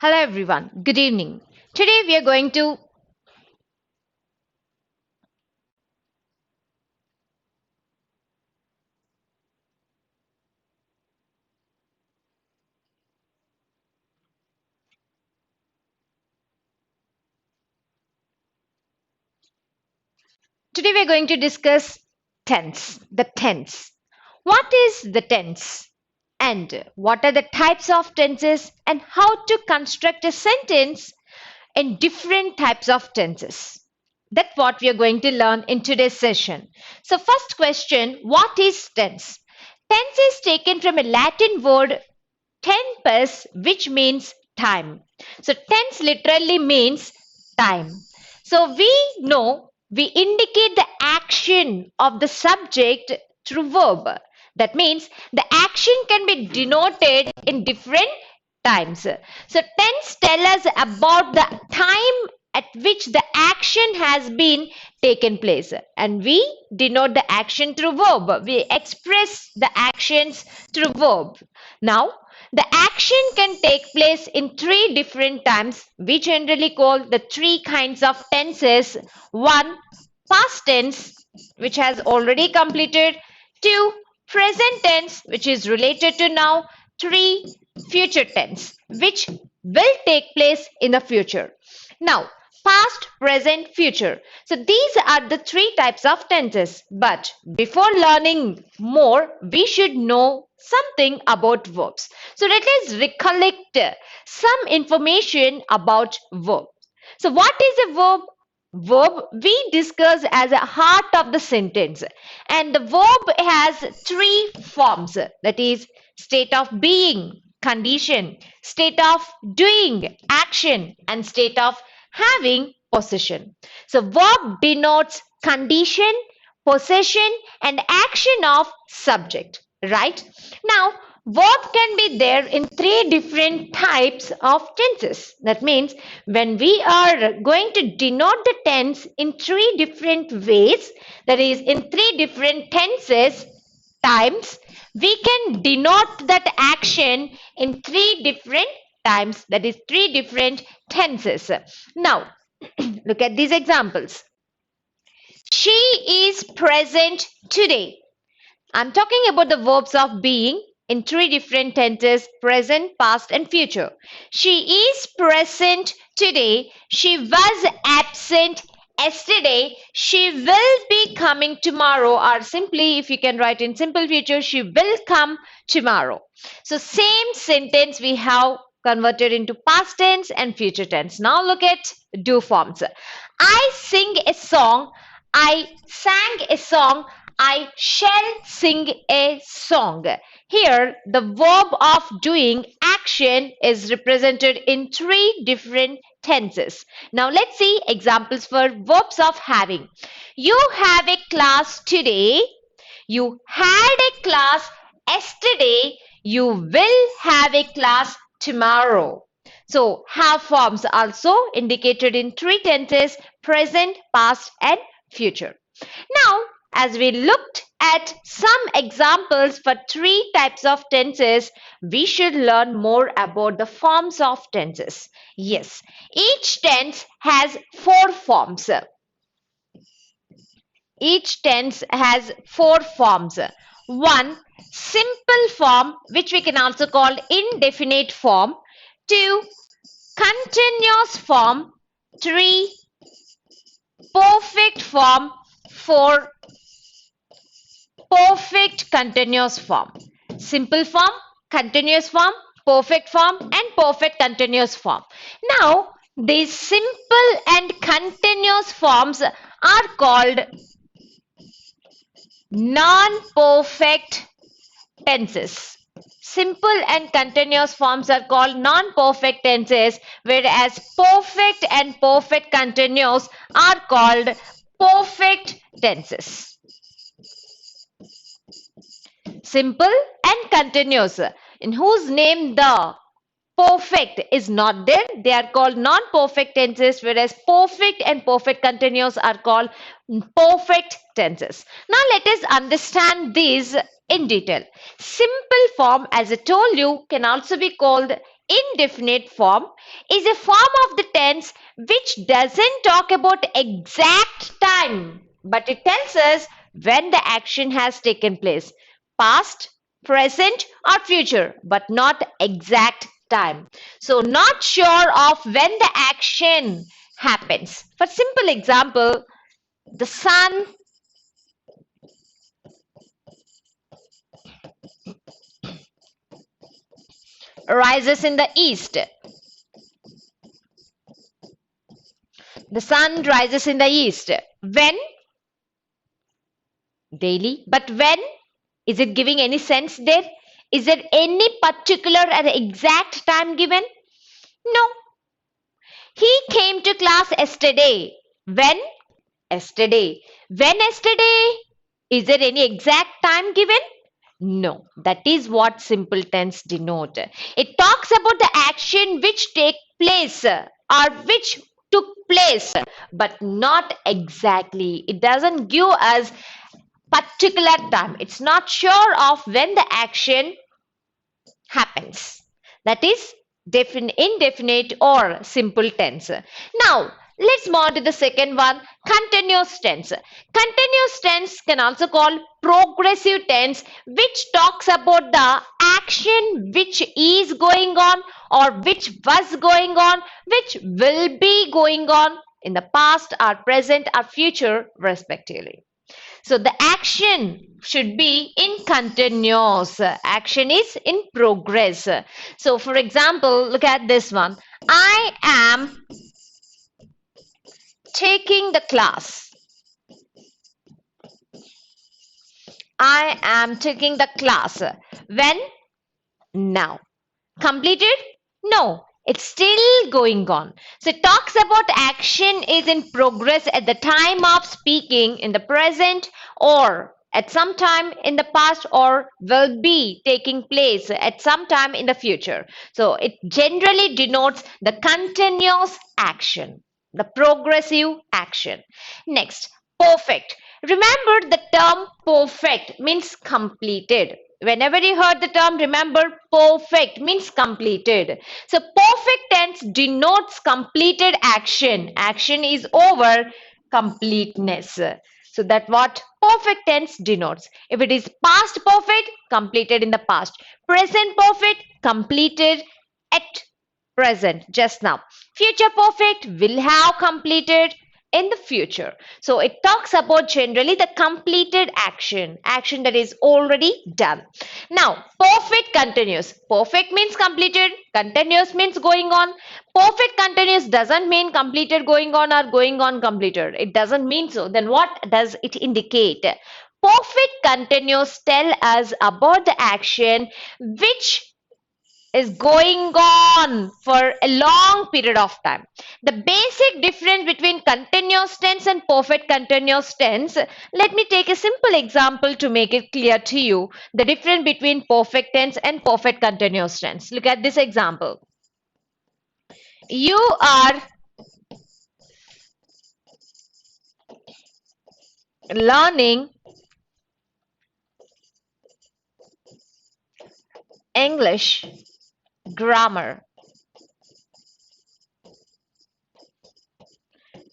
Hello everyone, good evening. Today we are going to discuss the tense. What is the tense? And what are the types of tenses and how to construct a sentence in different types of tenses? That's what we are going to learn in today's session. So first question, what is tense? Tense is taken from a Latin word tempus, which means time. So tense literally means time. So we know we indicate the action of the subject through verb. That means the action can be denoted in different times. So tense tell us about the time at which the action has been taken place, and we denote the action through verb. We express the actions through verb. Now the action can take place in three different times. We generally call the three kinds of tenses. One, past tense, which has already completed. Two, present tense, which is related to now. Three, future tense, which will take place in the future. Now, past, present, future. So these are the three types of tenses. But before learning more, we should know something about verbs. So let us recollect some information about verbs. So what is a verb? Verb we discuss as a heart of the sentence, and the verb has three forms, that is state of being, condition, state of doing, action, and state of having, possession. So verb denotes condition, possession, and action of subject, right? Now verb can be there in three different types of tenses. That means when we are going to denote the tense in three different ways, that is in three different tenses times, we can denote that action in three different times, that is three different tenses. Now look at these examples. She is present today. I'm talking about the verbs of being in three different tenses: present, past, and future. She is present today. She was absent yesterday. She will be coming tomorrow, or simply, if you can write in simple future, she will come tomorrow. So same sentence we have converted into past tense and future tense. Now look at do forms. I sing a song. I sang a song. I shall sing a song. Here, the verb of doing action is represented in three different tenses. Now, let's see examples for verbs of having. You have a class today. You had a class yesterday. You will have a class tomorrow. So, have forms also indicated in three tenses: present, past, and future. Now, as we looked at some examples for three types of tenses, we should learn more about the forms of tenses. Yes, each tense has four forms. Each tense has four forms. One, simple form, which we can also call indefinite form. Two, continuous form. Three, perfect form. Four, perfect continuous form. Simple form, continuous form, perfect form, and perfect continuous form. Now, these simple and continuous forms are called non-perfect tenses. Simple and continuous forms are called non-perfect tenses, whereas perfect and perfect continuous are called perfect tenses. Simple and continuous, in whose name the perfect is not there, they are called non-perfect tenses, whereas perfect and perfect continuous are called perfect tenses. Now let us understand these in detail. Simple form, as I told you, can also be called indefinite form is a form of the tense which doesn't talk about exact time, but it tells us when the action has taken place, past, present, or future, but not exact time. So, not sure of when the action happens. For simple example, the sun rises in the east. The sun rises in the east. When? Daily. But when? Is it giving any sense there? Is there any particular and exact time given? No. He came to class yesterday. When? Yesterday. When yesterday? Is there any exact time given? No. That is what simple tense denote. It talks about the action which take place or which took place, but not exactly. It doesn't give us particular time. It's not sure of when the action happens. That is indefinite or simple tense. Now, let's move on to the second one, continuous tense. Continuous tense can also call progressive tense, which talks about the action which is going on or which was going on, which will be going on in the past or present or future respectively. So the action should be in continuous. Action is in progress. So for example, look at this one. I am taking the class. I am taking the class. When? Now. Completed? No. It's still going on. So it talks about action is in progress at the time of speaking in the present or at some time in the past or will be taking place at some time in the future. So it generally denotes the continuous action, the progressive action. Next, perfect. Remember the term perfect means completed. Whenever you heard the term, remember perfect means completed. So perfect tense denotes completed action. Action is over completeness. So that what perfect tense denotes. If it is past perfect, completed in the past. Present perfect, completed at present, just now. Future perfect will have completed in the future. So it talks about generally the completed action that is already done. Now, perfect continuous. Perfect means completed, continuous means going on. Perfect continuous doesn't mean completed going on or going on completed. It doesn't mean so. Then what does it indicate? Perfect continuous tell us about the action which is going on for a long period of time. The basic difference between continuous tense and perfect continuous tense, let me take a simple example to make it clear to you. The difference between perfect tense and perfect continuous tense. Look at this example. You are learning English grammar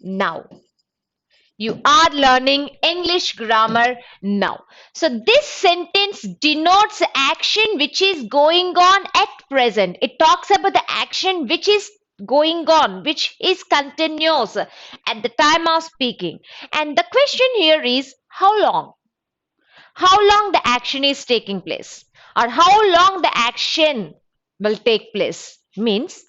now. You are learning English grammar now. So this sentence denotes action which is going on at present. It talks about the action which is going on, which is continuous at the time of speaking. And the question here is how long? How long the action is taking place or how long the action will take place means,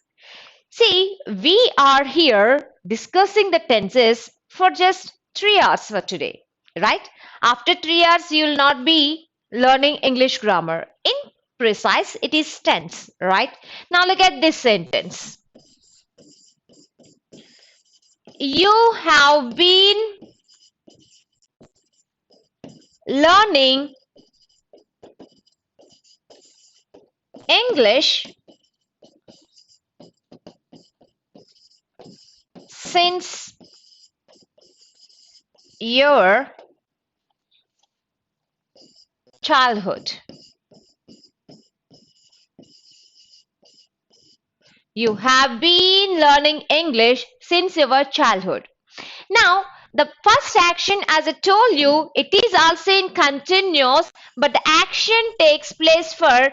see, we are here discussing the tenses for just 3 hours for today, right? After 3 hours, you will not be learning English grammar. In precise, it is tense, right? Now look at this sentence. You have been learning English since your childhood. You have been learning English since your childhood. Now, the first action, as I told you, it is also in continuous, but the action takes place for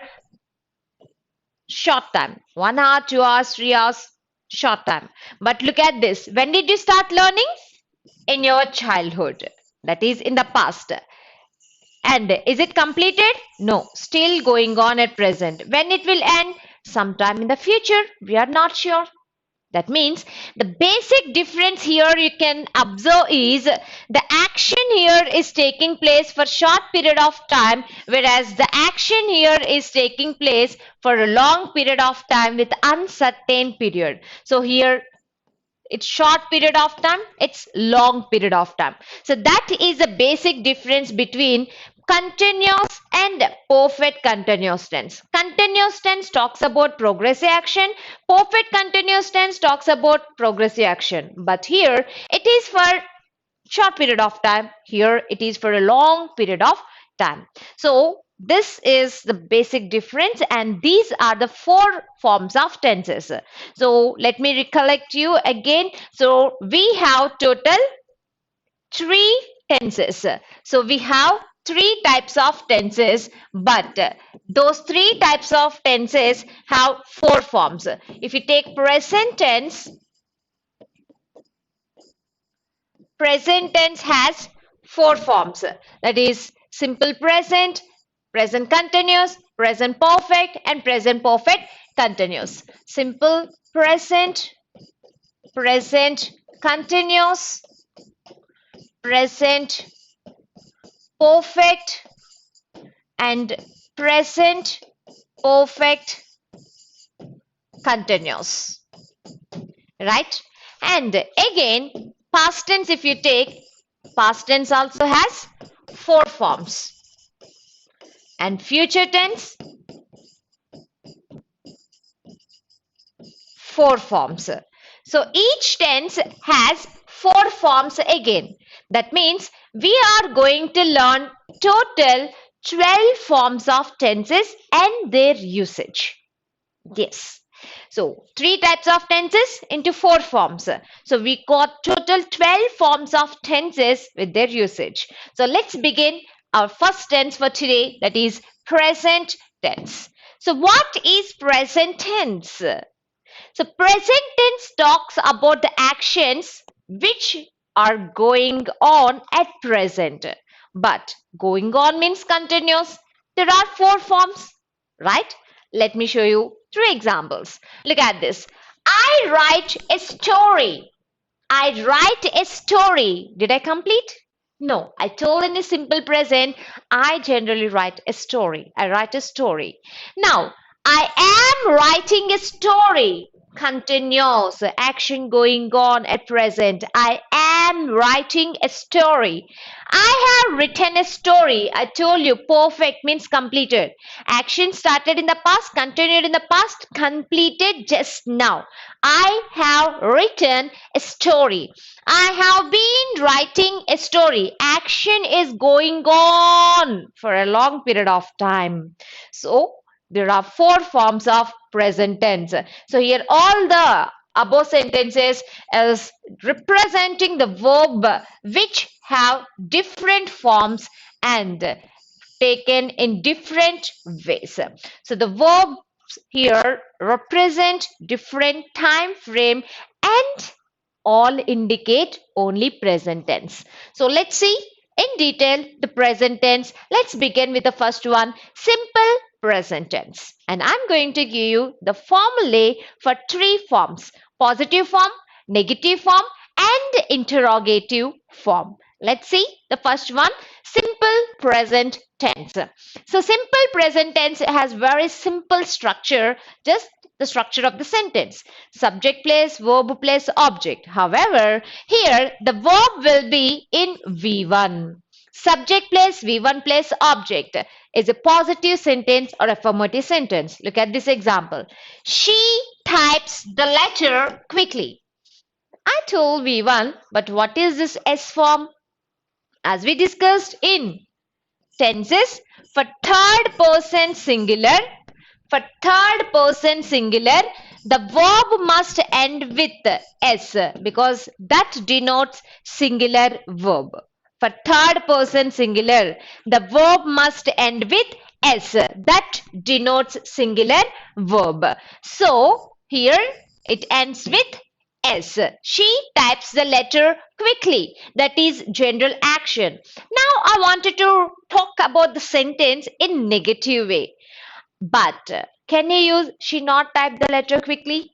short time. 1 hour, 2 hours, 3 hours, short time. But look at this. When did you start learning? In your childhood. That is in the past. And is it completed? No, still going on at present. When it will end? Sometime in the future. We are not sure. That means the basic difference here you can observe is the action here is taking place for short period of time, whereas the action here is taking place for a long period of time with uncertain period. So here it's short period of time, it's long period of time. So that is the basic difference between continuous and perfect continuous tense. Continuous tense talks about progressive action, perfect continuous tense talks about progressive action. But here it is for short period of time, here it is for a long period of time. So this is the basic difference, and these are the four forms of tenses. So let me recollect you again. So we have total three tenses. So we have three types of tenses, but those three types of tenses have four forms. If you take present tense has four forms. That is simple present, present continuous, present perfect, and present perfect continuous. Simple present, present continuous, present perfect, and present perfect continuous. Right? And again, past tense, if you take, past tense also has four forms. And future tense, four forms. So each tense has four forms again. That means we are going to learn total 12 forms of tenses and their usage. Yes. So three types of tenses into four forms. So we got total 12 forms of tenses with their usage. So let's begin our first tense for today, that is present tense. So what is present tense? So present tense talks about the actions which are going on at present. But going on means continuous. There are four forms, right? Let me show you three examples. Look at this. I write a story. I write a story. Did I complete? No, I told in the simple present, I generally write a story. I write a story. Now, I am writing a story. Continuous action going on at present. I am writing a story. I have written a story. I told you perfect means completed. Action started in the past, continued in the past, completed just now. I have written a story. I have been writing a story. Action is going on for a long period of time. So there are four forms of present tense. So here all the above sentences is representing the verb which have different forms and taken in different ways. So the verbs here represent different time frame and all indicate only present tense. So let's see in detail the present tense. Let's begin with the first one, simple present tense. And I'm going to give you the formulae for three forms: positive form, negative form, and interrogative form. Let's see the first one, simple present tense. So simple present tense has very simple structure, just the structure of the sentence. Subject place, verb place, object. However, here the verb will be in V1. Subject place, V1 place, object is a positive sentence or affirmative sentence. Look at this example. She types the letter quickly. I told V1, but what is this S form? As we discussed in tenses, for third person singular, The verb must end with s because that denotes singular verb. For third person singular, the verb must end with s. That denotes singular verb. So here it ends with S. She types the letter quickly. That is general action. Now I wanted to talk about the sentence in negative way. But can you use she not type the letter quickly?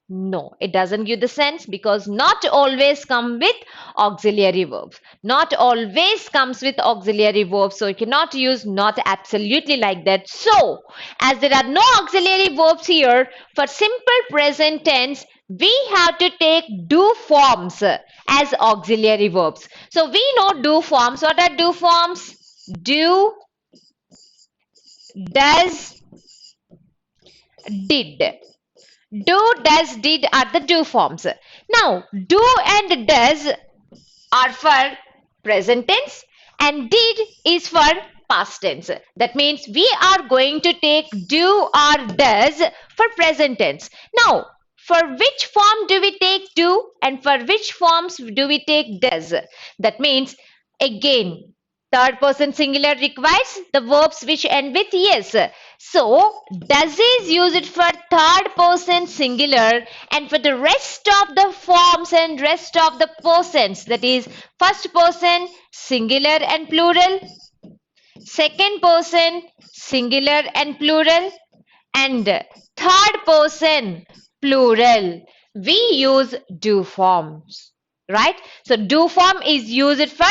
No, it doesn't give the sense because not always come with auxiliary verbs. Not always comes with auxiliary verbs. So you cannot use not absolutely like that. So as there are no auxiliary verbs here, for simple present tense, we have to take do forms as auxiliary verbs. So we know do forms. What are do forms? Do, does, did. Do, does, did are the do forms. Now, do and does are for present tense and did is for past tense. That means we are going to take do or does for present tense. Now, for which form do we take do and for which forms do we take does? That means again third person singular requires the verbs which end with yes. So, does is used for third person singular and for the rest of the forms and rest of the persons, that is first person singular and plural, second person singular and plural, and third person plural, we use do forms, right? So do form is used for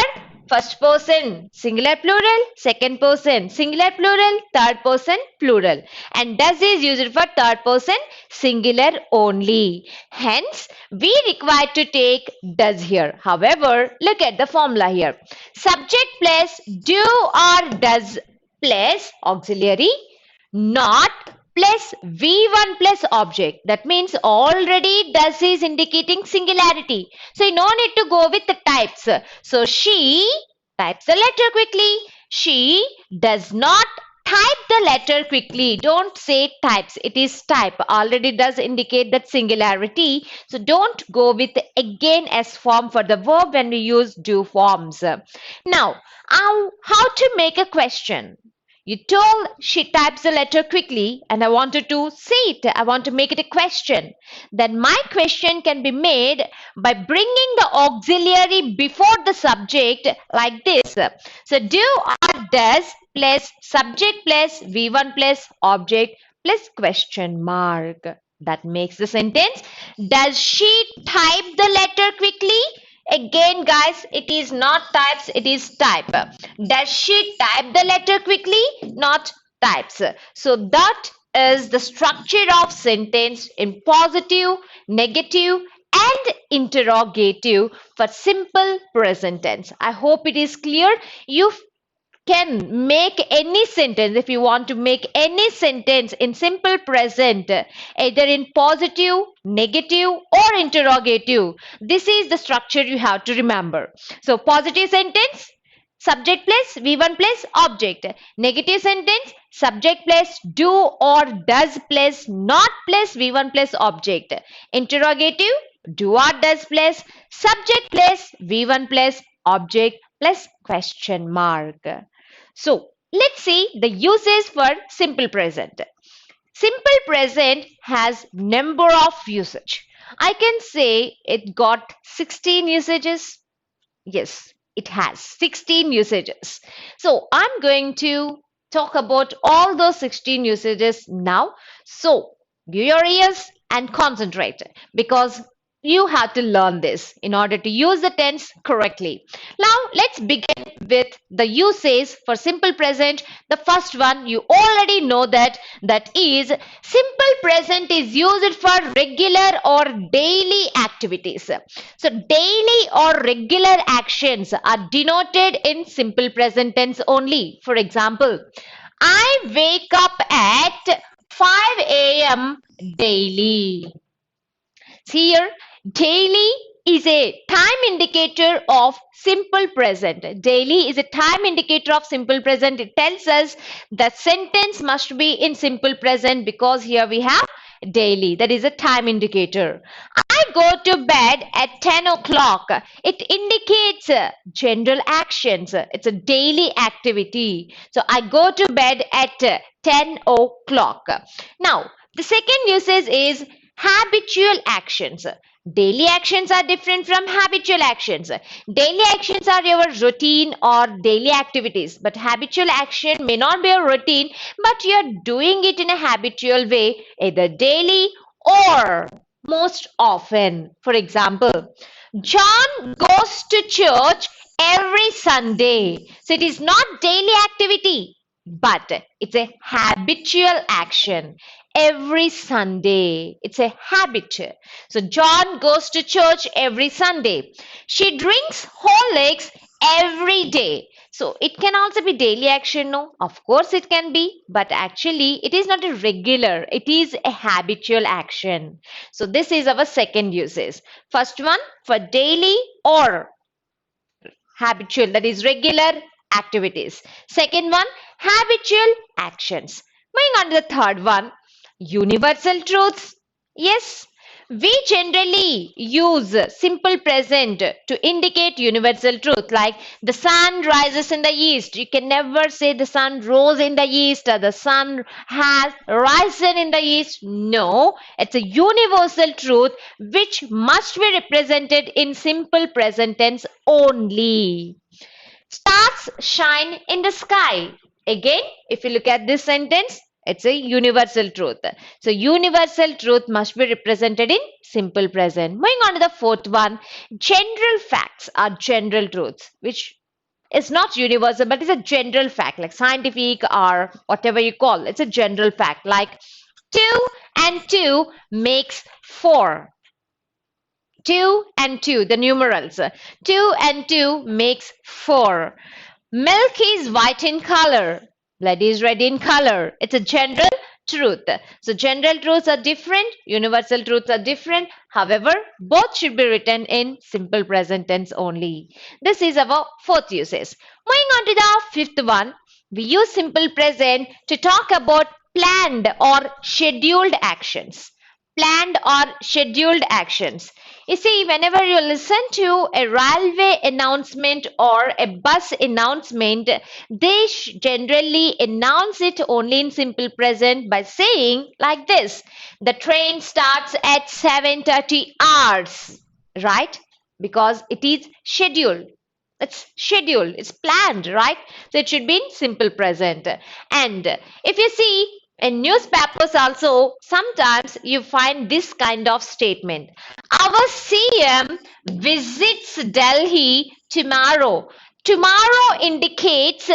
first person singular plural, second person singular plural, third person plural, and does is used for third person singular only. Hence we require to take does here. However, look at the formula here. Subject plus do or does plus auxiliary not plus V1 plus object. That means already does is indicating singularity. So you no need to go with the types. So she types the letter quickly. She does not type the letter quickly. Don't say types. It is type. Already does indicate that singularity. So don't go with again S form for the verb when we use do forms. Now, how to make a question? You told she types the letter quickly and I wanted to say it. I want to make it a question. Then my question can be made by bringing the auxiliary before the subject like this. So do or does plus subject plus V1 plus object plus question mark. That makes the sentence. Does she type the letter quickly? Again, guys, it is not types, it is type. Does she type the letter quickly? Not types. So that is the structure of sentence in positive, negative, and interrogative for simple present tense. I hope it is clear. You can make any sentence if you want to make any sentence in simple present either in positive, negative or interrogative. This is the structure you have to remember. So positive sentence, subject plus V1 plus object. Negative sentence, subject plus do or does plus not plus V1 plus object. Interrogative, do or does plus subject plus V1 plus object plus question mark. So let's see the uses for simple present. Simple present has number of usage. I can say it got 16 usages. Yes, it has 16 usages. So I'm going to talk about all those 16 usages now. So give your ears and concentrate because you have to learn this in order to use the tense correctly. Now let's begin with the uses for simple present. The first one you already know that is simple present is used for regular or daily activities. So daily or regular actions are denoted in simple present tense only. For example, I wake up at 5 a.m. daily. Here, daily is a time indicator of simple present. Daily is a time indicator of simple present. It tells us that sentence must be in simple present because here we have daily. That is a time indicator. I go to bed at 10 o'clock. It indicates general actions. It's a daily activity. So I go to bed at 10 o'clock. Now, the second usage is habitual actions. Daily actions are different from habitual actions. Daily actions are your routine or daily activities, but habitual action may not be a routine, but you're doing it in a habitual way, either daily or most often. For example, John goes to church every Sunday. So it is not daily activity, but it's a habitual action. Every Sunday, it's a habit. So John goes to church every Sunday. She drinks Horlicks every day. So it can also be daily action, no? Of course it can be, but actually it is not a regular, it is a habitual action. So this is our second uses. First one for daily or habitual, that is regular activities. Second one, habitual actions. Moving on to the third one, universal truths. Yes, we generally use simple present to indicate universal truth, like the sun rises in the east. You can never say the sun rose in the east or the sun has risen in the east. No, it's a universal truth which must be represented in simple present tense only. Stars shine in the sky. Again, if you look at this sentence, it's a universal truth. So universal truth must be represented in simple present. Moving on to the fourth one, general facts are general truths, which is not universal, but it's a general fact, like scientific or whatever you call. It's a general fact, like 2 and 2 makes 4. 2 and 2, the numerals. 2 and 2 makes 4. Milk is white in color. Blood is red in color. It's a general truth. So general truths are different. Universal truths are different. However, both should be written in simple present tense only. This is our fourth usage. Moving on to the fifth one, we use simple present to talk about planned or scheduled actions. Planned or scheduled actions. You see, whenever you listen to a railway announcement or a bus announcement, they generally announce it only in simple present by saying like this: the train starts at 7:30 hours, right? Because it is scheduled. It's scheduled, it's planned, right? So it should be in simple present. And if you see in newspapers also, sometimes you find this kind of statement: our CM visits Delhi tomorrow. Tomorrow indicates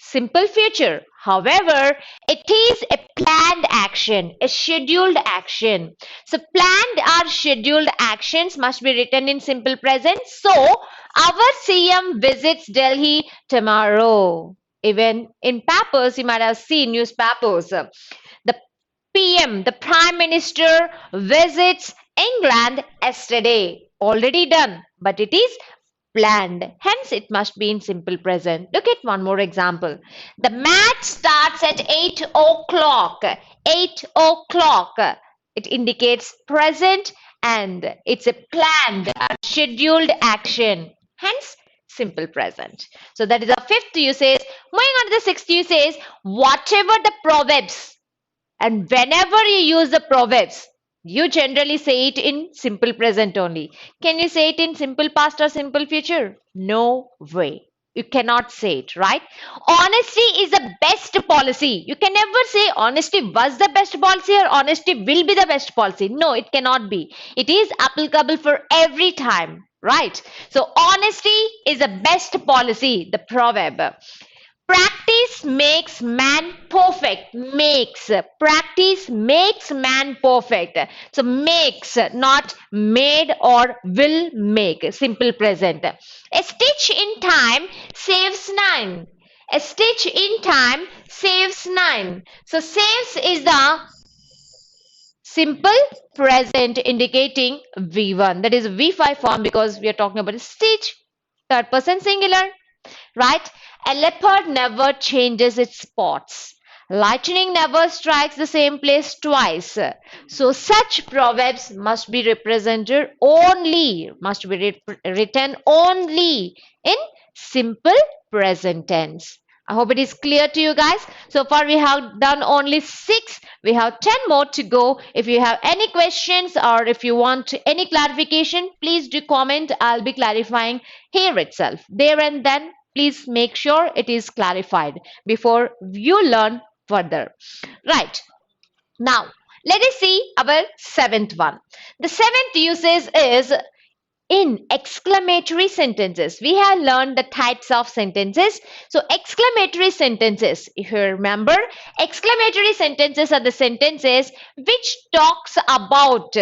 simple future. However, it is a planned action, a scheduled action. So planned or scheduled actions must be written in simple present. So our CM visits Delhi tomorrow. Even in papers, you might have seen newspapers. The PM, the Prime Minister, visits England yesterday. Already done, but it is planned. Hence, it must be in simple present. Look at one more example. The match starts at 8 o'clock. 8 o'clock. It indicates present and it's a planned, scheduled action. Hence, simple present. So that is our fifth usage. Moving on to the sixth usage, whatever the proverbs, and whenever you use the proverbs, you generally say it in simple present only. Can you say it in simple past or simple future? No way. You cannot say it, right? Honesty is the best policy. You can never say honesty was the best policy or honesty will be the best policy. No, it cannot be. It is applicable for every time, right? So honesty is the best policy, the proverb. Practice makes man perfect. Makes. Practice makes man perfect. So makes, not made or will make. Simple present. A stitch in time saves 9. A stitch in time saves 9. So saves is the simple present indicating V1. That is V5 form because we are talking about a stitch. Third person singular. Right? A leopard never changes its spots. Lightning never strikes the same place twice. So such proverbs must be represented only, must be written only in simple present tense. I hope it is clear to you guys. So far we have done only 6. We have 10 more to go. If you have any questions or if you want any clarification, please do comment. I'll be clarifying here itself. There and then, please make sure it is clarified before you learn further. Right. Now, let us see our 7th one. The 7th usage is in exclamatory sentences. We have learned the types of sentences. So exclamatory sentences, if you remember, exclamatory sentences are the sentences which talks about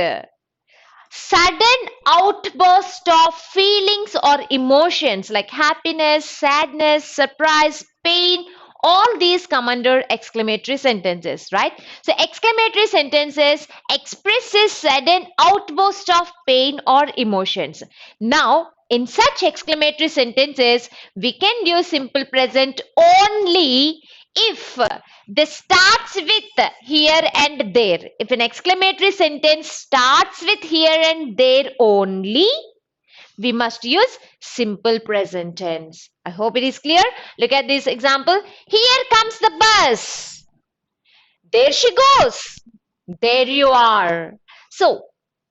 sudden outburst of feelings or emotions like happiness, sadness, surprise, pain. All these come under exclamatory sentences, right? So exclamatory sentences expresses sudden outburst of pain or emotions. Now, in such exclamatory sentences, we can use simple present only if this starts with here and there. If an exclamatory sentence starts with here and there only, we must use simple present tense. I hope it is clear. Look at this example. Here comes the bus. There she goes. There you are. So,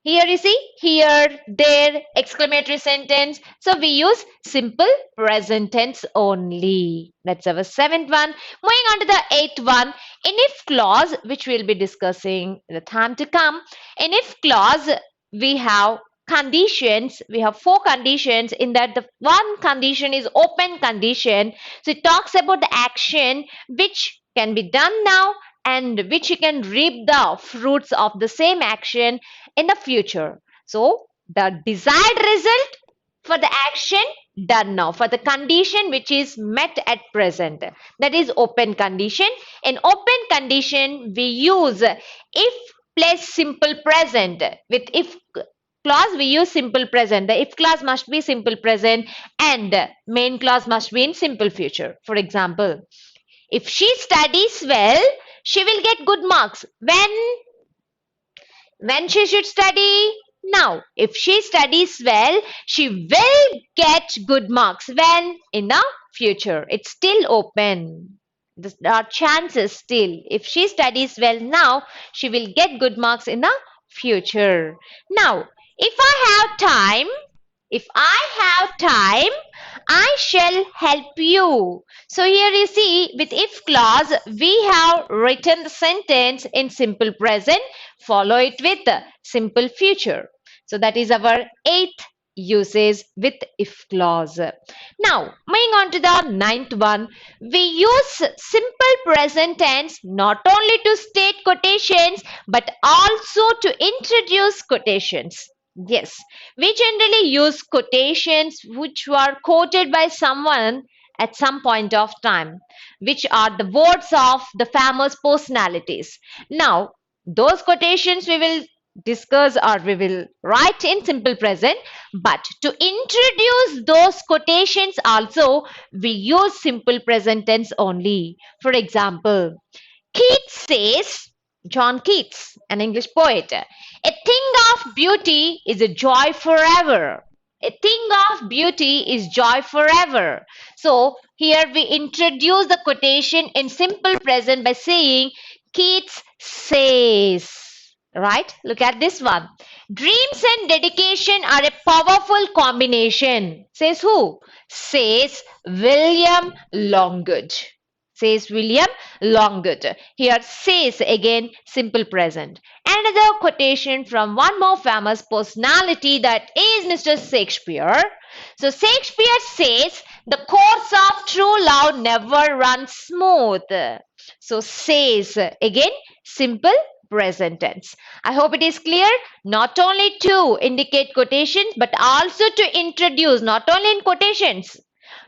here you see, here, there, exclamatory sentence. So, we use simple present tense only. That's our 7th one. Moving on to the 8th one. In if clause, which we'll be discussing in the time to come. In if clause, we have conditions. We have 4 conditions. In that, the one condition is open condition. So, it talks about the action which can be done now and which you can reap the fruits of the same action in the future. So, the desired result for the action done now, for the condition which is met at present, that is open condition. In open condition, we use if plus simple present. With if clause, we use simple present. The if clause must be simple present and main clause must be in simple future. For example, if she studies well, she will get good marks. When she should study? Now. If she studies well, she will get good marks. When? In the future. It's still open. There are chances still. If she studies well now, she will get good marks in the future. Now, if I have time, I shall help you. So here you see, with if clause, we have written the sentence in simple present, follow it with simple future. So that is our 8th usage with if clause. Now, moving on to the 9th one, we use simple present tense not only to state quotations but also to introduce quotations. Yes, we generally use quotations which were quoted by someone at some point of time, which are the words of the famous personalities. Now, those quotations we will discuss or we will write in simple present, but to introduce those quotations also, we use simple present tense only. For example, Keats says, John Keats, an English poet, a thing of beauty is a joy forever. A thing of beauty is joy forever. So here we introduce the quotation in simple present by saying Keats says. Right? Look at this one. Dreams and dedication are a powerful combination. Says who? Says William Longwood. Says William Longwood. Here says again simple present. Another quotation from one more famous personality, that is Mr. Shakespeare. So Shakespeare says the course of true love never runs smooth. So says again simple present tense. I hope it is clear. Not only to indicate quotations but also to introduce, not only in quotations.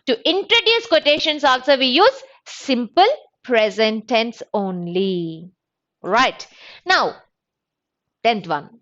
To introduce quotations also we use simple present tense only. Right. Now, 10th one.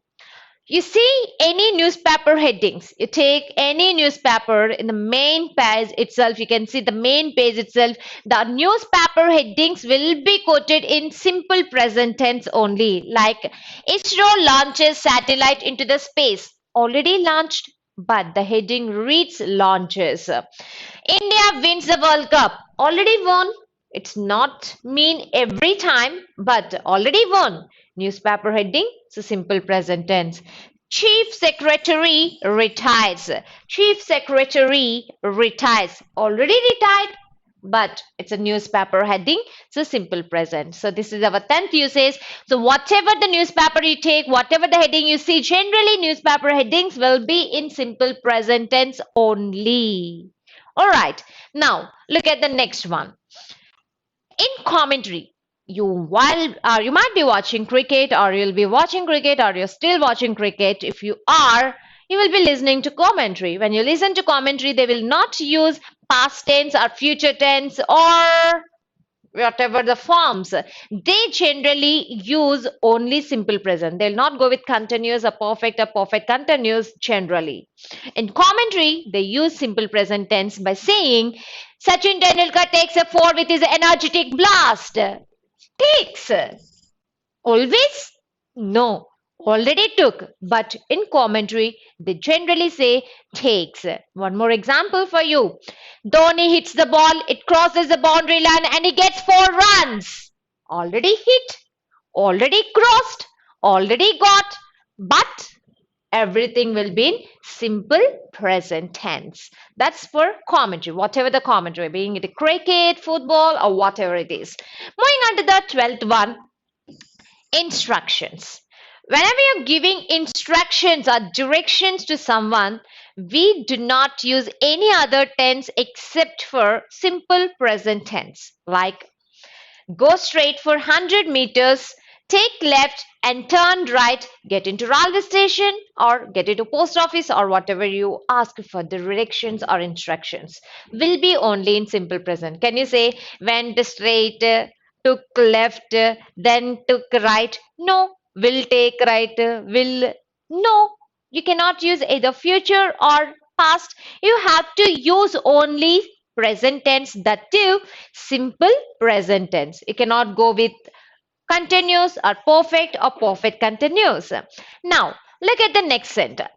You see any newspaper headings. You take any newspaper in the main page itself. You can see the main page itself. The newspaper headings will be quoted in simple present tense only. Like ISRO launches satellite into the space. Already launched, but the heading reads launches. India wins the World Cup. Already won. It's not mean every time, but already won. Newspaper heading, so simple present tense. Chief Secretary retires. Chief Secretary retires. Already retired, but it's a newspaper heading, so simple present. So this is our 10th usage. So whatever the newspaper you take, whatever the heading you see, generally newspaper headings will be in simple present tense only. All right, now look at the next one. In commentary, you might be watching cricket, or you'll be watching cricket, or you're still watching cricket. If you are, you will be listening to commentary. When you listen to commentary, they will not use past tense or future tense or whatever the forms. They generally use only simple present. They'll not go with continuous or perfect continuous generally. In commentary, they use simple present tense by saying Sachin Tendulkar takes a four with his energetic blast. Takes. Always? No. Already took. But in commentary, they generally say takes. One more example for you. Dhoni hits the ball, it crosses the boundary line and he gets 4 runs. Already hit, already crossed, already got, but everything will be in simple present tense. That's for commentary, whatever the commentary, being it cricket, football, or whatever it is. Moving on to the 12th one, instructions. Whenever you're giving instructions or directions to someone, we do not use any other tense except for simple present tense, like go straight for 100 meters, take left and turn right, get into railway station or get into post office, or whatever you ask for the directions or instructions will be only in simple present. Can you say went straight, took left, then took right? No. Will take right, will. No. You cannot use either future or past. You have to use only present tense, that too simple present tense. You cannot go with continuous or perfect continuous. Now, look at the next sentence.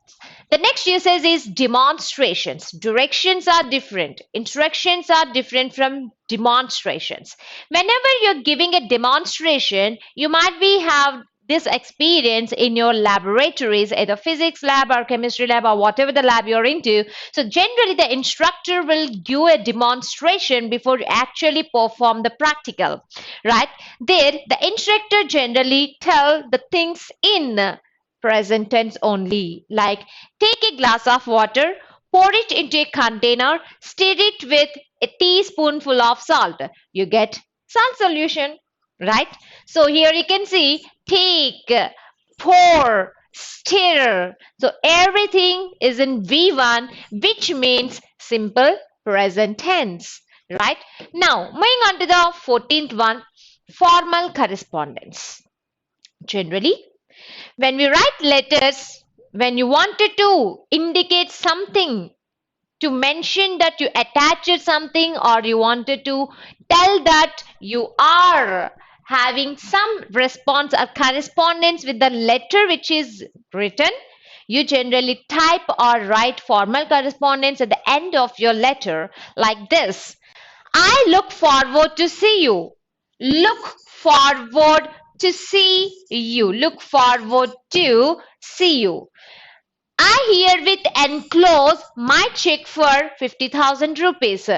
The next usage is demonstrations. Directions are different. Instructions are different from demonstrations. Whenever you're giving a demonstration, you might be have this experience in your laboratories, either physics lab or chemistry lab or whatever the lab you're into. So generally the instructor will give a demonstration before you actually perform the practical, right? There, the instructor generally tell the things in present tense only, like take a glass of water, pour it into a container, stir it with a teaspoonful of salt. You get salt solution, right? So here you can see take, pour, stir. So everything is in V1, which means simple present tense, right? Now, moving on to the 14th one, formal correspondence. Generally, when we write letters, when you wanted to indicate something, to mention that you attached something, or you wanted to tell that you are having some response or correspondence with the letter which is written, you generally type or write formal correspondence at the end of your letter like this. I look forward to see you. Look forward to see you. Look forward to see you. I herewith enclose my check for 50,000 rupees.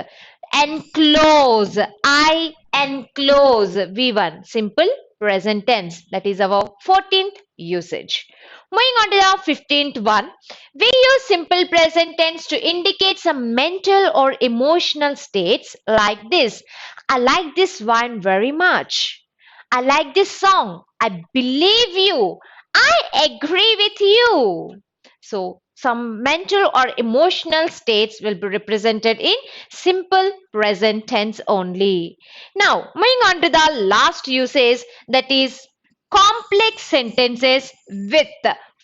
Enclose. I enclose. V1. Simple present tense. That is our 14th usage. Moving on to the 15th one. We use simple present tense to indicate some mental or emotional states like this. I like this wine very much. I like this song. I believe you. I agree with you. So, some mental or emotional states will be represented in simple present tense only. Now, moving on to the last usage, that is complex sentences with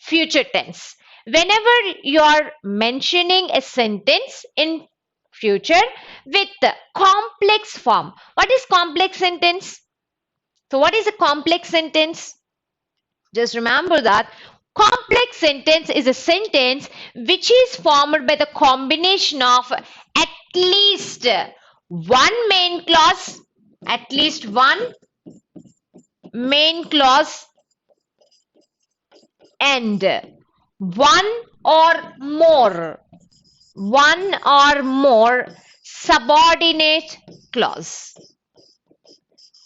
future tense. Whenever you are mentioning a sentence in future with the complex form. What is complex sentence? So what is a complex sentence? Just remember that complex sentence is a sentence which is formed by the combination of at least one main clause, at least one main clause and or more one or more subordinate clause.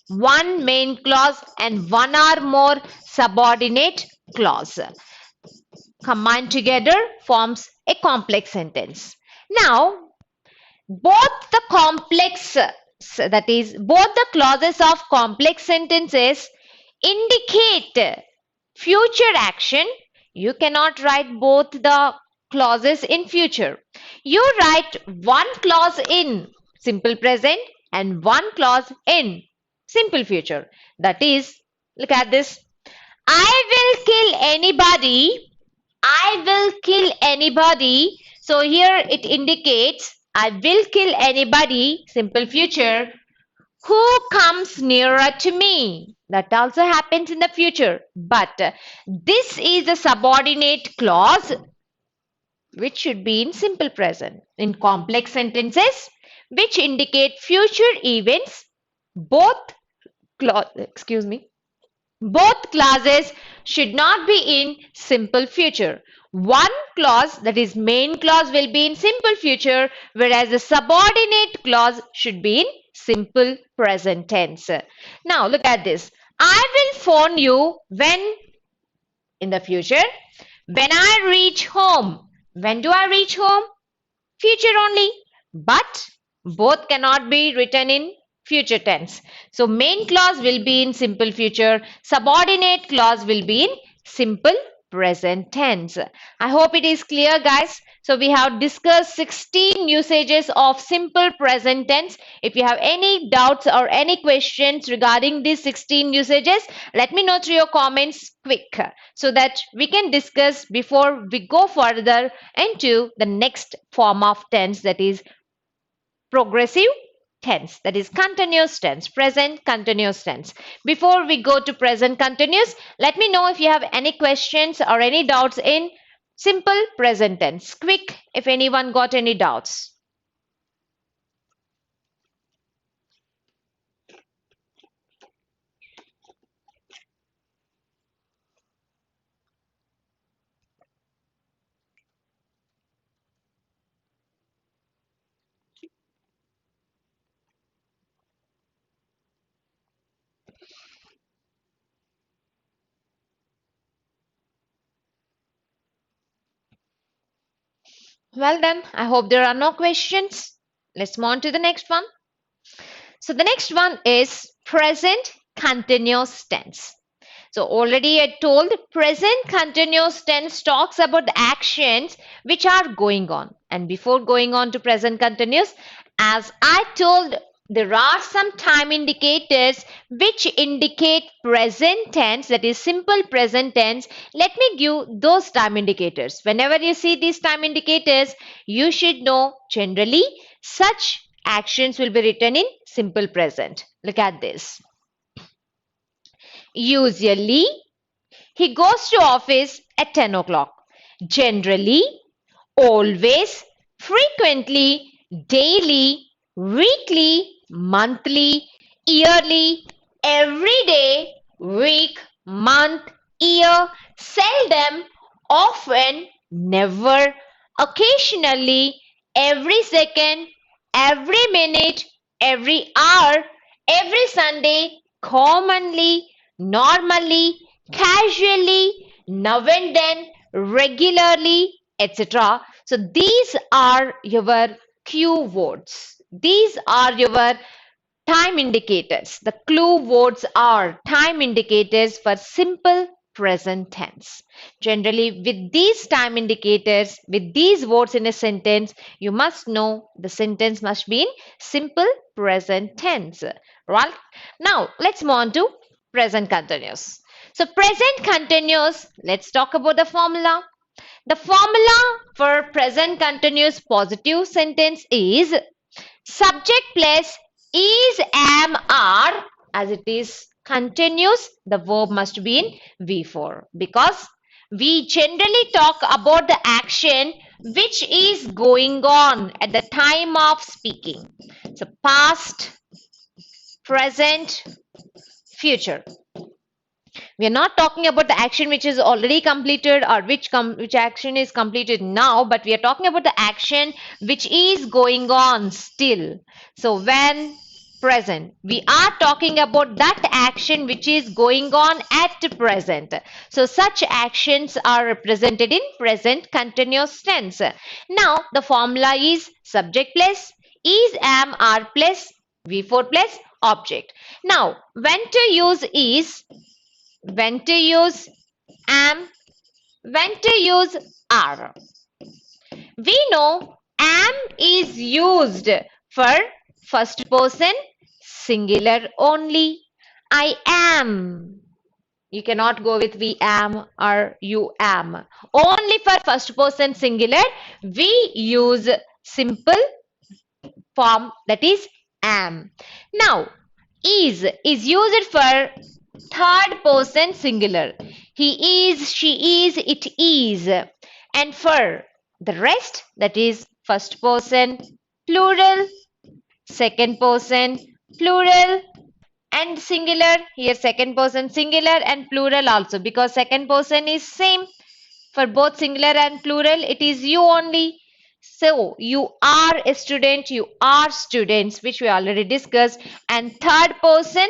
One main clause and one or more subordinate clause combined together forms a complex sentence. Now, both the that is, both the clauses of complex sentences indicate future action. You cannot write both the clauses in future. You write one clause in simple present and one clause in simple future. That is, look at this. I will kill anybody. I will kill anybody. So here it indicates I will kill anybody, simple future, who comes nearer to me. That also happens in the future. But this is a subordinate clause which should be in simple present. In complex sentences which indicate future events, both both clauses should not be in simple future. One clause, that is main clause, will be in simple future, whereas the subordinate clause should be in simple present tense. Now look at this. I will phone you when in the future. When I reach home. When do I reach home? Future only. But both cannot be written in future tense. So main clause will be in simple future, subordinate clause will be in simple present tense. I hope it is clear, guys. So we have discussed 16 usages of simple present tense. If you have any doubts or any questions regarding these 16 usages, let me know through your comments quick so that we can discuss before we go further into the next form of tense, that is progressive tense, that is continuous tense, present continuous tense. Before we go to present continuous, let me know if you have any questions or any doubts in simple present tense. Quick, if anyone got any doubts. Well then, I hope there are no questions. Let's move on to the next one. So the next one is present continuous tense. So already I told present continuous tense talks about the actions which are going on. And before going on to present continuous, as I told, there are some time indicators which indicate present tense, that is simple present tense. Let me give those time indicators. Whenever you see these time indicators, you should know generally such actions will be written in simple present. Look at this. Usually, he goes to office at 10 o'clock. Generally, always, frequently, daily, weekly, monthly, yearly, every day, week, month, year, seldom, often, never, occasionally, every second, every minute, every hour, every Sunday, commonly, normally, casually, now and then, regularly, etc. So these are your cue words. These are your time indicators. The clue words are time indicators for simple present tense. Generally, with these time indicators, with these words in a sentence, you must know the sentence must be in simple present tense. Right? Now, let's move on to present continuous. So present continuous, let's talk about the formula. The formula for present continuous positive sentence is subject plus is, am, are. As it is continuous, the verb must be in V4 because we generally talk about the action which is going on at the time of speaking. So past, present, future. We are not talking about the action which is already completed or which action is completed now, but we are talking about the action which is going on still. So when present, we are talking about that action which is going on at present. So such actions are represented in present continuous tense. Now the formula is subject plus is, am, are plus V4 plus object. Now when to use is, when to use am, when to use are. We know am is used for first person singular only. I am. You cannot go with we am or you am. Only for first person singular, we use simple form, that is am. Now, is used for third person singular. He is, she is, it is. And for the rest, that is first person plural, second person plural, and singular. Here second person singular and plural also, because second person is same for both singular and plural. It is you only. So you are a student, you are students, which we already discussed. And third person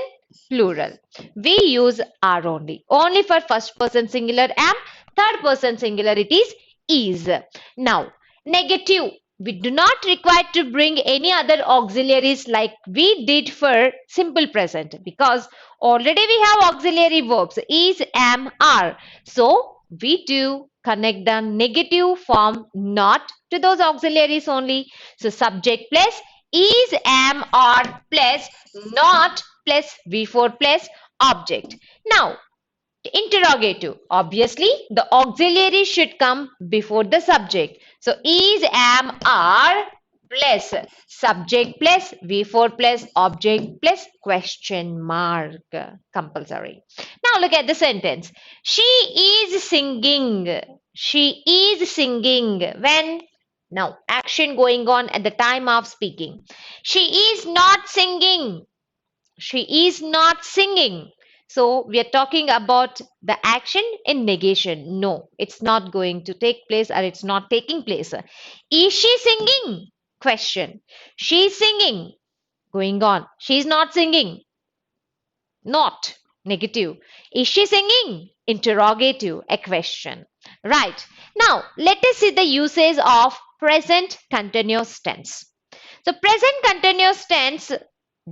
plural, we use are only. Only for first person singular am, third person singular it is. Now negative, we do not require to bring any other auxiliaries like we did for simple present, because already we have auxiliary verbs is, am, are. So we do connect the negative form not to those auxiliaries only. So subject plus is, am, are plus not plus V4 plus object. Now interrogative, obviously the auxiliary should come before the subject. So is, am, are plus subject plus V4 plus object plus question mark, compulsory. Now look at the sentence. She is singing. She is singing when? Now action going on at the time of speaking. She is not singing. She is not singing. So we are talking about the action in negation. No, it's not going to take place or it's not taking place. Is she singing? Question. She is singing. Going on. She is not singing. Not. Negative. Is she singing? Interrogative. A question. Right. Now let us see the usage of present continuous tense. So present continuous tense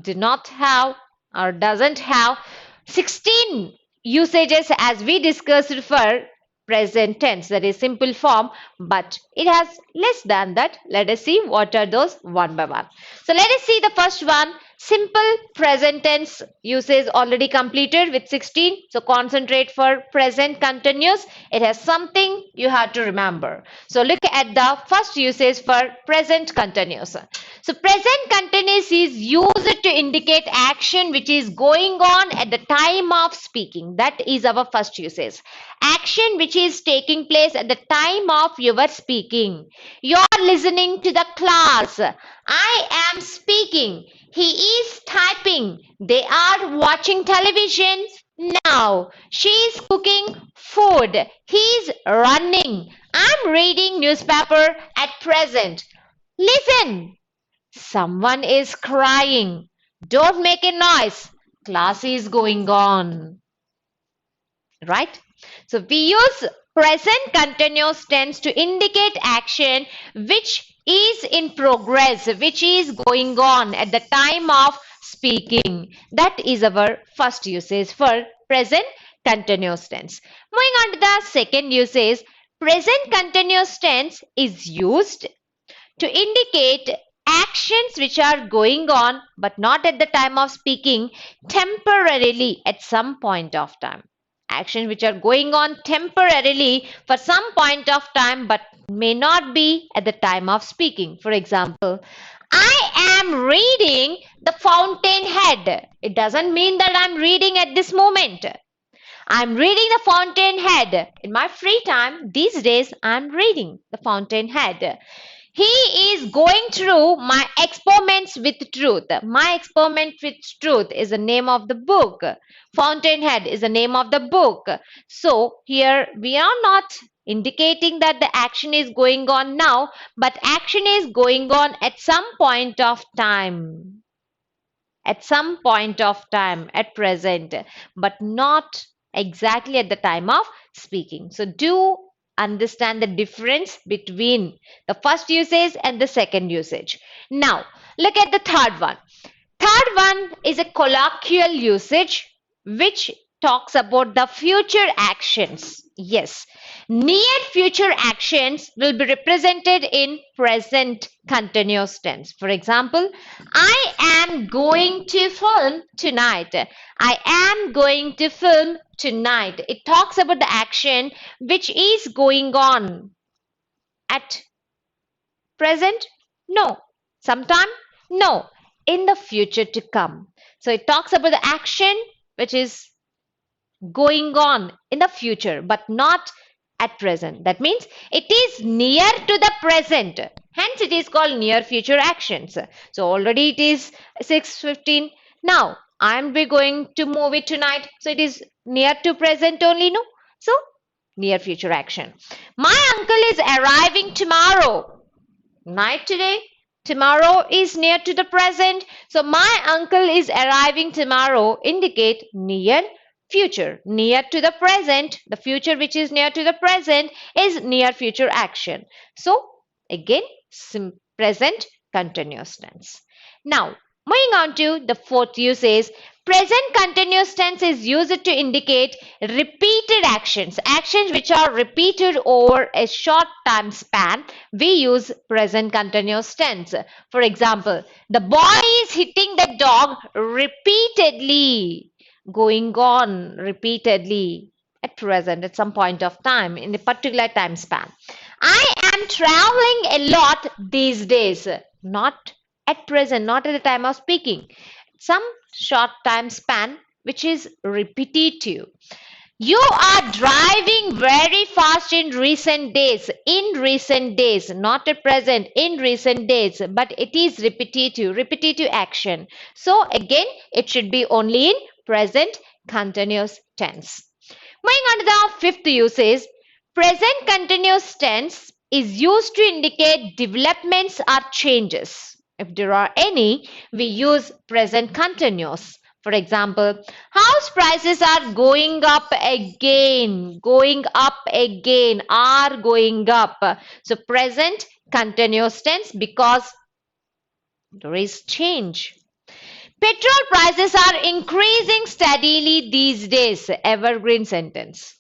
do not have or doesn't have 16 usages as we discussed for present tense, that is simple form, but it has less than that. Let us see what are those one by one. So let us see the first one. Simple present tense usage already completed with 16. So concentrate for present continuous. It has something you have to remember. So look at the first usage for present continuous. So present continuous is used to indicate action which is going on at the time of speaking. That is our first usage. Action which is taking place at the time of your speaking. You are listening to the class. I am speaking. He is typing. They are watching television. Now she is cooking food. He is running. I'm reading newspaper at present. Listen. Someone is crying. Don't make a noise. Class is going on. Right? So we use present continuous tense to indicate action which is in progress, which is going on at the time of speaking. That is our first usage for present continuous tense. Moving on to the second usage, present continuous tense is used to indicate actions which are going on but not at the time of speaking, temporarily at some point of time. Actions which are going on temporarily for some point of time but may not be at the time of speaking. For example, I am reading the fountainhead. It doesn't mean that I'm reading at this moment. I'm reading the fountainhead. In my free time, these days, I'm reading the fountainhead. He is going through my experiments with truth. My experiment with truth is the name of the book. Fountainhead is the name of the book. So here we are not indicating that the action is going on now, but action is going on at some point of time. At some point of time, at present, but not exactly at the time of speaking. So do understand the difference between the first usage and the second usage. Now, look at the third one. Third one is a colloquial usage which talks about the future actions. Yes, near future actions will be represented in present continuous tense. For example, I am going to film tonight. I am going to film tonight. It talks about the action which is going on at present? No. Sometime? No. In the future to come. So it talks about the action which is going on in the future but not at present. That means it is near to the present. Hence it is called near future actions. So already it is 6:15. Now I am going to movie tonight. So it is near to present only, no? So near future action. My uncle is arriving tomorrow. Night today. Tomorrow is near to the present. So my uncle is arriving tomorrow indicate near future. Near to the present. The future which is near to the present is near future action. So again present continuous tense. Now moving on to the fourth usage. Present continuous tense is used to indicate repeated actions. Actions which are repeated over a short time span. We use present continuous tense. For example, the boy is hitting the dog repeatedly. Going on repeatedly at present at some point of time in a particular time span. I am traveling a lot these days. Not at present, not at the time of speaking. Some short time span which is repetitive. You are driving very fast in recent days. In recent days, not at present, in recent days, but it is repetitive action. So again, it should be only in present continuous tense. Moving on to the fifth usage, present continuous tense is used to indicate developments or changes. If there are any, we use present continuous. For example, house prices are going up again, are going up. So present continuous tense because there is change. Petrol prices are increasing steadily these days. Evergreen sentence.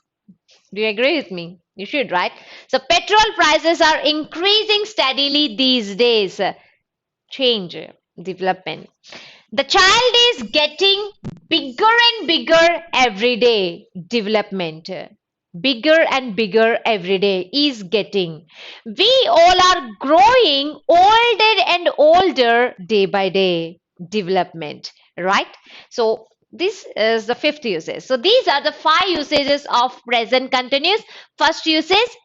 Do you agree with me? You should, right? So petrol prices are increasing steadily these days. Change, development. The child is getting bigger and bigger every day. Development. Bigger and bigger every day is getting. We all are growing older and older day by day. Development, right? So this is the fifth usage. So these are the 5 usages of present continuous. First usage,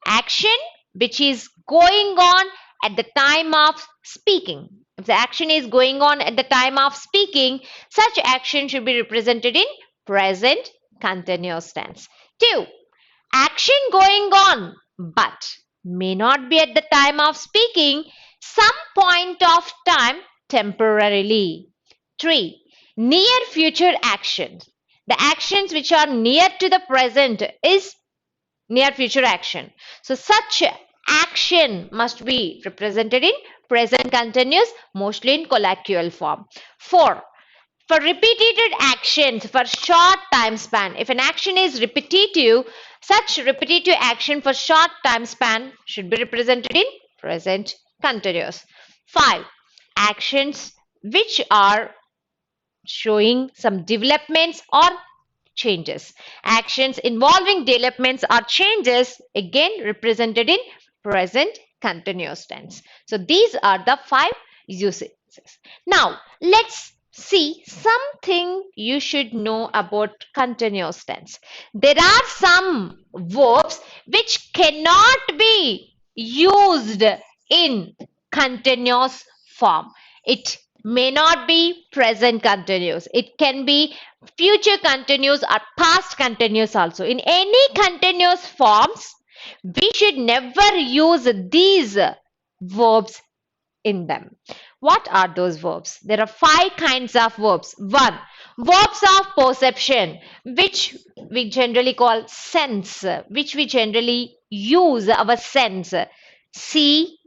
action which is going on at the time of speaking. If the action is going on at the time of speaking, such action should be represented in present continuous tense. 2. Action going on but may not be at the time of speaking, some point of time temporarily. 3. Near future actions. The actions which are near to the present is near future action. So such action must be represented in present continuous, mostly in colloquial form. 4. For repeated actions for short time span, if an action is repetitive, such repetitive action for short time span should be represented in present continuous. 5. Actions which are showing some developments or changes. Actions involving developments or changes, again represented in present continuous tense. So these are the 5 usages. Now let's see something you should know about continuous tense. There are some verbs which cannot be used in continuous form. It may not be present continuous. It can be future continuous or past continuous also. In any continuous forms, we should never use these verbs in them. What are those verbs? There are 5 kinds of verbs. 1. Verbs of perception, which we generally call sense, which we generally use our sense. See,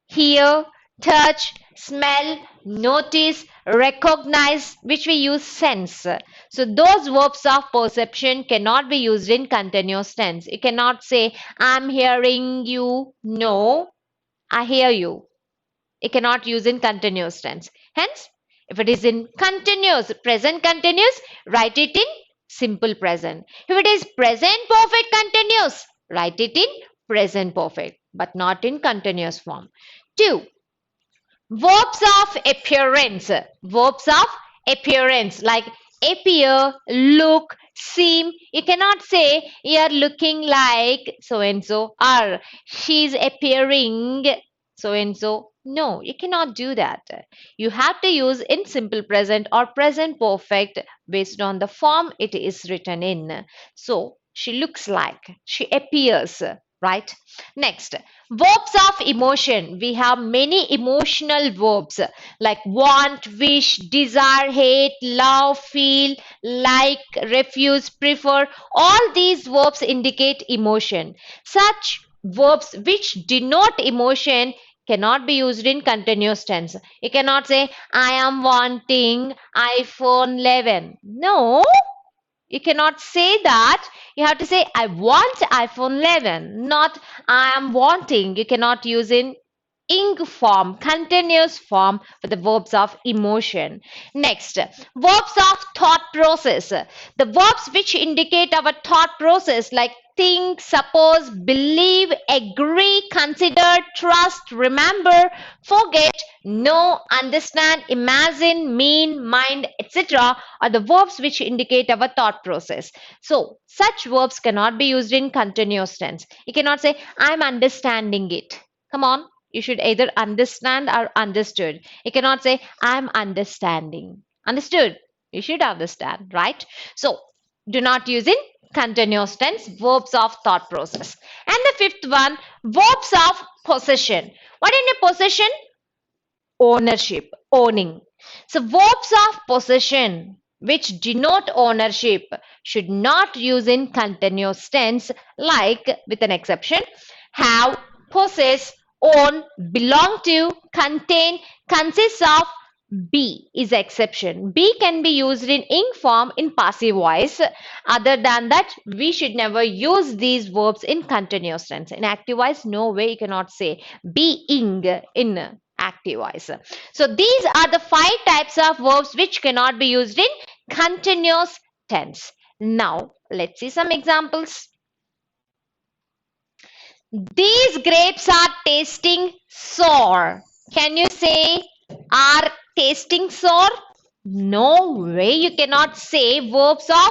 hear, touch, smell, notice, recognize, which we use sense. So those verbs of perception cannot be used in continuous tense. You cannot say, I'm hearing you. No, I hear you. It cannot use in continuous tense. Hence, if it is in continuous, present continuous, write it in simple present. If it is present perfect continuous, write it in present perfect, but not in continuous form. 2. Verbs of appearance. Verbs of appearance like appear, look, seem. You cannot say you are looking like so and so or she's appearing so and so. No, you cannot do that. You have to use in simple present or present perfect based on the form it is written in. So she looks like, she appears, right? Next, verbs of emotion. We have many emotional verbs like want, wish, desire, hate, love, feel, like, refuse, prefer. All these verbs indicate emotion. Such verbs which denote emotion cannot be used in continuous tense. You cannot say, I am wanting iPhone 11. No, you cannot say that. You have to say, I want iPhone 11, not I am wanting. You cannot use in ing form, continuous form for the verbs of emotion. Next, verbs of thought process. The verbs which indicate our thought process like think, suppose, believe, agree, consider, trust, remember, forget, know, understand, imagine, mean, mind, etc. are the verbs which indicate our thought process. So, such verbs cannot be used in continuous tense. You cannot say, I'm understanding it. Come on. You should either understand or understood. You cannot say, I'm understanding. Understood? You should understand, right? So, do not use in continuous tense verbs of thought process. And the 5th one, verbs of possession. What is a possession? Ownership, owning. So, verbs of possession which denote ownership should not use in continuous tense, like, with an exception, have, possess, own, belong to, contain, consists of. Be is exception. Be can be used in ing form in passive voice. Other than that, we should never use these verbs in continuous tense. In active voice, no way you cannot say being in active voice. So these are the 5 types of verbs which cannot be used in continuous tense. Now, let's see some examples. These grapes are tasting sour. Can you say are tasting sour? No way. You cannot say verbs of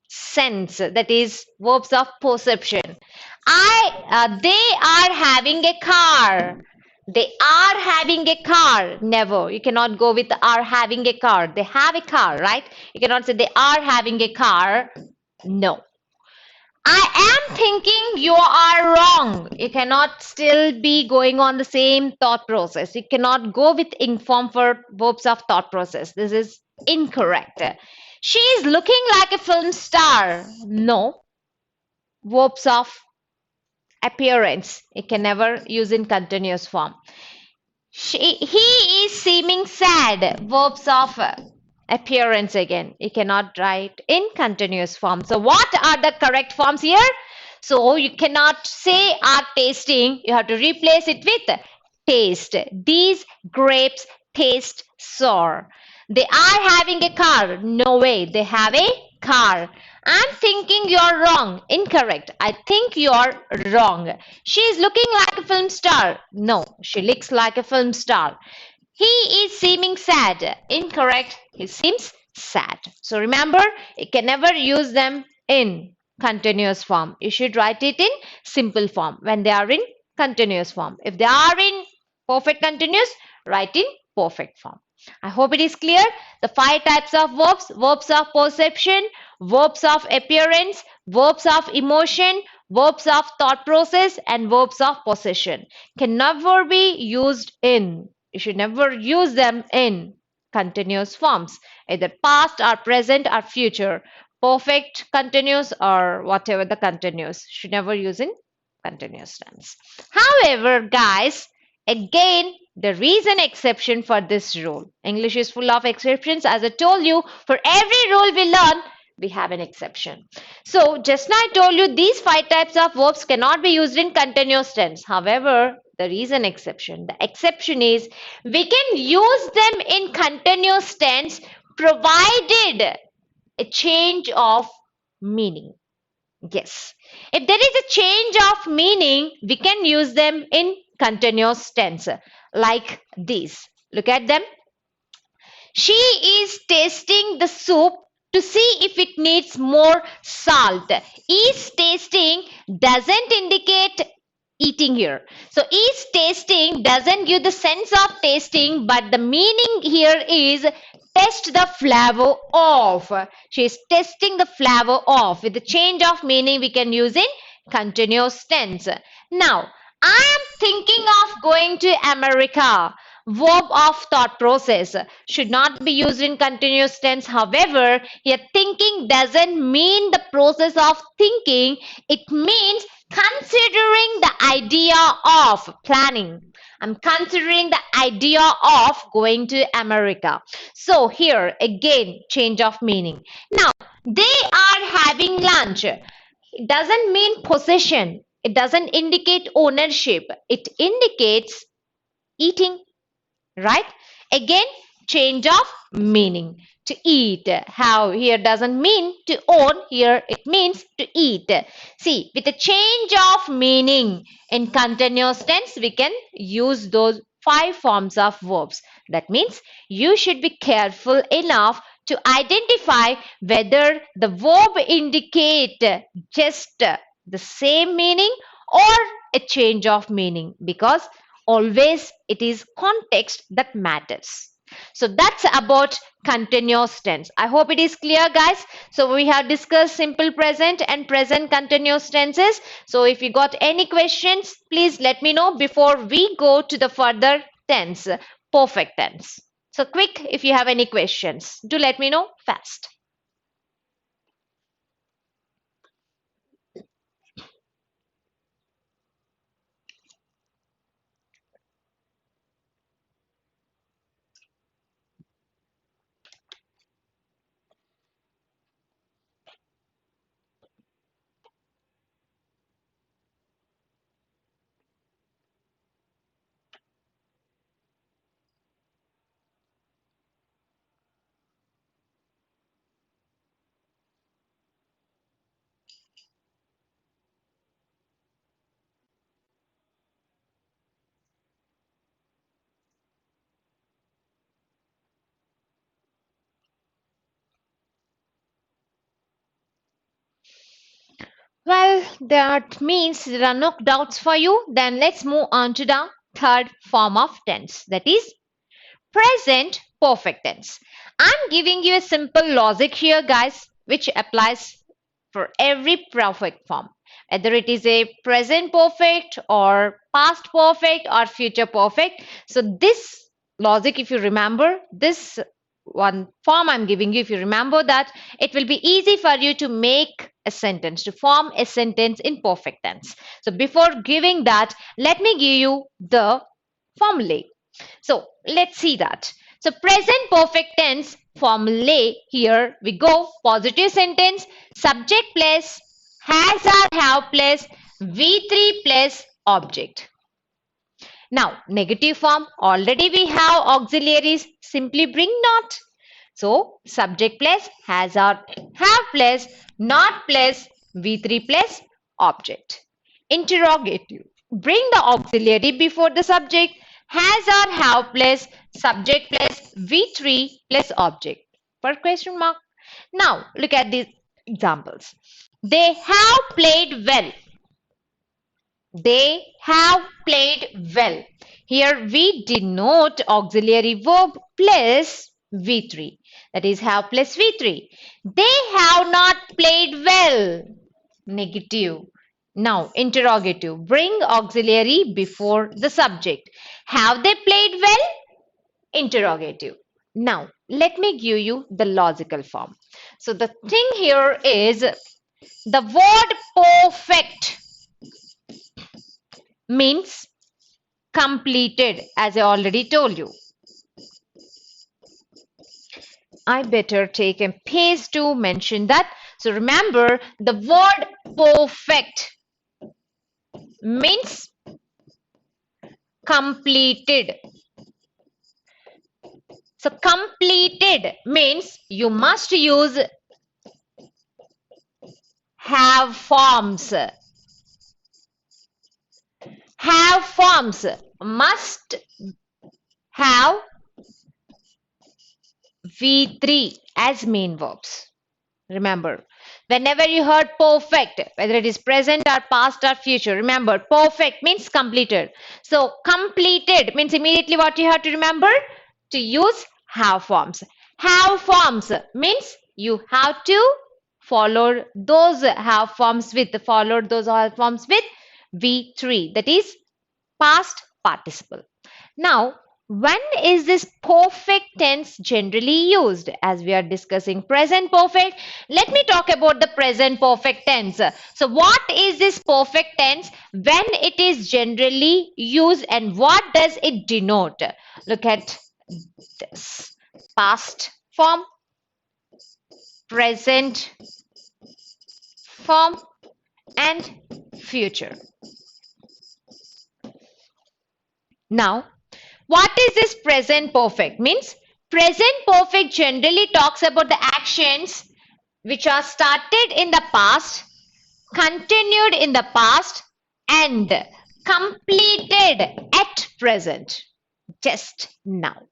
sense, that is verbs of perception. They are having a car. They are having a car. Never. You cannot go with are having a car. They have a car, right? You cannot say they are having a car. No. I am thinking you are wrong. You cannot still be going on the same thought process. You cannot go with ing form for verbs of thought process. This is incorrect. She is looking like a film star. No. Verbs of appearance. You can never use in continuous form. He is seeming sad. Verbs of appearance again. You cannot write in continuous form. So what are the correct forms here? So you cannot say are tasting. You have to replace it with taste. These grapes taste sour. They are having a car. No way. They have a car. I'm thinking you're wrong. Incorrect. I think you're wrong. She is looking like a film star. No, she looks like a film star. He is seeming sad. Incorrect. He seems sad. So remember, you can never use them in continuous form. You should write it in simple form when they are in continuous form. If they are in perfect continuous, write in perfect form. I hope it is clear. The 5 types of verbs: verbs of perception, verbs of appearance, verbs of emotion, verbs of thought process, and verbs of possession can never be used in. You should never use them in continuous forms, either past or present or future, perfect continuous or whatever the continuous. Should never use in continuous tense. However, guys, again, there is an exception for this rule. English is full of exceptions. As I told you, for every rule we learn, we have an exception. So, just now I told you these 5 types of verbs cannot be used in continuous tense. However, there is an exception. The exception is we can use them in continuous tense provided a change of meaning. Yes. If there is a change of meaning, we can use them in continuous tense like this. Look at them. She is tasting the soup to see if it needs more salt. Is tasting doesn't indicate eating here. So is tasting doesn't give the sense of tasting, but the meaning here is test the flavor of. She is testing the flavor of. With the change of meaning, we can use in continuous tense. Now, I am thinking of going to America. Verb of thought process should not be used in continuous tense. However, here thinking doesn't mean the process of thinking. It means considering the idea of planning. I'm considering the idea of going to America. So here again, change of meaning. Now, they are having lunch. It doesn't mean possession. It doesn't indicate ownership. It indicates eating. Right? Again, change of meaning. To eat. How here doesn't mean to own, here it means to eat. See, with a change of meaning in continuous tense, we can use those 5 forms of verbs. That means you should be careful enough to identify whether the verb indicate just the same meaning or a change of meaning, because always it is context that matters. So that's about continuous tense. I hope it is clear, guys. So we have discussed simple present and present continuous tenses. So if you got any questions, please let me know before we go to the further tense, perfect tense. So quick, if you have any questions, do let me know fast. Well, that means there are no doubts for you. Then let's move on to the third form of tense, that is present perfect tense. I'm giving you a simple logic here, guys, which applies for every perfect form, whether it is a present perfect or past perfect or future perfect. So this logic, if you remember this one form I'm giving you, if you remember that, it will be easy for you to make a sentence, to form a sentence in perfect tense. So before giving that, let me give you the formulae. So let's see that. So present perfect tense formulae, here we go. Positive sentence, subject plus, has or have plus, V3 plus object. Now, negative form, already we have auxiliaries, simply bring not. So, subject plus, has or have plus, Not plus V3 plus object. Interrogative. Bring the auxiliary before the subject. Has or have plus subject plus V3 plus object. For question mark. Now look at these examples. They have played well. They have played well. Here we denote auxiliary verb plus V3. That is have plus V3. They have not played well. Negative. Now interrogative. Bring auxiliary before the subject. Have they played well? Interrogative. Now let me give you the logical form. So the thing here is the word perfect means completed, as I already told you. I better take a page to mention that. So remember, the word perfect means completed. So completed means you must use have forms. Have forms must have V3 as main verbs. Remember, whenever you heard perfect, whether it is present or past or future, remember perfect means completed. So completed means immediately what you have to remember? To use have forms. Have forms means you have to follow those have forms with V3, that is past participle. Now, when is this perfect tense generally used? As we are discussing present perfect, let me talk about the present perfect tense. So, what is this perfect tense? When it is generally used and what does it denote? Look at this. Past form, present form, and future. Now, what is this present perfect? Means present perfect generally talks about the actions which are started in the past, continued in the past, and completed at present, just now.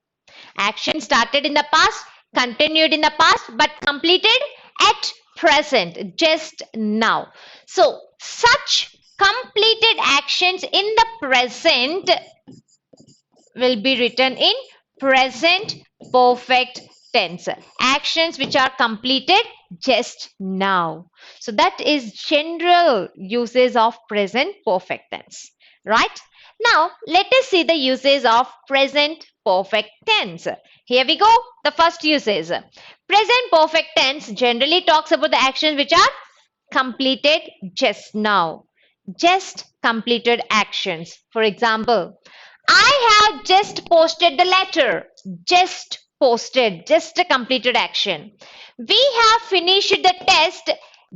Action started in the past, continued in the past, but completed at present, just now. So, such completed actions in the present will be written in present perfect tense. Actions which are completed just now. So that is general uses of present perfect tense, right? Now let us see the uses of present perfect tense. Here we go. The first usage. Present perfect tense generally talks about the actions which are completed just now. Just completed actions. For example, I have just posted the letter. Just posted, just a completed action. We have finished the test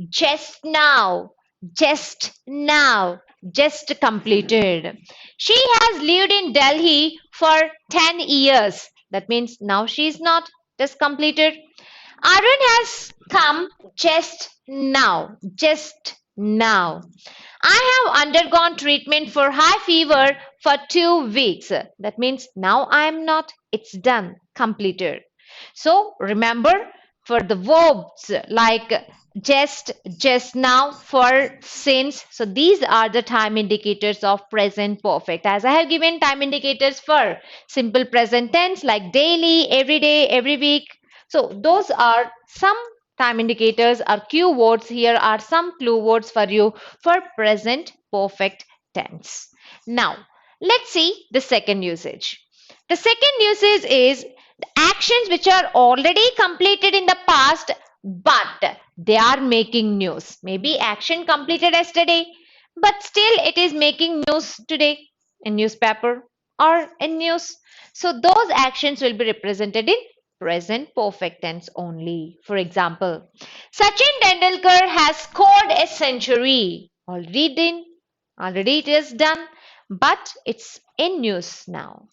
just now. Just now. Just completed. She has lived in Delhi for 10 years. That means now she is not. Just completed. Arun has come just now. Just now. I have undergone treatment for high fever for 2 weeks. That means now I am not. It's done. Completed. So remember for the verbs like just now, for, since. So these are the time indicators of present perfect. As I have given time indicators for simple present tense like daily, every day, every week. So those are some time indicators or cue words. Here are some clue words for you for present perfect tense. Now, let's see the second usage. The second usage is the actions which are already completed in the past but they are making news. Maybe action completed yesterday but still it is making news today in newspaper or in news. So those actions will be represented in present perfect tense only. For example, Sachin Tendulkar has scored a century. Already it is done, but it's in news now.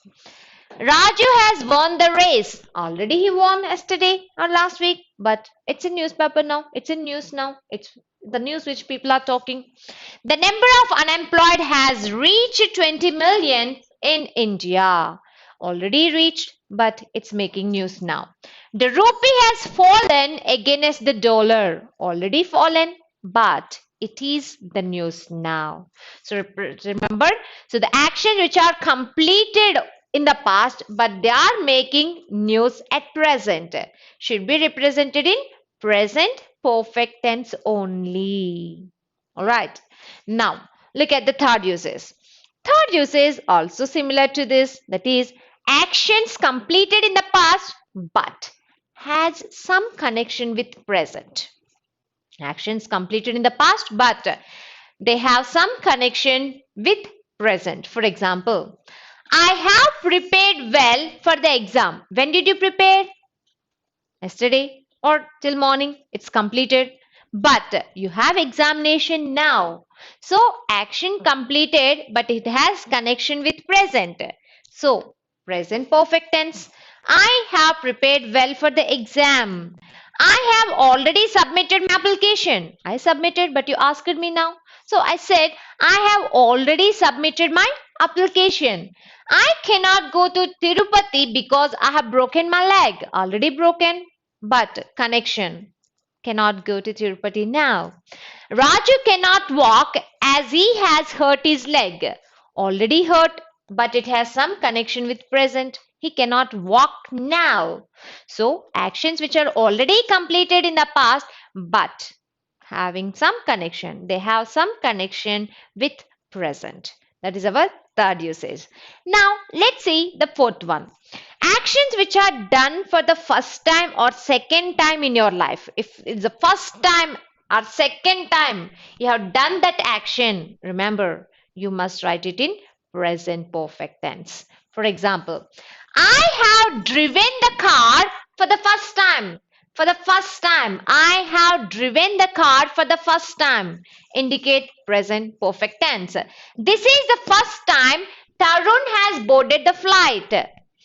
Raju has won the race. Already he won yesterday or last week, but it's in newspaper now. It's in news now. It's the news which people are talking. The number of unemployed has reached 20 million in India. Already reached, but it's making news now. The rupee has fallen against the dollar. Already fallen, but it is the news now. So remember, so the actions which are completed in the past, but they are making news at present should be represented in present perfect tense only. All right. Now, look at the third uses. Third use is also similar to this, that is, actions completed in the past but has some connection with present. Actions completed in the past but they have some connection with present. For example, I have prepared well for the exam. When did you prepare? Yesterday or till morning. It's completed. But you have examination now. So action completed, but it has connection with present. So present perfect tense. I have prepared well for the exam. I have already submitted my application. I submitted, but you asked me now. So I said, I have already submitted my application. I cannot go to Tirupati because I have broken my leg. Already broken, but connection. Cannot go to Tirupati now. Raju cannot walk as he has hurt his leg. Already hurt, but it has some connection with present. He cannot walk now. So, actions which are already completed in the past but having some connection. They have some connection with present. That is our third usage. Now, let's see the fourth one. Actions which are done for the first time or second time in your life. If it's the first time or second time you have done that action, remember, you must write it in present perfect tense. For example, I have driven the car for the first time. For the first time, I have driven the car for the first time. Indicate present perfect tense. This is the first time Tarun has boarded the flight.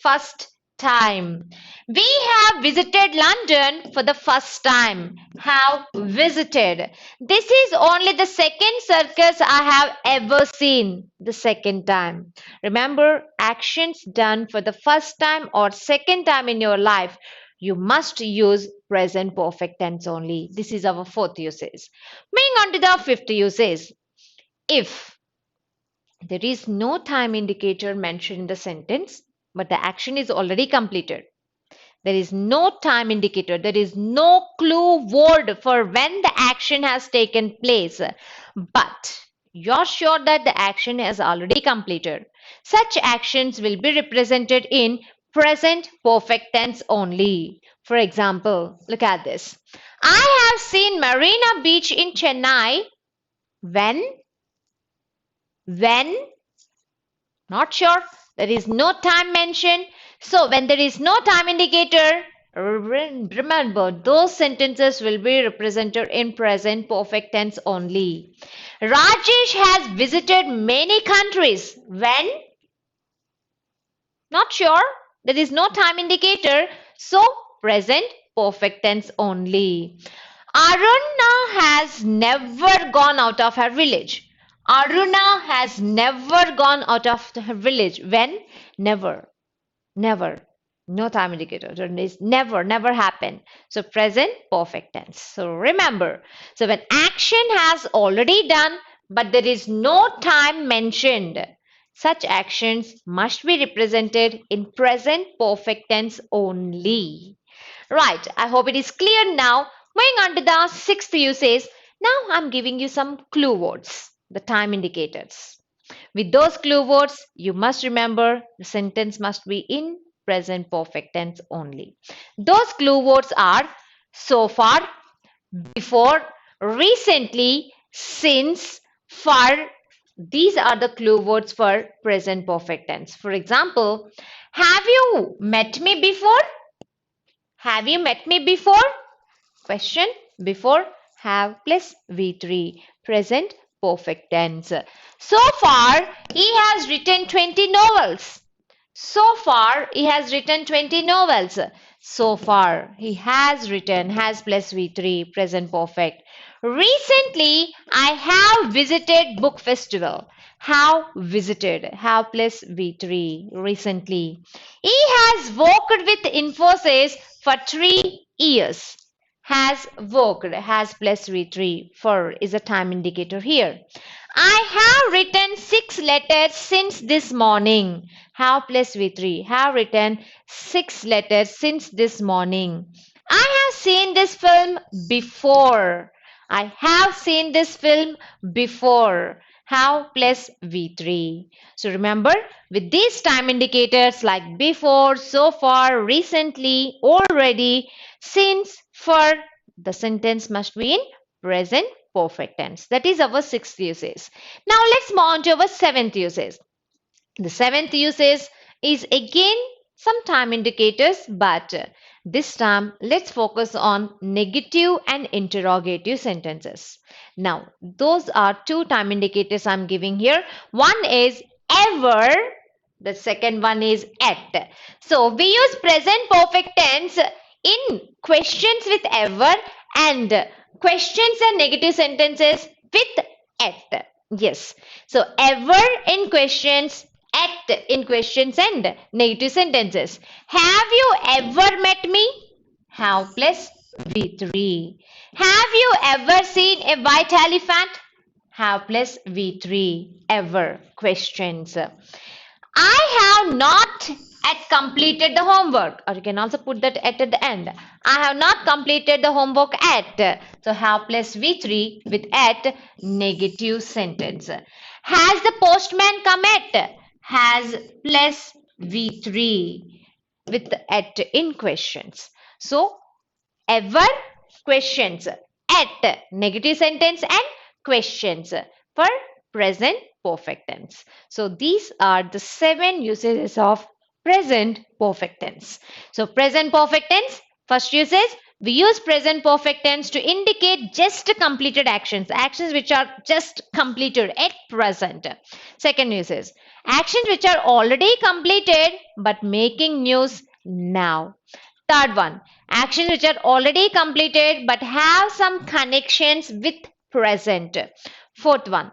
First time. We have visited London for the first time. Have visited. This is only the second circus I have ever seen. The second time. Remember, actions done for the first time or second time in your life, you must use present perfect tense only. This is our fourth usage. Moving on to the fifth usage. If there is no time indicator mentioned in the sentence, but the action is already completed. There is no time indicator. There is no clue word for when the action has taken place. But you're sure that the action has already completed. Such actions will be represented in present perfect tense only. For example, look at this. I have seen Marina Beach in Chennai when not sure. There is no time mentioned. So when there is no time indicator, remember those sentences will be represented in present perfect tense only. Rajesh has visited many countries. When? Not sure. There is no time indicator. So present perfect tense only. Aruna has never gone out of her village. Aruna has never gone out of her village. When? Never. Never. No time indicator. There is never, never happened. So present perfect tense. So remember. So when action has already done, but there is no time mentioned, such actions must be represented in present perfect tense only. Right. I hope it is clear now. Moving on to the sixth usage. Now I'm giving you some clue words, the time indicators. With those clue words, you must remember the sentence must be in present perfect tense only. Those clue words are so far, before, recently, since, for. These are the clue words for present perfect tense. For example, have you met me before? Have you met me before? Question before have plus V3. Present perfect tense. So far, he has written 20 novels. So far, he has written 20 novels. So far, he has written has plus V3, present perfect. Recently, I have visited book festival. Have visited, have plus V3, recently. He has worked with Infosys for 3 years. Has worked, has plus V3, for is a time indicator here. I have written 6 letters since this morning. Have plus V3. Have written 6 letters since this morning. I have seen this film before. I have seen this film before. Have plus V3. So remember, with these time indicators like before, so far, recently, already, since, for, the sentence must be in present perfect tense. That is our sixth usage. Now let's move on to our seventh usage. The seventh usage is again some time indicators, but this time let's focus on negative and interrogative sentences. Now, those are two time indicators I'm giving here. One is ever, the second one is at. So, we use present perfect tense in questions with ever and questions and negative sentences with at. Yes. So, ever in questions, at in questions and negative sentences. Have you ever met me? Have plus V3. Have you ever seen a white elephant? Have plus V3. Ever questions. I have not yet completed the homework, or you can also put that at the end. I have not completed the homework at. So have plus V3 with at negative sentence. Has the postman come at? Has plus V3 with at in questions. So ever questions, at negative sentence and questions for present perfect tense. So these are the 7 usages of present perfect tense. So present perfect tense, first usage, we use present perfect tense to indicate just completed actions, actions which are just completed at present. Second usage, actions which are already completed but making news now. Third one, actions which are already completed but have some connections with present. Fourth one,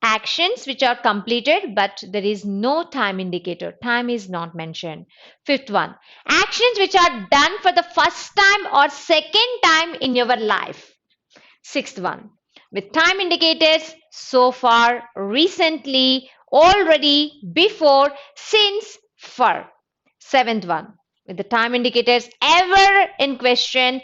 actions which are completed but there is no time indicator. Time is not mentioned. Fifth one, actions which are done for the first time or second time in your life. Sixth one, with time indicators so far, recently, already, before, since, for. Seventh one, with the time indicators ever in question,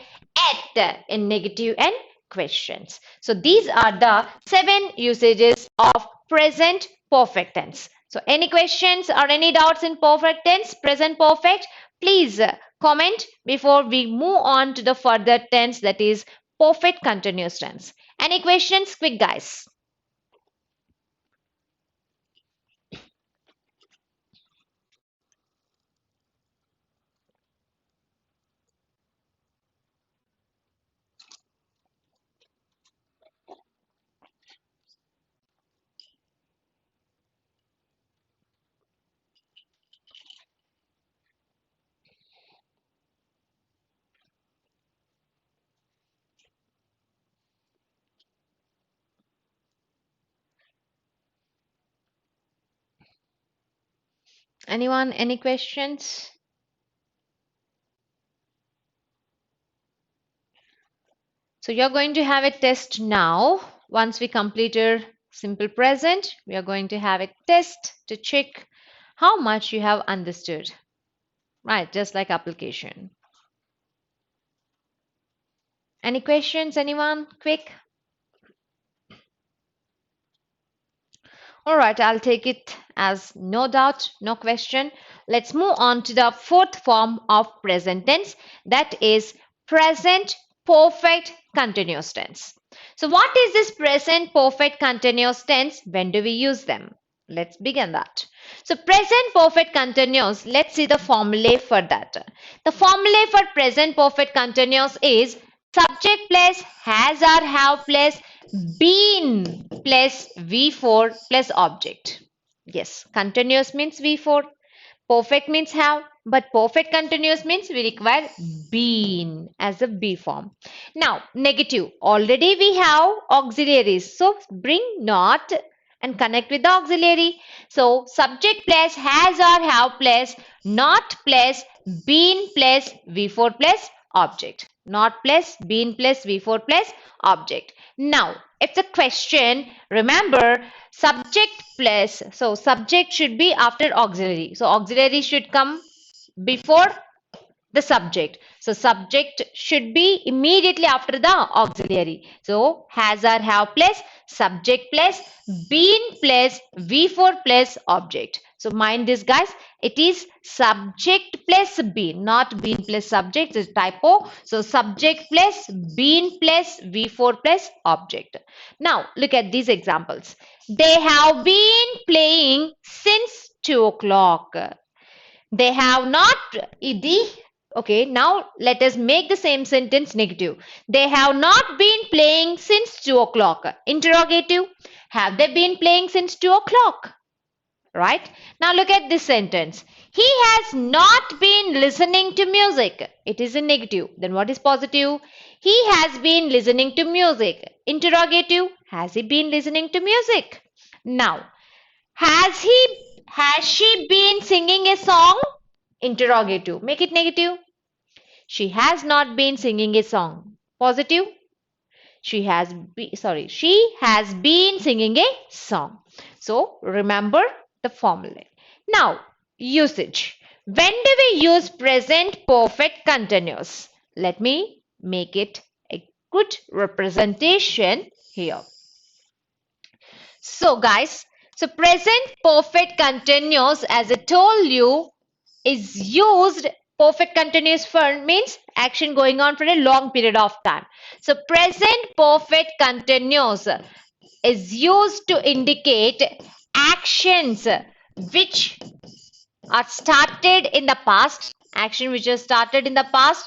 at in negative and questions. So these are the 7 usages of present perfect tense. So any questions or any doubts in perfect tense, present perfect, please comment before we move on to the further tense, that is perfect continuous tense. Any questions? Quick, guys. Anyone? Any questions? So you're going to have a test now. Once we complete our simple present, we are going to have a test to check how much you have understood. Right, just like application. Any questions, anyone? Quick. All right, I'll take it as no doubt, no question. Let's move on to the fourth form of present tense, that is present perfect continuous tense. So what is this present perfect continuous tense? When do we use them? Let's begin that. So present perfect continuous, let's see the formulae for that. The formulae for present perfect continuous is subject plus has or have plus been plus V4 plus object. Yes, continuous means V4 Perfect means have, but perfect continuous means we require been as a be form. Now, negative. Already we have auxiliaries. So, bring not and connect with the auxiliary. So, subject plus has or have plus not plus been plus V4 plus object. Not plus been plus V4 plus object. Now, it's a question. Remember, subject plus, so subject should be after auxiliary. So auxiliary should come before the subject. So subject should be immediately after the auxiliary. So has or have plus subject plus been plus V4 plus object. So mind this guys, it is subject plus been, not been plus subject. It's a typo. So subject plus been plus V4 plus object. Now look at these examples. They have been playing since 2 o'clock. They have not ed. Okay, now let us make the same sentence negative. They have not been playing since 2 o'clock. Interrogative. Have they been playing since 2 o'clock? Right? Now look at this sentence. He has not been listening to music. It is a negative. Then what is positive? He has been listening to music. Interrogative. Has he been listening to music? Now, has she been singing a song? Interrogative. Make it negative. She has not been singing a song. Positive. She has been singing a song. So remember the formula. Now usage. When do we use present perfect continuous? Let me make it a good representation here. So guys, so present perfect continuous, as I told you, is used. Perfect continuous form means action going on for a long period of time. So present perfect continuous is used to indicate actions which are started in the past, action which is started in the past,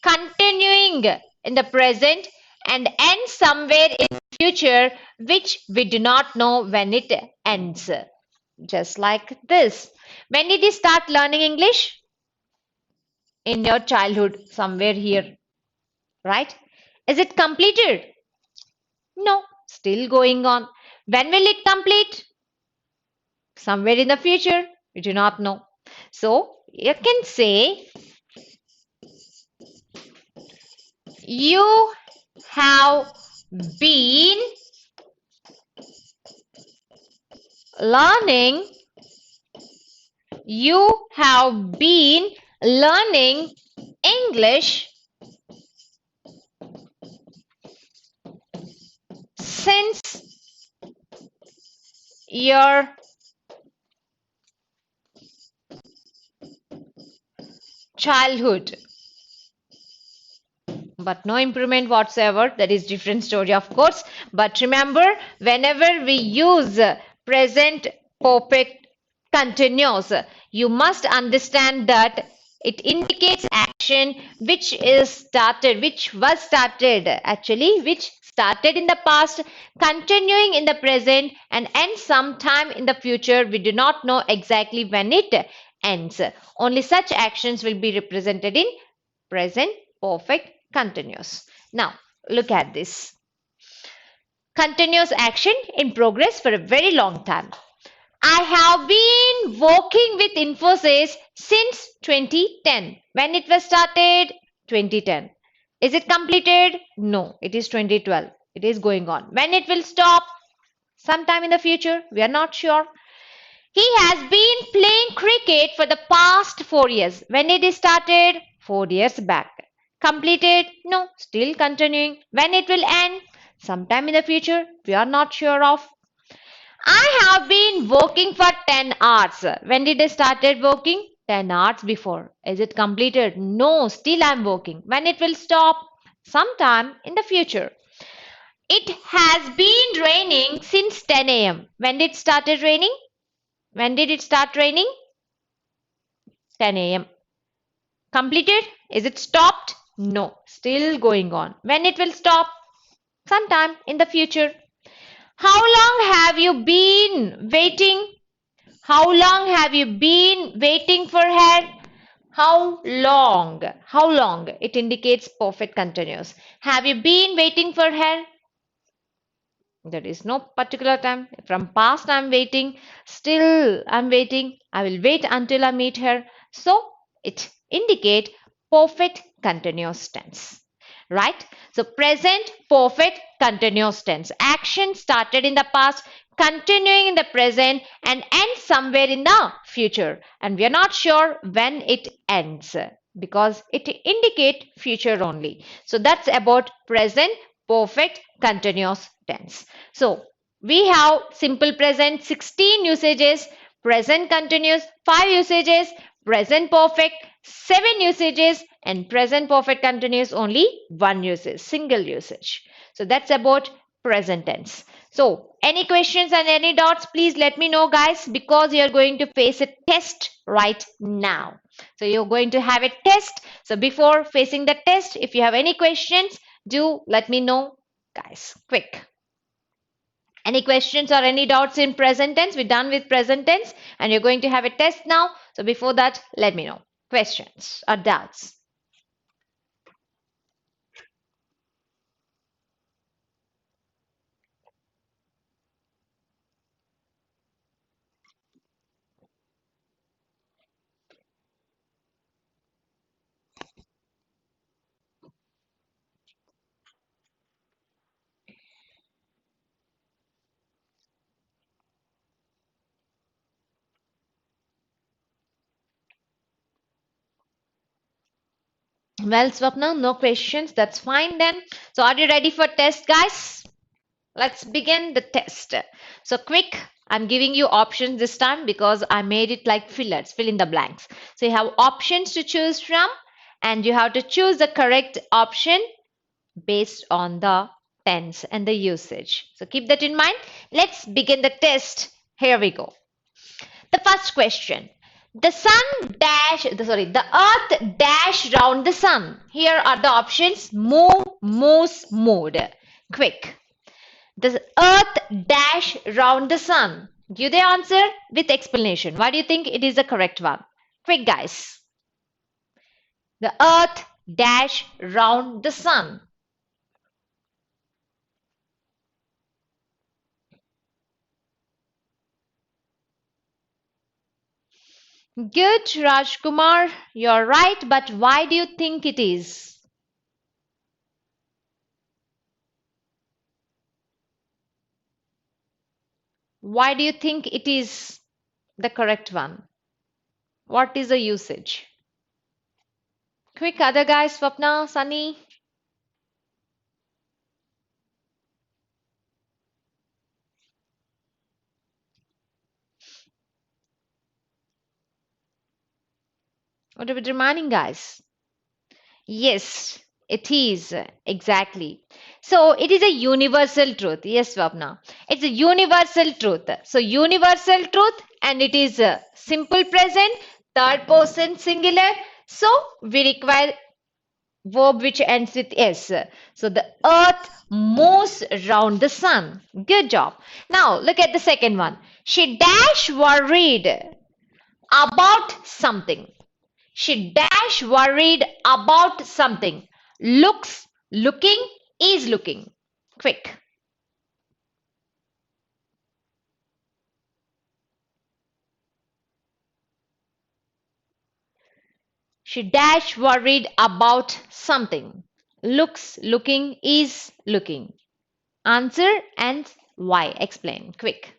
continuing in the present, and end somewhere in the future, which we do not know when it ends. Just like this. When did you start learning English? In your childhood, somewhere here, right? Is it completed? No, still going on. When will it complete? Somewhere in the future, we do not know. So you can say you have been learning. You have been learning English since your childhood. But no improvement whatsoever. That is different story, of course. But remember, whenever we use present perfect continuous, you must understand that it indicates action which was started in the past, continuing in the present, and ends sometime in the future. We do not know exactly when it ends. Only such actions will be represented in present perfect continuous. Now, look at this. Continuous action in progress for a very long time. I have been working with Infosys since 2010. When it was started? 2010. Is it completed? No, it is 2012. It is going on. When it will stop? Sometime in the future. We are not sure. He has been playing cricket for the past 4 years. When it is started? 4 years back. Completed? No, still continuing. When it will end? Sometime in the future. We are not sure of. I have been working for 10 hours. When did I started working? 10 hours before. Is it completed? No, still I'm working. When it will stop? Sometime in the future. It has been raining since 10 a.m. When did it started raining? When did it start raining? 10 a.m. Completed? Is it stopped? No, still going on. When it will stop? Sometime in the future. How long have you been waiting How long have you been waiting for her? How long? How long? It indicates perfect continuous. Have you been waiting for her? There is no particular time. From past, I'm waiting. Still, I'm waiting. I will wait until I meet her. So, it indicate perfect continuous tense. Right? So, present perfect continuous tense. Action started in the past, continuing in the present, and ends somewhere in the future. And we are not sure when it ends because it indicate future only. So, that's about present perfect continuous tense. So we have simple present 16 usages, present continuous 5 usages, present perfect 7 usages, and present perfect continuous only 1 usage, single usage. So that's about present tense. So any questions and any doubts, please let me know, guys, because you're going to face a test right now. So you're going to have a test. So before facing the test, if you have any questions, do let me know, guys, quick. Any questions or any doubts in present tense? We're done with present tense and you're going to have a test now. So before that, let me know. Questions or doubts? Well, Swapna, no questions. That's fine then. So are you ready for test, guys? Let's begin the test. So quick, I'm giving you options this time because I made it like fillers, fill in the blanks. So you have options to choose from and you have to choose the correct option based on the tense and the usage. So keep that in mind. Let's begin the test. Here we go. The first question. The earth dash round the sun. Here are the options: move, moves, moved. Quick. The earth dash round the sun. Give the answer with explanation. Why do you think it is the correct one? Quick, guys. The earth dash round the sun. Good, Rajkumar. You're right, but why do you think it is? Why do you think it is the correct one? What is the usage? Quick, other guys, Swapna, Sunny. What about remaining guys? Yes, it is exactly. So it is a universal truth. Yes, Swapna. It's a universal truth. So universal truth, and it is a simple present, third person singular. So we require verb which ends with s. So the earth moves around the sun. Good job. Now look at the second one. She dash worried about something. She dash worried about something. Looks, looking, is looking. Quick. She dash worried about something. Looks, looking, is looking. Answer and why. Explain. Quick.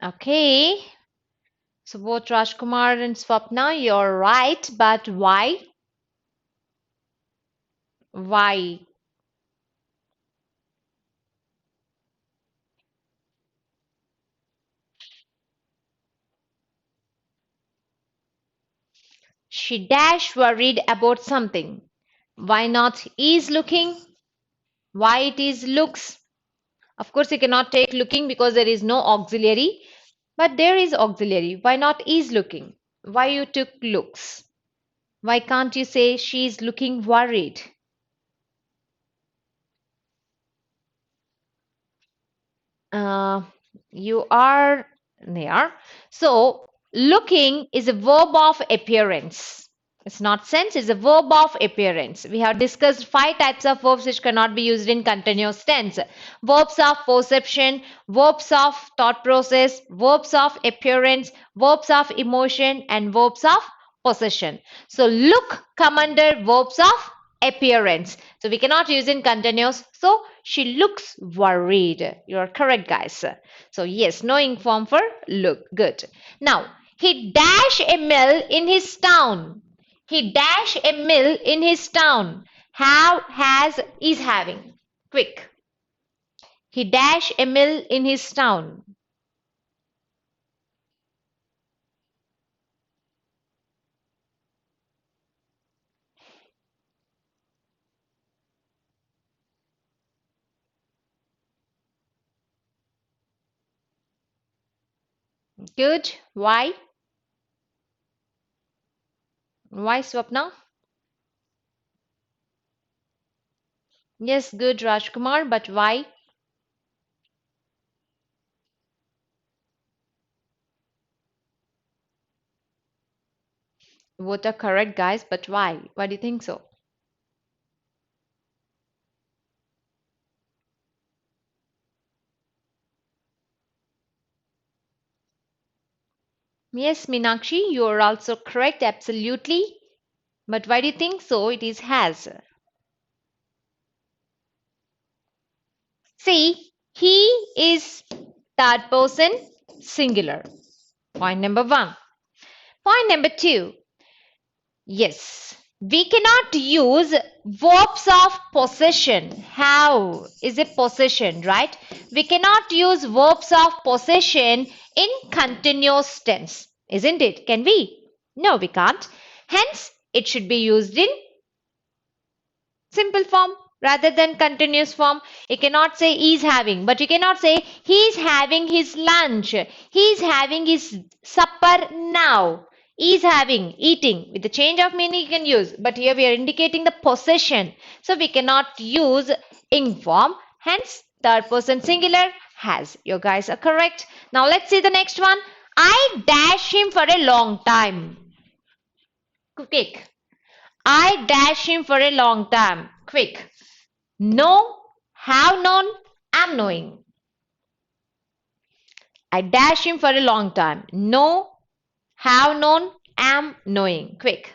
Okay. So both Rajkumar and Swapna, you're right, but why? Why? She dash worried about something. Why not is looking? Why it is looks? Of course, you cannot take looking because there is no auxiliary, but there is auxiliary. Why not is looking? Why you took looks? Why can't you say she is looking worried? Uh, you are there. So, looking is a verb of appearance. It's not sense, it's a verb of appearance. We have discussed 5 types of verbs which cannot be used in continuous tense. Verbs of perception, verbs of thought process, verbs of appearance, verbs of emotion, and verbs of possession. So, look come under verbs of appearance. So we cannot use in continuous. So she looks worried. You are correct, guys. So yes, no ink form for look. Good. Now he dash a mill in his town. He dash a mill in his town. Have, has, is having. Quick. He dash a mill in his town. Good. Why? Why, Swapna? Yes, good, Rajkumar, but why? Both are correct, guys, but why? Why do you think so? Yes, Meenakshi, you are also correct, absolutely. But why do you think so? It is has. See, he is third person singular. Point number one. Point number two. Yes, we cannot use verbs of possession. How is it possession, right? We cannot use verbs of possession in continuous tense, isn't it? Can we? No, we can't. Hence, it should be used in simple form rather than continuous form. You cannot say is having, but you cannot say he is having his lunch. He is having his supper now. Is having, eating. With the change of meaning you can use, but here we are indicating the possession. So we cannot use ing form. Hence, third person singular has. You guys are correct. Now let's see the next one. I dash him for a long time. Quick. I dash him for a long time. Quick. Know, have known, am knowing. I dash him for a long time. Know, have known, am knowing. Quick.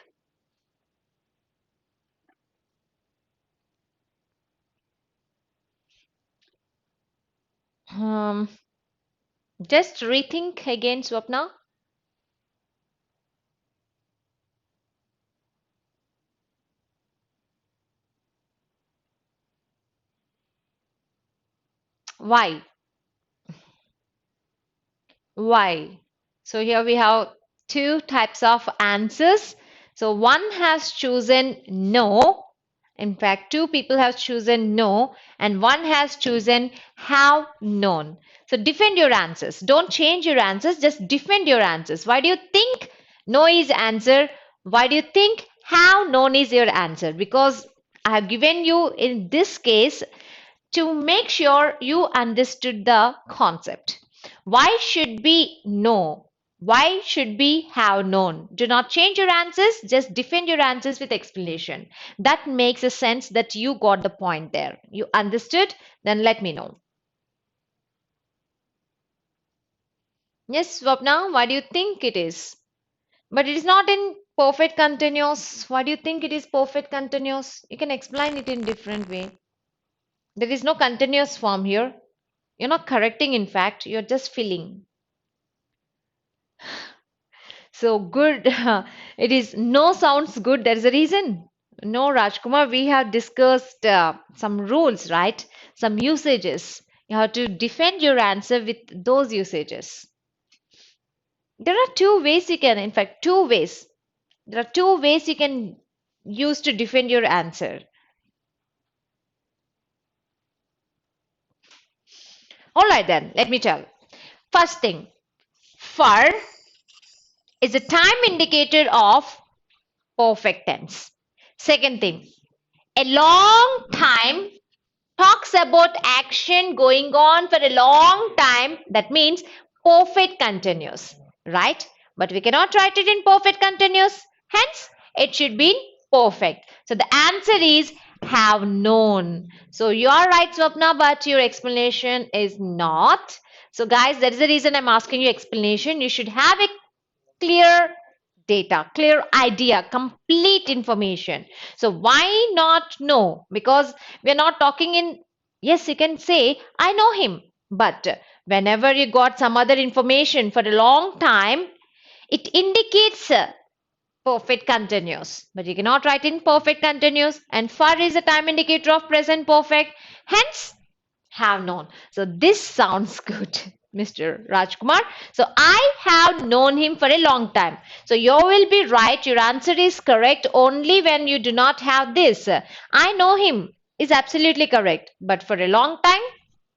Um, just rethink again, Swapna. Why? Why? So here we have 2 types of answers. So one has chosen no. In fact, 2 people have chosen no, and one has chosen have known. So defend your answers. Don't change your answers, just defend your answers. Why do you think no is answer? Why do you think have known is your answer? Because I have given you in this case to make sure you understood the concept. Why should we know? Why should we have known? Do not change your answers, just defend your answers with explanation. That makes a sense that you got the point there. You understood? Then let me know. Yes, Swapna, why do you think it is? But it is not in perfect continuous. Why do you think it is perfect continuous? You can explain it in different way. There is no continuous form here. You're not correcting, in fact, you're just filling. So good. It is no sounds good. There is a reason. No, Rajkumar, we have discussed some rules, right? Some usages. You have to defend your answer with those usages. There are 2 ways you can, in fact, 2 ways. There are 2 ways you can use to defend your answer. All right, then, let me tell. First thing, for is a time indicator of perfect tense. Second thing, a long time talks about action going on for a long time, that means perfect continuous, right? But we cannot write it in perfect continuous, hence it should be perfect. So the answer is have known. So you are right, Swapna, but your explanation is not. So guys, that is the reason I'm asking you explanation. You should have a clear data, clear idea, complete information. So why not know? Because we are not talking in, yes, you can say, I know him. But whenever you got some other information for a long time, it indicates perfect continuous. But you cannot write in perfect continuous. And for is a time indicator of present perfect. Hence, have known. So this sounds good, Mr. Rajkumar. So I have known him for a long time. So you will be right. Your answer is correct only when you do not have this. I know him is absolutely correct. But for a long time,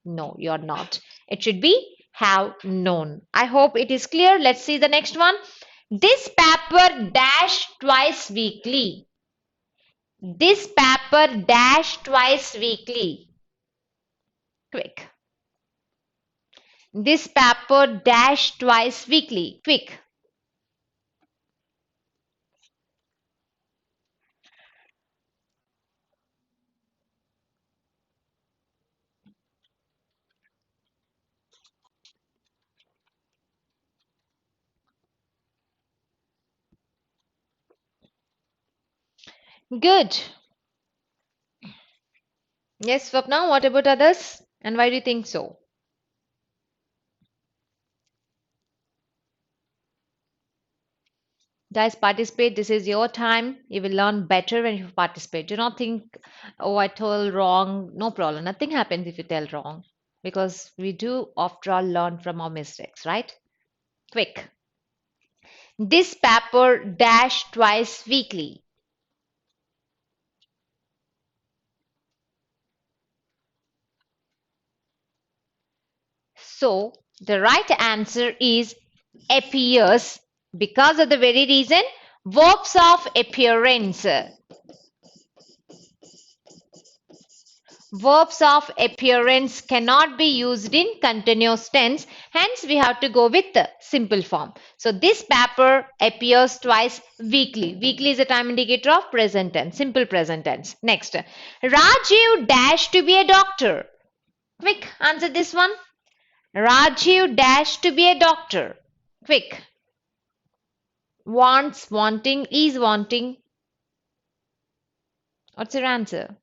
no, you're not. It should be have known. I hope it is clear. Let's see the next one. This paper dash twice weekly. This paper dash twice weekly. Quick. This paper dash twice weekly. Quick. Good. Yes, Swapna, what about others? And why do you think so? Guys, participate. This is your time. You will learn better when you participate. Do not think, oh, I told wrong. No problem. Nothing happens if you tell wrong. Because we do, after all, learn from our mistakes, right? Quick. This paper dash twice weekly. So the right answer is appears because of the very reason verbs of appearance. Verbs of appearance cannot be used in continuous tense, hence we have to go with the simple form. So this paper appears twice weekly. Weekly is a time indicator of present tense, simple present tense. Next, Rajiv dash to be a doctor. Quick, answer this one. Rajiv dash to be a doctor. Quick. Wants, wanting, is wanting. What's your answer?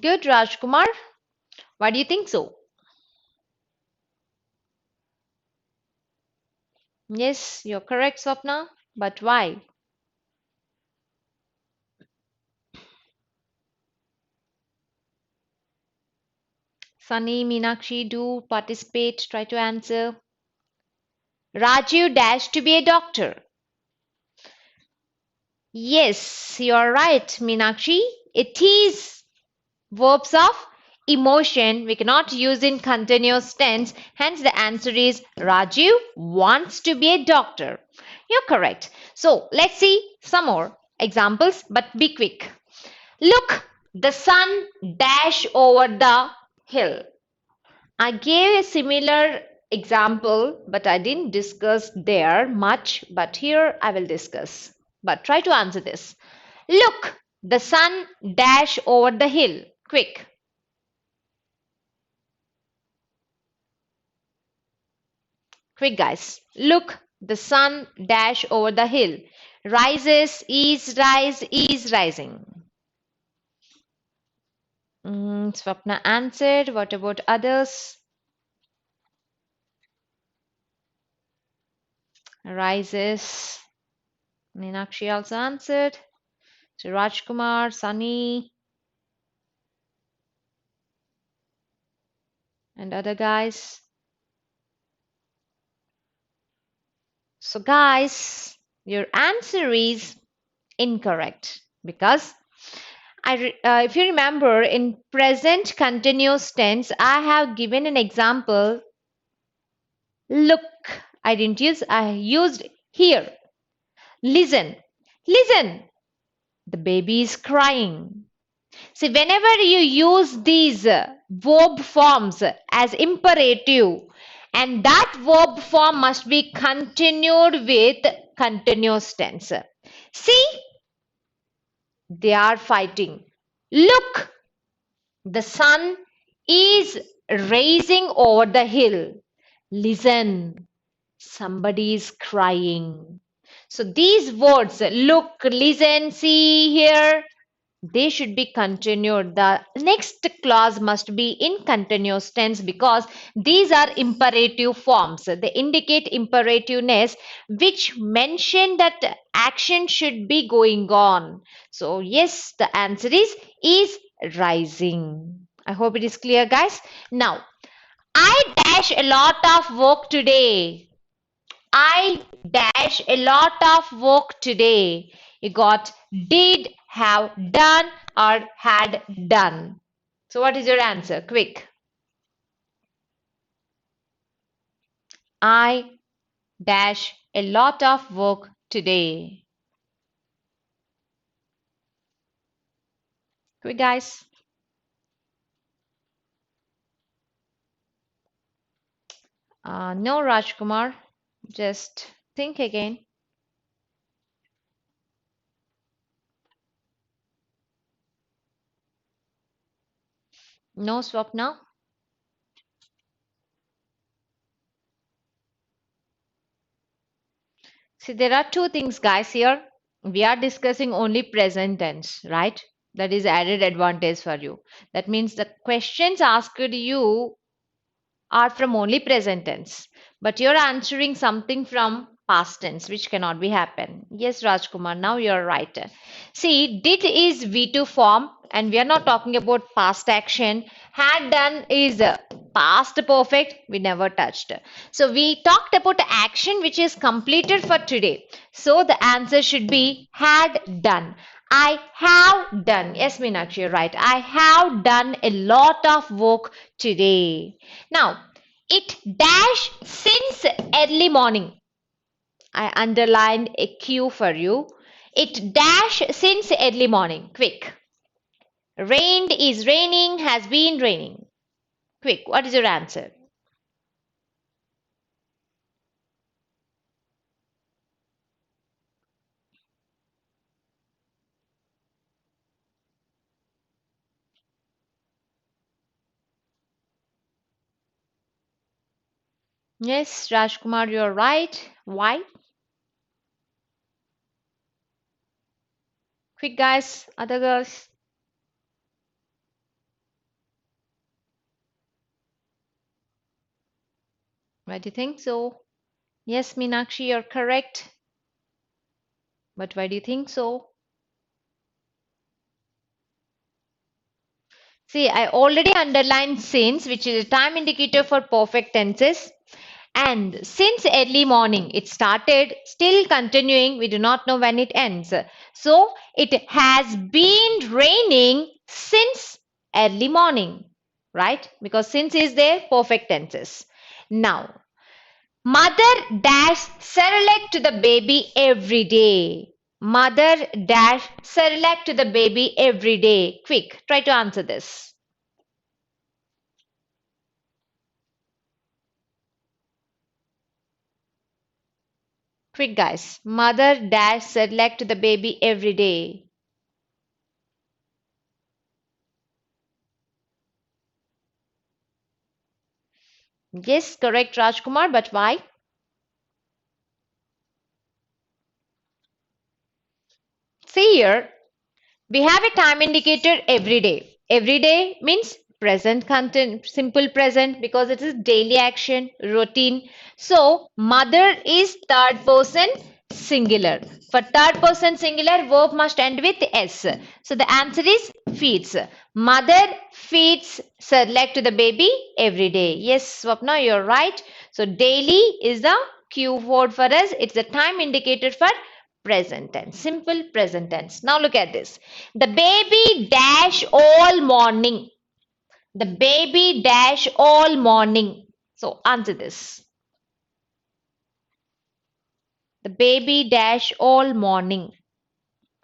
Good, Rajkumar. Why do you think so? Yes, you're correct, Swapna. But why? Sunny, Meenakshi, do participate, try to answer. Rajiv dash to be a doctor. Yes, you're right, Meenakshi. It is verbs of emotion. We cannot use in continuous tense. Hence, the answer is Rajiv wants to be a doctor. You're correct. So, let's see some more examples, but be quick. Look, the sun dash over the hill. I gave a similar example, but I didn't discuss there much, but here I will discuss. But try to answer this. Look, the sun dash over the hill. Quick. Quick, guys. Look, the sun dash over the hill. Rises, is rising. Swapna answered. What about others? Rises. Meenakshi also answered. So Rajkumar, Sunny, and other guys. So, guys, your answer is incorrect because if you remember in present continuous tense, I have given an example. Look, I didn't use, I used here. Listen, listen. The baby is crying. See, whenever you use these verb forms as imperative, and that verb form must be continued with continuous tense. See, they are fighting. Look, the sun is rising over the hill. Listen, somebody is crying. So these words, look, listen, see, hear, they should be continued. The next clause must be in continuous tense because these are imperative forms. They indicate imperativeness, which mention that action should be going on. So yes, the answer is rising. I hope it is clear, guys. Now, I dash a lot of work today. I dash a lot of work today. You got did, have done, or had done. So, what is your answer? Quick. I dash a lot of work today. Quick, guys. No, Rajkumar. Just think again. No, Swapna. See, there are two things, guys, here. We are discussing only present tense, right? That is added advantage for you. That means the questions asked you are from only present tense, but you're answering something from past tense, which cannot be happen. Yes, Rajkumar, now you're right. See, did is V2 form, and we are not talking about past action. Had done is past perfect, we never touched. So we talked about action which is completed for today. So the answer should be had done. I have done. Yes, Meenakshi, you're right. I have done a lot of work today. Now, it dash since early morning. I underlined a Q for you. It dash since early morning. Quick. Rained is raining, has been raining. Quick, what is your answer? Yes, Rajkumar, you're right. Why? Quick, guys, other girls. Why do you think so? Yes, Meenakshi, you're correct. But why do you think so? See, I already underlined since, which is a time indicator for perfect tenses. And since early morning, it started, still continuing, we do not know when it ends. So, it has been raining since early morning, right? Because since is there, perfect tenses. Now, mother dash Cerelac to the baby every day. Mother dash Cerelac to the baby every day. Quick, try to answer this. Quick, guys. Mother dash Cerelac to the baby every day. Yes, correct, Rajkumar, but why? See here, we have a time indicator every day. Every day means present content, simple present because it is daily action, routine. So, mother is third person singular. For third person singular, verb must end with S. So, the answer is feeds. Mother feeds Cerelac to the baby every day. Yes, Swapna, you're right. So, daily is the cue word for us. It's the time indicator for present tense, simple present tense. Now look at this. The baby dash all morning. The baby dash all morning. So answer this. The baby dash all morning.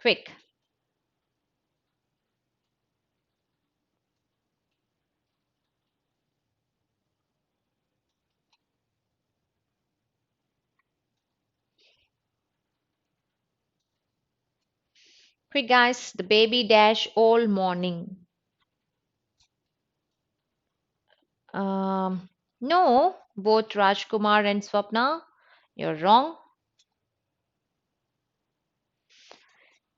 Quick. Quick guys, the baby dash all morning. Um, no, both Rajkumar and Swapna, you're wrong.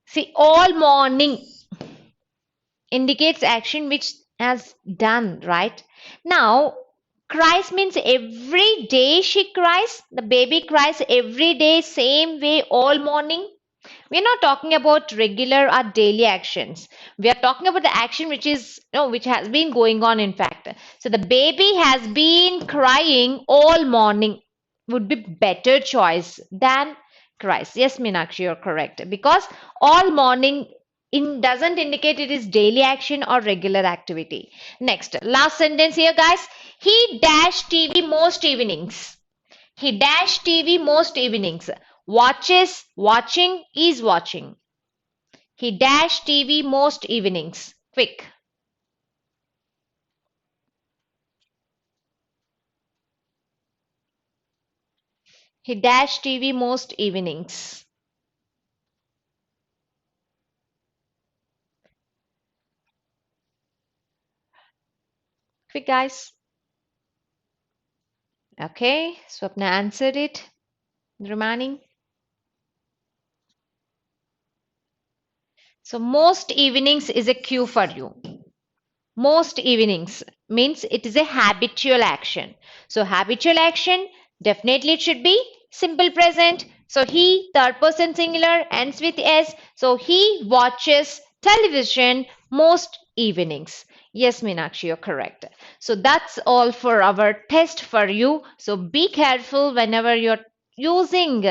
See, all morning indicates action which has done, right? Now, cries means every day she cries. The baby cries every day, same way, all morning. We're not talking about regular or daily actions. We are talking about the action which is no, which has been going on, in fact. So the baby has been crying all morning would be better choice than cries. Yes, Meenakshi, you're correct. Because all morning doesn't indicate it is daily action or regular activity. Next, last sentence here, guys. He dash TV most evenings. He dash TV most evenings. Watches, watching, is watching. He dash TV most evenings. Quick. He dash TV most evenings. Quick, guys. Okay, Swapna answered it. Remaining. So most evenings is a cue for you. Most evenings means it is a habitual action. So habitual action, definitely it should be simple present. So he, third person singular, ends with s. So he watches television most evenings. Yes, Meenakshi, you're correct. So that's all for our test for you. So be careful whenever you're using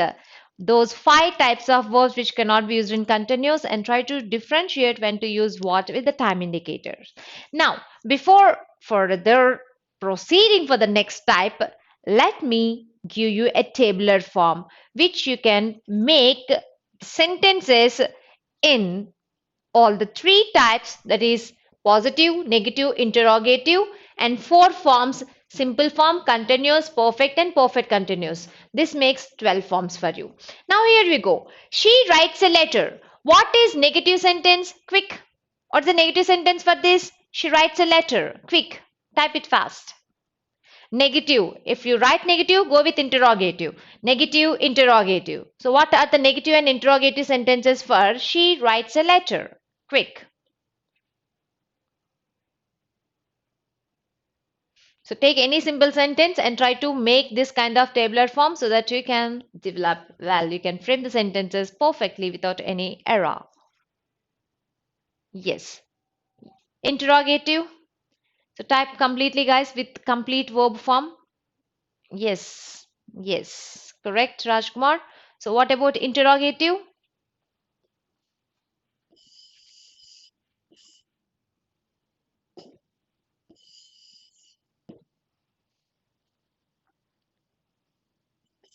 those five types of verbs which cannot be used in continuous, and try to differentiate when to use what with the time indicators. Now, before further proceeding for the next type, let me give you a tabular form which you can make sentences in all the three types, that is positive, negative, interrogative, and four forms: simple form, continuous, perfect, and perfect continuous. This makes 12 forms for you. Now here we go. She writes a letter. What is negative sentence? Quick. What's the negative sentence for this? She writes a letter. Quick. Type it fast. Negative. If you write negative, go with interrogative. Negative, interrogative. So what are the negative and interrogative sentences for she writes a letter? Quick. So take any simple sentence and try to make this kind of tabular form so that you can develop, well, you can frame the sentences perfectly without any error. Yes. Interrogative. So type completely, guys, with complete verb form. Yes. Yes. Correct, Rajkumar. So what about interrogative?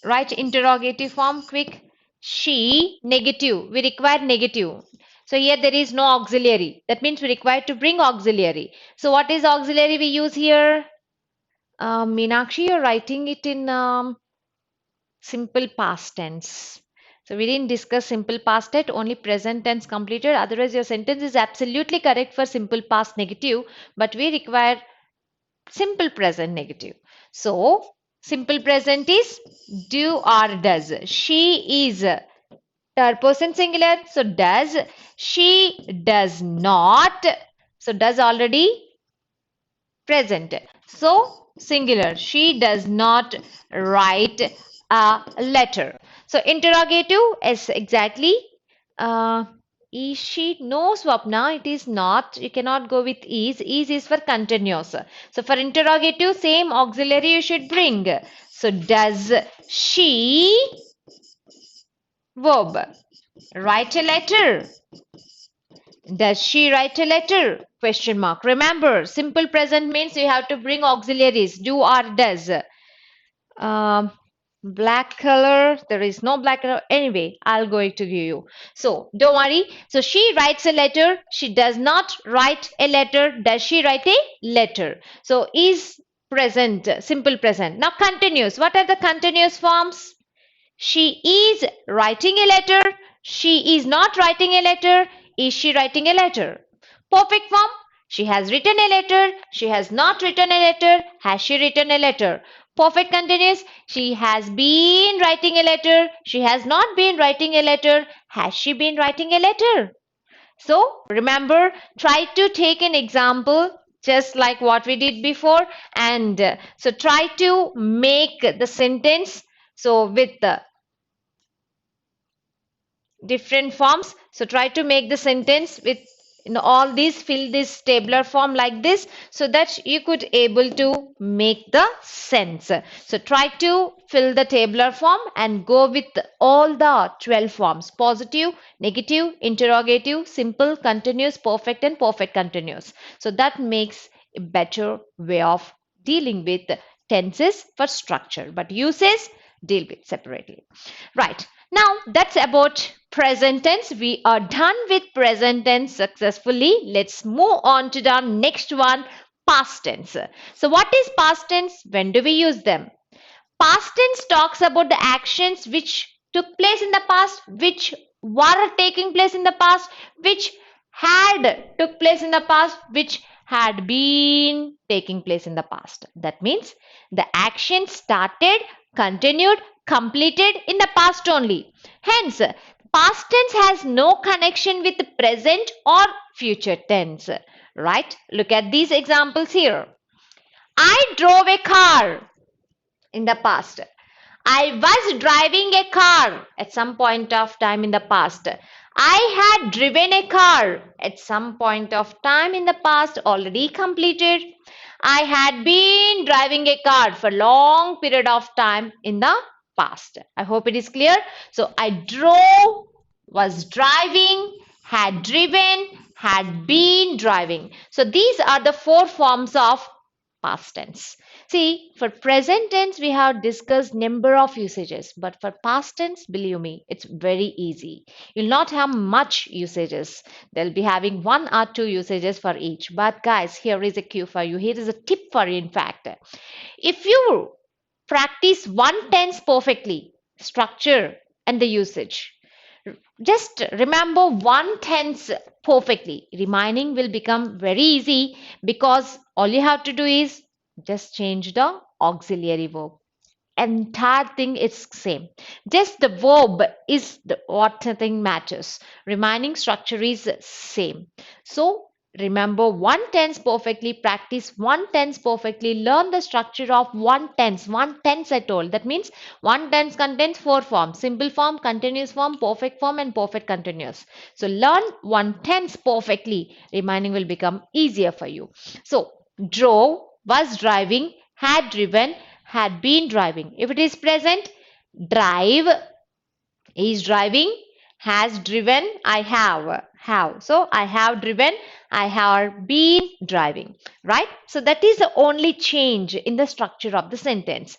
Write interrogative form. Quick. She, negative. We require negative. So here there is no auxiliary. That means we require to bring auxiliary. So what is auxiliary we use here? Meenakshi, you're writing it in simple past tense. So we didn't discuss simple past yet, only present tense completed. Otherwise, your sentence is absolutely correct for simple past negative, but we require simple present negative. So simple present is do or does. She is third person singular. So does. She does not. So does already present. So singular. She does not write a letter. So interrogative is exactly is she? No, Swapna, it is not. You cannot go with is. Is for continuous. So for interrogative, same auxiliary you should bring. So does she verb write a letter? Does she write a letter? Question mark. Remember, simple present means you have to bring auxiliaries, do or does. Um, black color, there is no black color. Anyway, I'll going to give you. So don't worry. So she writes a letter. She does not write a letter. Does she write a letter? So is present, simple present. Now continuous. What are the continuous forms? She is writing a letter. She is not writing a letter. Is she writing a letter? Perfect form. She has written a letter. She has not written a letter. Has she written a letter? Perfect continuous. She has been writing a letter. She has not been writing a letter. Has she been writing a letter? So remember, try to take an example just like what we did before, and so try to make the sentence so with the different forms. So try to make the sentence with all these, fill this tabular form like this so that you could able to make the sense. So try to fill the tabular form and go with all the 12 forms: positive, negative, interrogative, simple, continuous, perfect and perfect continuous. So that makes a better way of dealing with tenses for structure, but uses deal with separately. Right. Now that's about present tense. We are done with present tense successfully. Let's move on to the next one, past tense. So what is past tense? When do we use them? Past tense talks about the actions which took place in the past, which were taking place in the past, which had took place in the past, which had been taking place in the past. That means the action started, continued, completed in the past only. Hence, past tense has no connection with the present or future tense. Right? Look at these examples here. I drove a car in the past. I was driving a car at some point of time in the past. I had driven a car at some point of time in the past, already completed. I had been driving a car for long period of time in the past. I hope it is clear. So I drove, was driving, had driven, had been driving. So these are the four forms of past tense. See, for present tense, we have discussed number of usages, but for past tense, believe me, it's very easy. You'll not have much usages. They'll be having one or two usages for each. But guys, here is a cue for you. Here is a tip for you, in fact. If you practice one tense perfectly, structure and the usage, just remember one tense perfectly. Remaining will become very easy because all you have to do is just change the auxiliary verb. Entire thing is same. Just the verb is what thing matters. Remaining structure is same. So remember one tense perfectly, practice one tense perfectly, learn the structure of one tense. One tense I told. That means one tense contains four forms: simple form, continuous form, perfect form, and perfect continuous. So learn one tense perfectly. Remaining will become easier for you. So drove, was driving, had driven, had been driving. If it is present, drive, is driving, has driven, I have. So I have driven, I have been driving, right? So that is the only change in the structure of the sentence.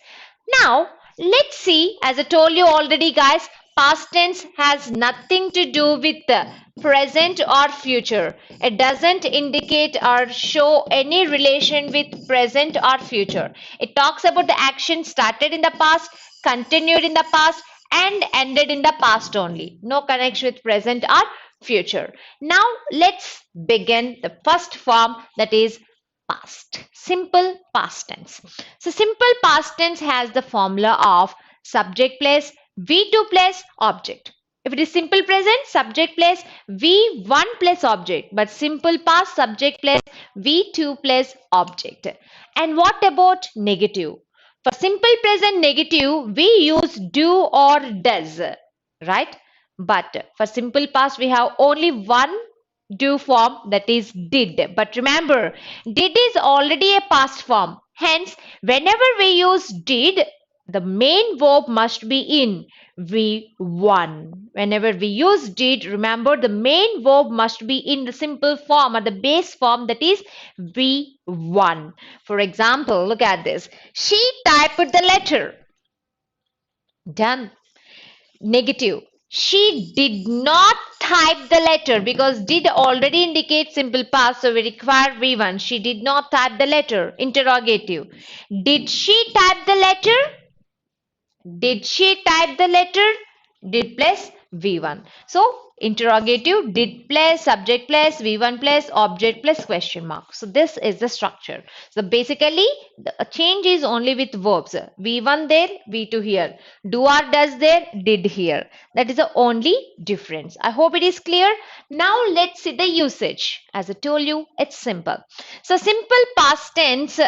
Now let's see, as I told you already guys, past tense has nothing to do with the present or future. It doesn't indicate or show any relation with present or future. It talks about the action started in the past, continued in the past, and ended in the past only. No connection with present or future. Now let's begin the first form, that is past. Simple past tense. So simple past tense has the formula of subject plus V2 plus object. If it is simple present, subject plus V1 plus object, but simple past, subject plus V2 plus object. And what about negative? For simple present negative, we use do or does, right? But for simple past, we have only one do form, that is did. But remember, did is already a past form. Hence, whenever we use did, the main verb must be in V1. Whenever we use did, remember the main verb must be in the simple form or the base form, that is V1. For example, look at this. She typed the letter. Done. Negative. She did not type the letter, because did already indicates simple past, so we require V1. She did not type the letter. Interrogative. Did she type the letter? Did she type the letter? Did plus V1. So Interrogative, did plus, subject plus, V1 plus, object plus question mark. So this is the structure. So basically the change is only with verbs. V1 there, V2 here. Do or does there, did here. That is the only difference. I hope it is clear. Now let's see the usage. As I told you, it's simple. So simple past tense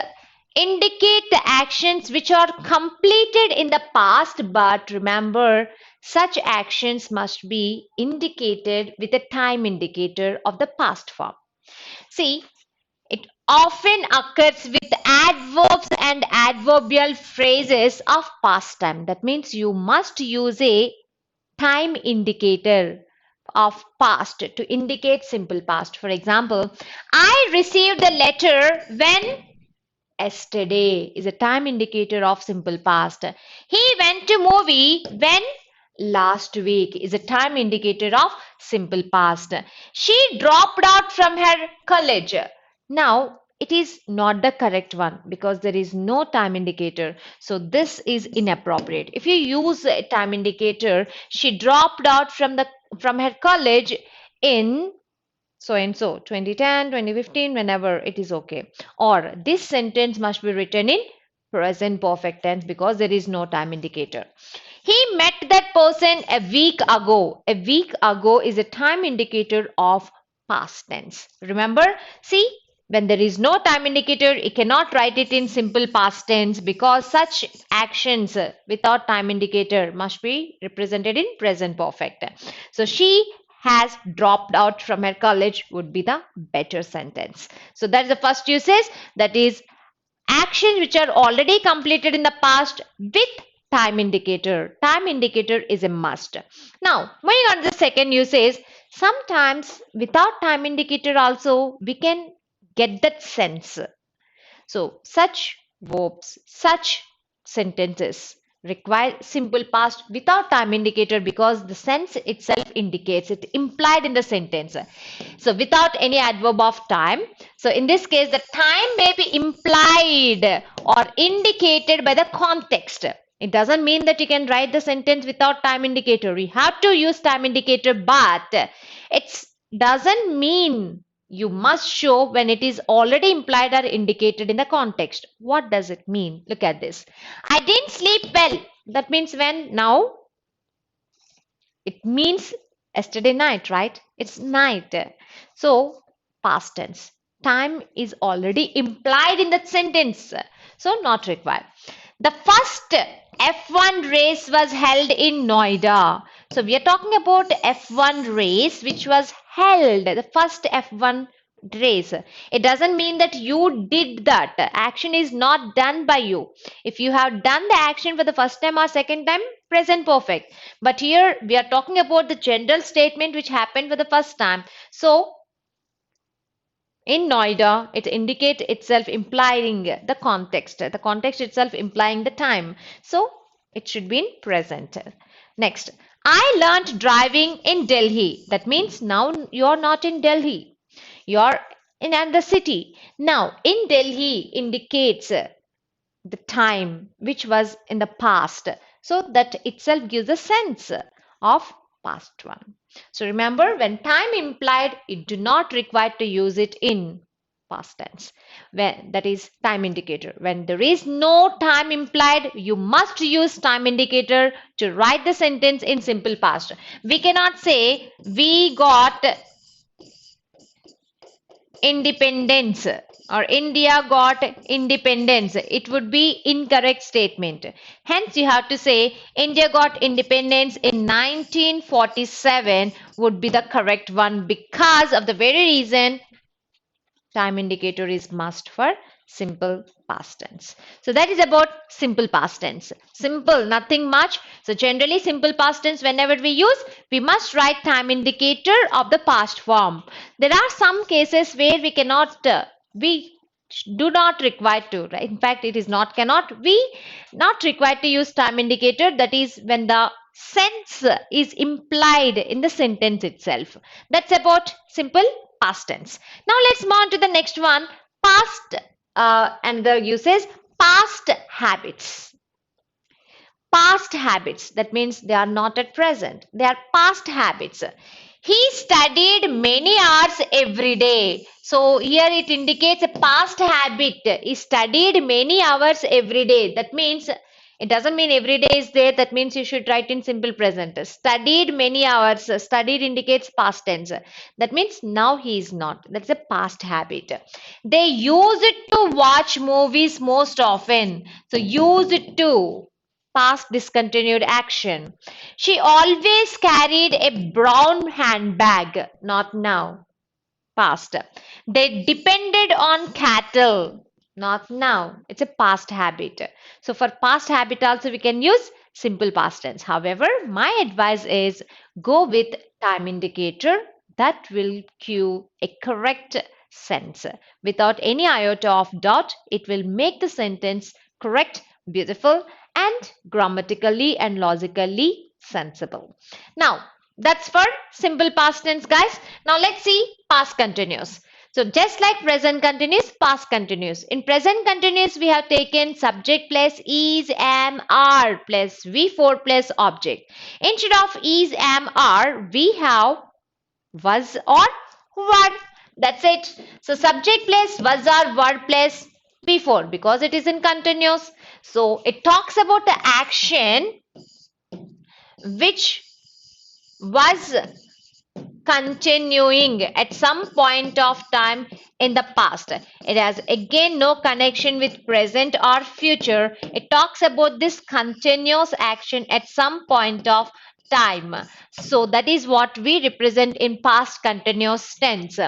indicate the actions which are completed in the past, but remember, such actions must be indicated with a time indicator of the past form. See, it often occurs with adverbs and adverbial phrases of past time. That means you must use a time indicator of past to indicate simple past. For example, I received the letter when yesterday is a time indicator of simple past. He went to movie when last week is a time indicator of simple past. She dropped out from her college. Now it is not the correct one because there is no time indicator. So this is inappropriate. If you use a time indicator, she dropped out from her college in so and so 2010 2015, whenever it is okay. Or this sentence must be written in present perfect tense because there is no time indicator. He met that person a week ago. A week ago is a time indicator of past tense. Remember, see, when there is no time indicator, you cannot write it in simple past tense because such actions without time indicator must be represented in present perfect. So she has dropped out from her college would be the better sentence. So that is the first usage, that is actions which are already completed in the past with time indicator. Time indicator is a must. Now, moving on to the second usage, sometimes without time indicator also we can get that sense. So, such verbs, such sentences require simple past without time indicator because the sense itself indicates it implied in the sentence. So, without any adverb of time. So, in this case, the time may be implied or indicated by the context. It doesn't mean that you can write the sentence without time indicator. We have to use time indicator, but it doesn't mean you must show when it is already implied or indicated in the context. What does it mean? Look at this. I didn't sleep well. That means when? Now it means yesterday night, right? It's night. So past tense. Time is already implied in that sentence. So not required. The first F1 race was held in Noida. So we are talking about F1 race which was held, the first F1 race. It doesn't mean that you did that. Action is not done by you. If you have done the action for the first time or second time, present perfect. But here we are talking about the general statement which happened for the first time. So in Noida, it indicates itself implying the context itself implying the time. So it should be in present. Next, I learned driving in Delhi. That means now you are not in Delhi. You are in another city. Now, in Delhi indicates the time which was in the past. So that itself gives a sense of past one. So remember, when time implied, you do not require to use it in past tense. When that is time indicator. When there is no time implied, you must use time indicator to write the sentence in simple past. We cannot say we got independence or India got independence. It would be incorrect statement. Hence you have to say India got independence in 1947 would be the correct one because of the very reason time indicator is must for simple past tense. So that is about simple past tense. Simple, nothing much. So generally simple past tense whenever we use, we must write time indicator of the past form. There are some cases where we cannot, we do not require to, right? In fact, it is not cannot, we not required to use time indicator. That is when the sense is implied in the sentence itself. That's about simple past tense. Now let's move on to the next one, past and the uses past habits. Past habits, that means they are not at present, they are past habits. He studied many hours every day. So here it indicates a past habit. He studied many hours every day. That means it doesn't mean every day is there. That means you should write in simple present. Studied many hours. Studied indicates past tense. That means now he is not. That's a past habit. They use it to watch movies most often. So use it to past discontinued action. She always carried a brown handbag, not now, past. They depended on cattle, not now. It's a past habit. So for past habit also we can use simple past tense. However, my advice is go with time indicator. That will cue a correct sense. Without any iota of doubt, it will make the sentence correct, beautiful, and grammatically and logically sensible. Now, that's for simple past tense, guys. Now let's see past continuous. So just like present continuous, past continuous. In present continuous, we have taken subject plus is, am, are plus V4 plus object. Instead of is, am, are, we have was or were. That's it. So subject plus was or were plus V4 because it is in continuous. So it talks about the action which was continuing at some point of time in the past. It has again no connection with present or future. It talks about this continuous action at some point of time. So that is what we represent in past continuous tense.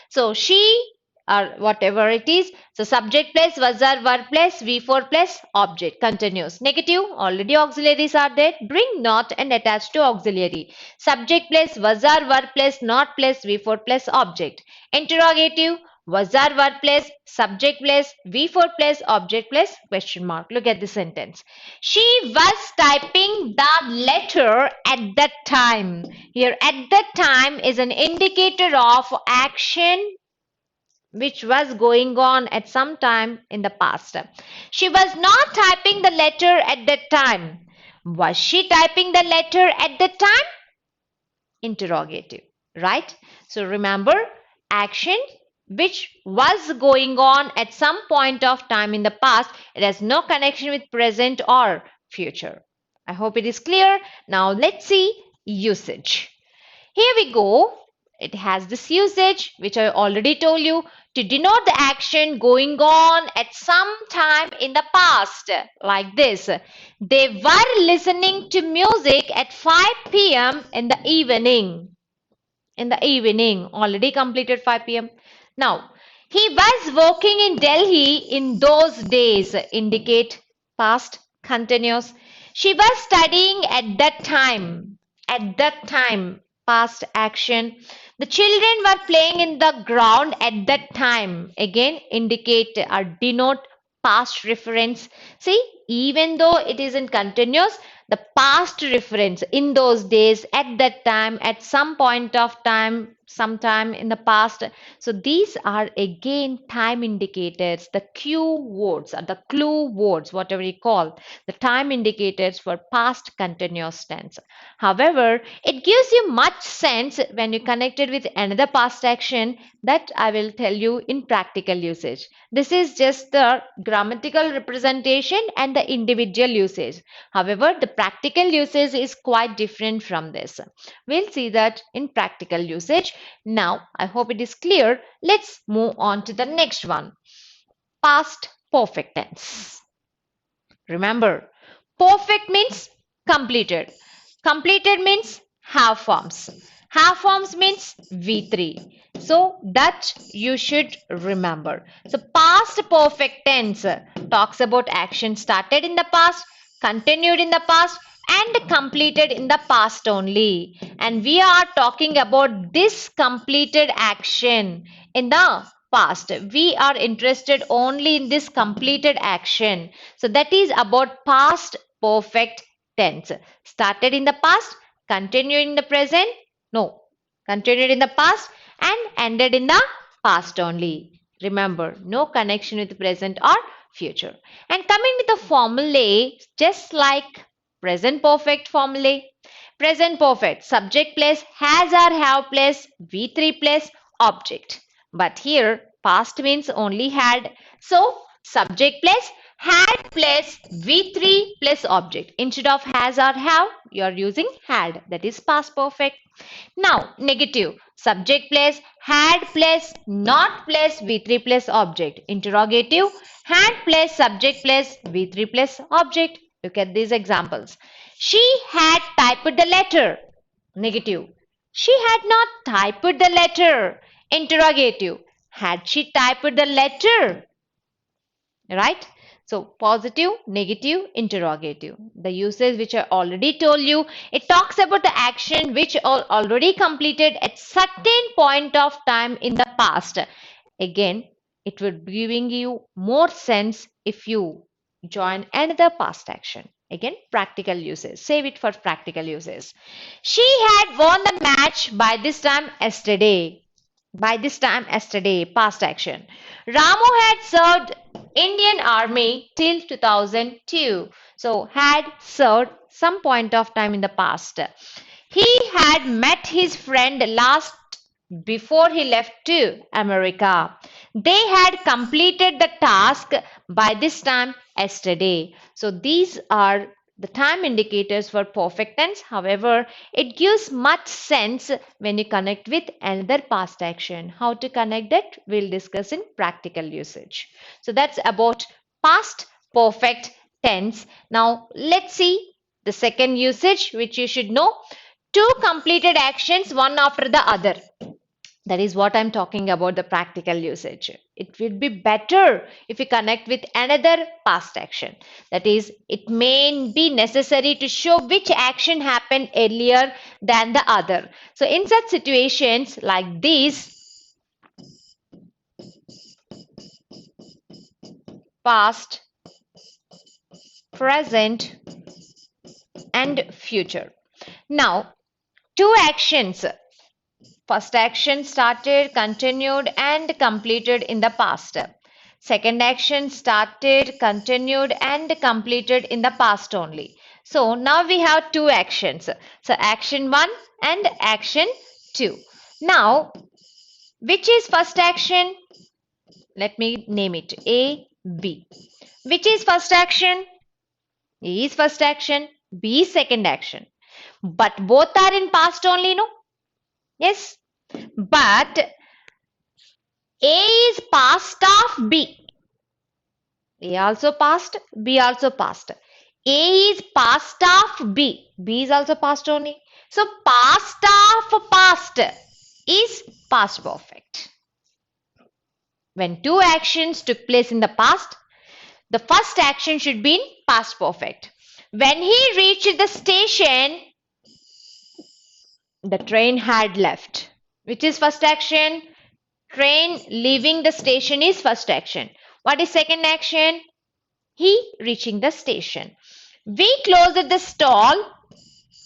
So she or whatever it is. So subject plus was or were plus V4 plus object continuous. Negative, already auxiliaries are there. Bring not and attach to auxiliary. Subject plus was or were plus not plus V4 plus object. Interrogative, was or were plus subject plus V4 plus object plus question mark. Look at the sentence. She was typing the letter at that time. Here at that time is an indicator of action which was going on at some time in the past. She was not typing the letter at that time. Was she typing the letter at that time? Interrogative, right? So remember, action which was going on at some point of time in the past, it has no connection with present or future. I hope it is clear. Now let's see usage. Here we go. It has this usage which I already told you to denote the action going on at some time in the past, like this. They were listening to music at 5 p.m. in the evening. Already completed 5 p.m. Now, he was working in Delhi in those days, indicate past continuous. She was studying at that time, past action. The children were playing in the ground at that time, again indicate or denote past reference. See, even though it isn't continuous, the past reference in those days, at that time, at some point of time, sometime in the past. So these are again time indicators, the cue words or the clue words, whatever you call, the time indicators for past continuous tense. However, it gives you much sense when you connect it with another past action that I will tell you in practical usage. This is just the grammatical representation and the individual usage. However, the practical usage is quite different from this. We'll see that in practical usage. Now, I hope it is clear. Let's move on to the next one. Past perfect tense. Remember, perfect means completed. Completed means have forms. Have forms means V3. So that you should remember. So past perfect tense talks about action started in the past, continued in the past, and completed in the past only. And we are talking about this completed action in the past. We are interested only in this completed action. So that is about past perfect tense. Started in the past, continued in the present, no, continued in the past and ended in the past only. Remember, no connection with present or future. And coming with the formulae, just like present perfect formulae. Present perfect. Subject plus has or have plus V3 plus object. But here past means only had. So subject plus had plus V3 plus object. Instead of has or have, you are using had. That is past perfect. Now negative. Subject plus had plus not plus V3 plus object. Interrogative. Had plus subject plus V3 plus object. Look at these examples. She had typed the letter. Negative. She had not typed the letter. Interrogative. Had she typed the letter? Right? So positive, negative, interrogative. The uses which I already told you, it talks about the action which are already completed at certain point of time in the past. Again, it would be giving you more sense if you join another past action. Again, practical uses. Save it for practical uses. She had won the match by this time yesterday. By this time yesterday, past action. Ramu had served Indian Army till 2002. So had served some point of time in the past. He had met his friend last before he left to America. They had completed the task by this time yesterday. So these are the time indicators for perfect tense. However, it gives much sense when you connect with another past action. How to connect that we'll discuss in practical usage. So that's about past perfect tense. Now let's see the second usage which you should know. Two completed actions one after the other. That is what I'm talking about, the practical usage. It will be better if you connect with another past action. That is, it may be necessary to show which action happened earlier than the other. So in such situations like this, past, present, and future. Now, two actions. First action started, continued, and completed in the past. Second action started, continued, and completed in the past only. So now we have two actions. So action 1 and action 2. Now, which is first action? Let me name it A, B. Which is first action? A is first action, B is second action. But both are in past only, no? Yes. But A is past of B. A also past, B also past. A is past of B. B is also past only. So past of past is past perfect. When two actions took place in the past, the first action should be in past perfect. When he reached the station, the train had left. Which is first action? Train leaving the station is first action. What is second action? He reaching the station. We closed the stall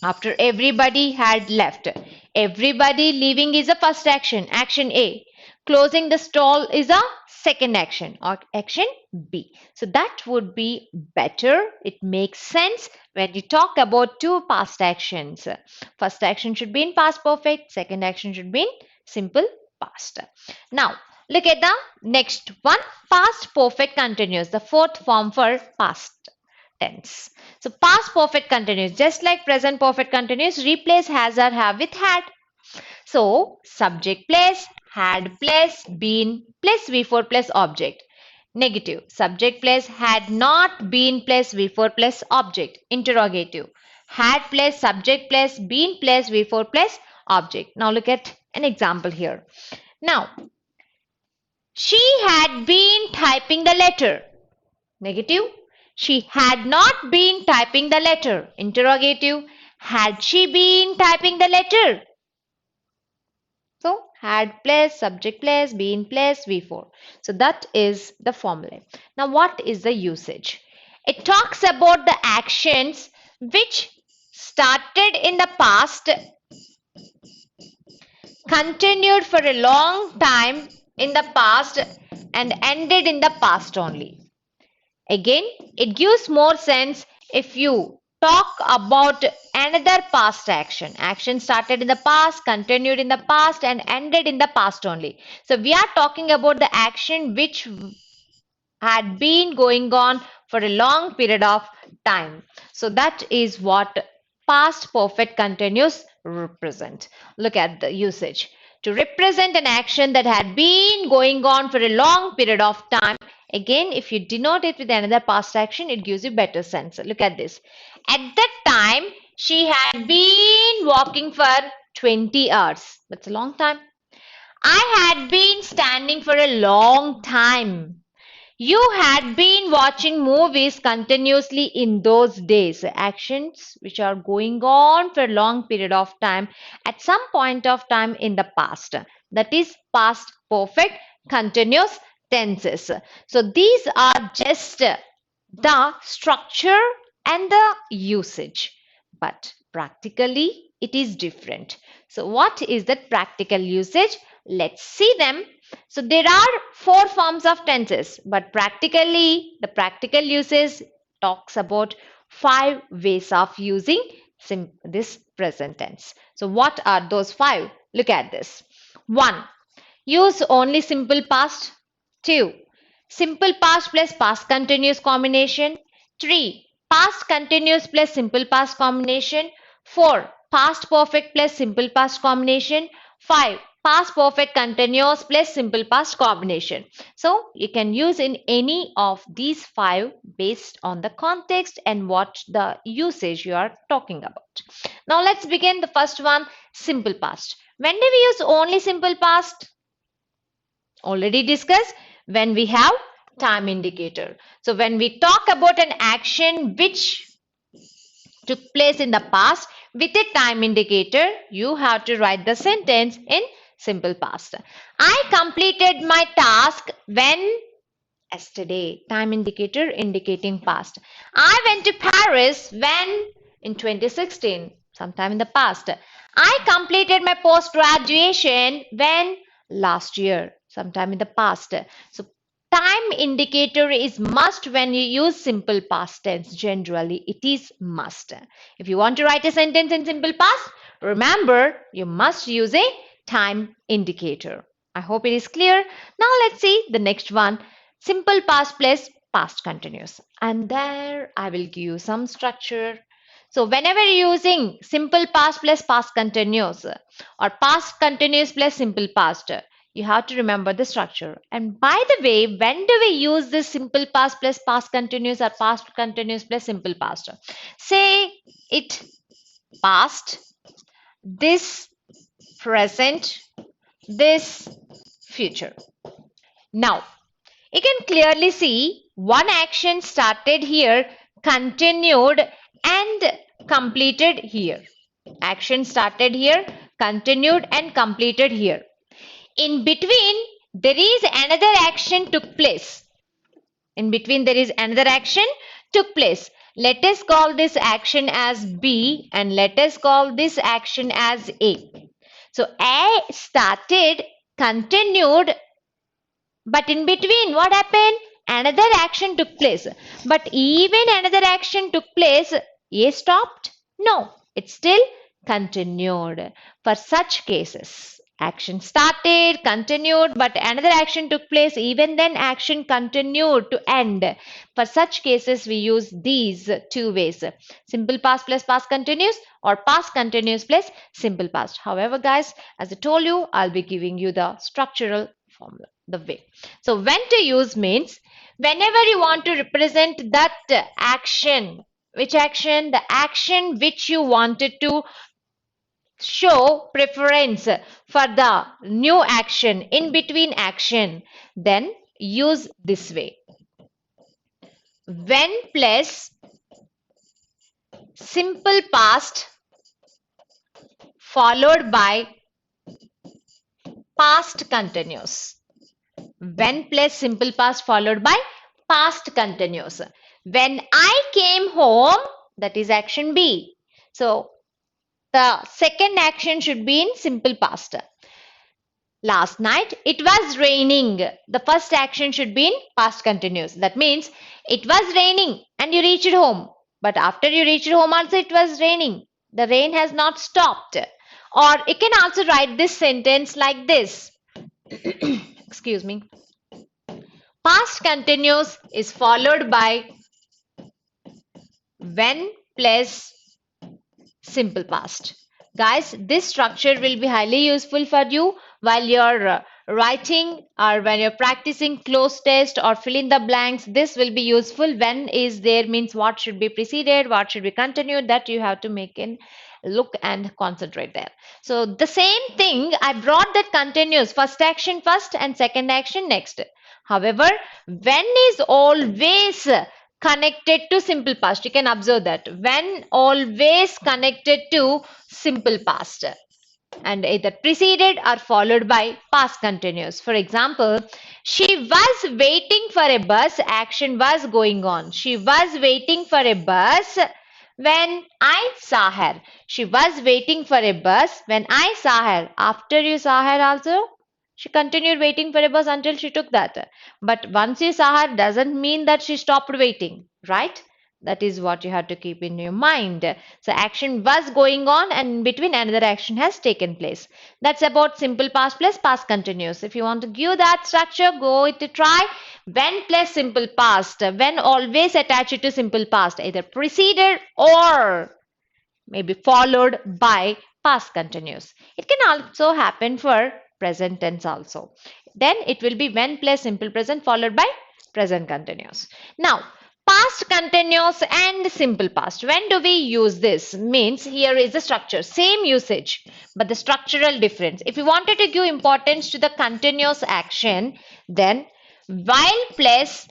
after everybody had left. Everybody leaving is a first action, action A. Closing the stall is a second action, or action B. So that would be better. It makes sense when you talk about two past actions. First action should be in past perfect, second action should be in simple past. Now, look at the next one, past perfect continuous, the fourth form for past tense. So past perfect continuous, just like present perfect continuous, replace has or have with had. So subject plus had plus been plus V4 plus object. Negative. Subject plus had not been plus V4 plus object. Interrogative. Had plus subject plus been plus V4 plus object. Now look at an example here. Now, she had been typing the letter. Negative. She had not been typing the letter. Interrogative. Had she been typing the letter? So had plus subject plus been plus V4. So that is the formula. Now what is the usage? It talks about the actions which started in the past, continued for a long time in the past, and ended in the past only. Again, it gives more sense if you talk about another past action. Action started in the past, continued in the past, and ended in the past only. So we are talking about the action which had been going on for a long period of time. So that is what past perfect continuous represent. Look at the usage. To represent an action that had been going on for a long period of time. Again, if you denote it with another past action, it gives you better sense. Look at this. At that time, she had been walking for 20 hours. That's a long time. I had been standing for a long time. You had been watching movies continuously in those days. Actions which are going on for a long period of time at some point of time in the past. That is past perfect continuous tenses. So these are just the structure and the usage. But practically it is different. So what is that practical usage? Let's see them. So there are four forms of tenses, but practically the practical usage talks about five ways of using this present tense. So what are those five? Look at this. 1. Use only simple past. 2. Simple past plus past continuous combination. 3. Past continuous plus simple past combination. 4. Past perfect plus simple past combination. 5. Past perfect continuous plus simple past combination. So you can use in any of these five based on the context and what the usage you are talking about. Now let's begin the first one, simple past. When do we use only simple past? Already discussed, when we have time indicator. So when we talk about an action which took place in the past with a time indicator, you have to write the sentence in simple past. I completed my task when yesterday. Time indicator indicating past. I went to Paris when in 2016, sometime in the past. I completed my post graduation when last year, sometime in the past. So time indicator is must when you use simple past tense. Generally, it is must. If you want to write a sentence in simple past, remember you must use a time indicator. I hope it is clear. Now let's see the next one. Simple past plus past continuous. And there I will give you some structure. So whenever you're using simple past plus past continuous or past continuous plus simple past, you have to remember the structure. And by the way, when do we use this simple past plus past continuous or past continuous plus simple past? Say it past, this present, this future. Now, you can clearly see one action started here, continued and completed here. Action started here, continued and completed here. In between, there is another action took place. In between, there is another action took place. Let us call this action as B and let us call this action as A. So A started, continued, but in between, what happened? Another action took place. But even another action took place, A stopped? No, it still continued. For such cases, action started, continued, but another action took place, even then action continued to end. For such cases, we use these two ways. Simple past plus past continuous or past continuous plus simple past. However, guys, as I told you, I'll be giving you the structural formula, the way. So when to use means whenever you want to represent that action, which action? The action which you wanted to show preference for the new action, in between action, then use this way. When plus simple past followed by past continuous. When plus simple past followed by past continuous. When I came home, that is action B. So the second action should be in simple past. Last night it was raining. The first action should be in past continuous. That means it was raining and you reached home. But after you reached home also it was raining. The rain has not stopped. Or you can also write this sentence like this. Excuse me. Past continuous is followed by when plus simple past. Guys, this structure will be highly useful for you while you're writing or when you're practicing close test or fill in the blanks. This will be useful. When is there means what should be preceded, what should be continued, that you have to make in look and concentrate there. So the same thing, I brought that continuous, first action first and second action next. However, when is always connected to simple past. You can observe that when always connected to simple past and either preceded or followed by past continuous. For example, she was waiting for a bus, action was going on. She was waiting for a bus when I saw her. She was waiting for a bus when I saw her. After you saw her also, she continued waiting for a bus until she took that. But once you saw her doesn't mean that she stopped waiting, right? That is what you have to keep in your mind. So action was going on and in between another action has taken place. That's about simple past plus past continuous. If you want to give that structure, go to try when plus simple past. When always attached to simple past, either preceded or maybe followed by past continuous. It can also happen for present tense also. Then it will be when plus simple present followed by present continuous. Now, past continuous and simple past. When do we use this? Means here is the structure. Same usage, but the structural difference. If you wanted to give importance to the continuous action, then while plus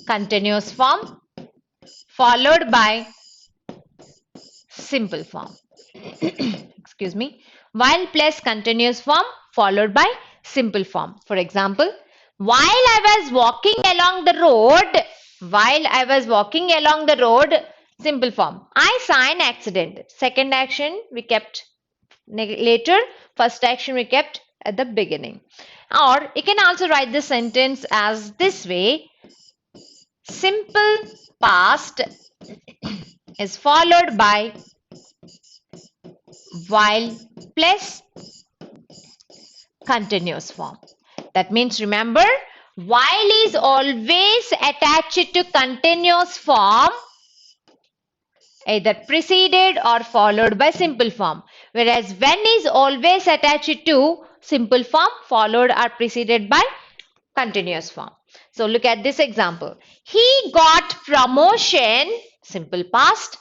continuous form followed by simple form. Excuse me. While plus continuous form followed by simple form. For example, while I was walking along the road, simple form, I saw an accident. Second action we kept later, first action we kept at the beginning. Or you can also write the sentence as this way. Simple past is followed by while plus continuous form. That means remember, while is always attached to continuous form, either preceded or followed by simple form. Whereas when is always attached to simple form, followed or preceded by continuous form. So look at this example. He got promotion, simple past,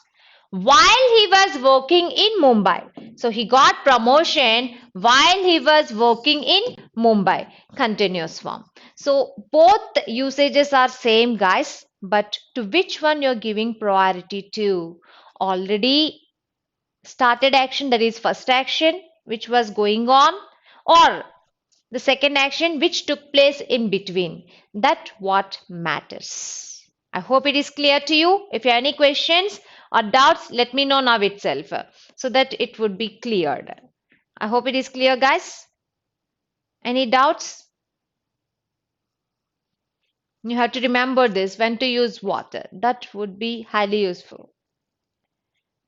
while he was working in Mumbai. So he got promotion while he was working in Mumbai, continuous form. So both usages are same, guys, but to which one you're giving priority to? Already started action, that is first action which was going on, or the second action which took place in between. That what matters. I hope it is clear to you. If you have any questions or doubts, let me know now itself so that it would be cleared. I hope it is clear, guys. Any doubts? You have to remember this, when to use what. That would be highly useful.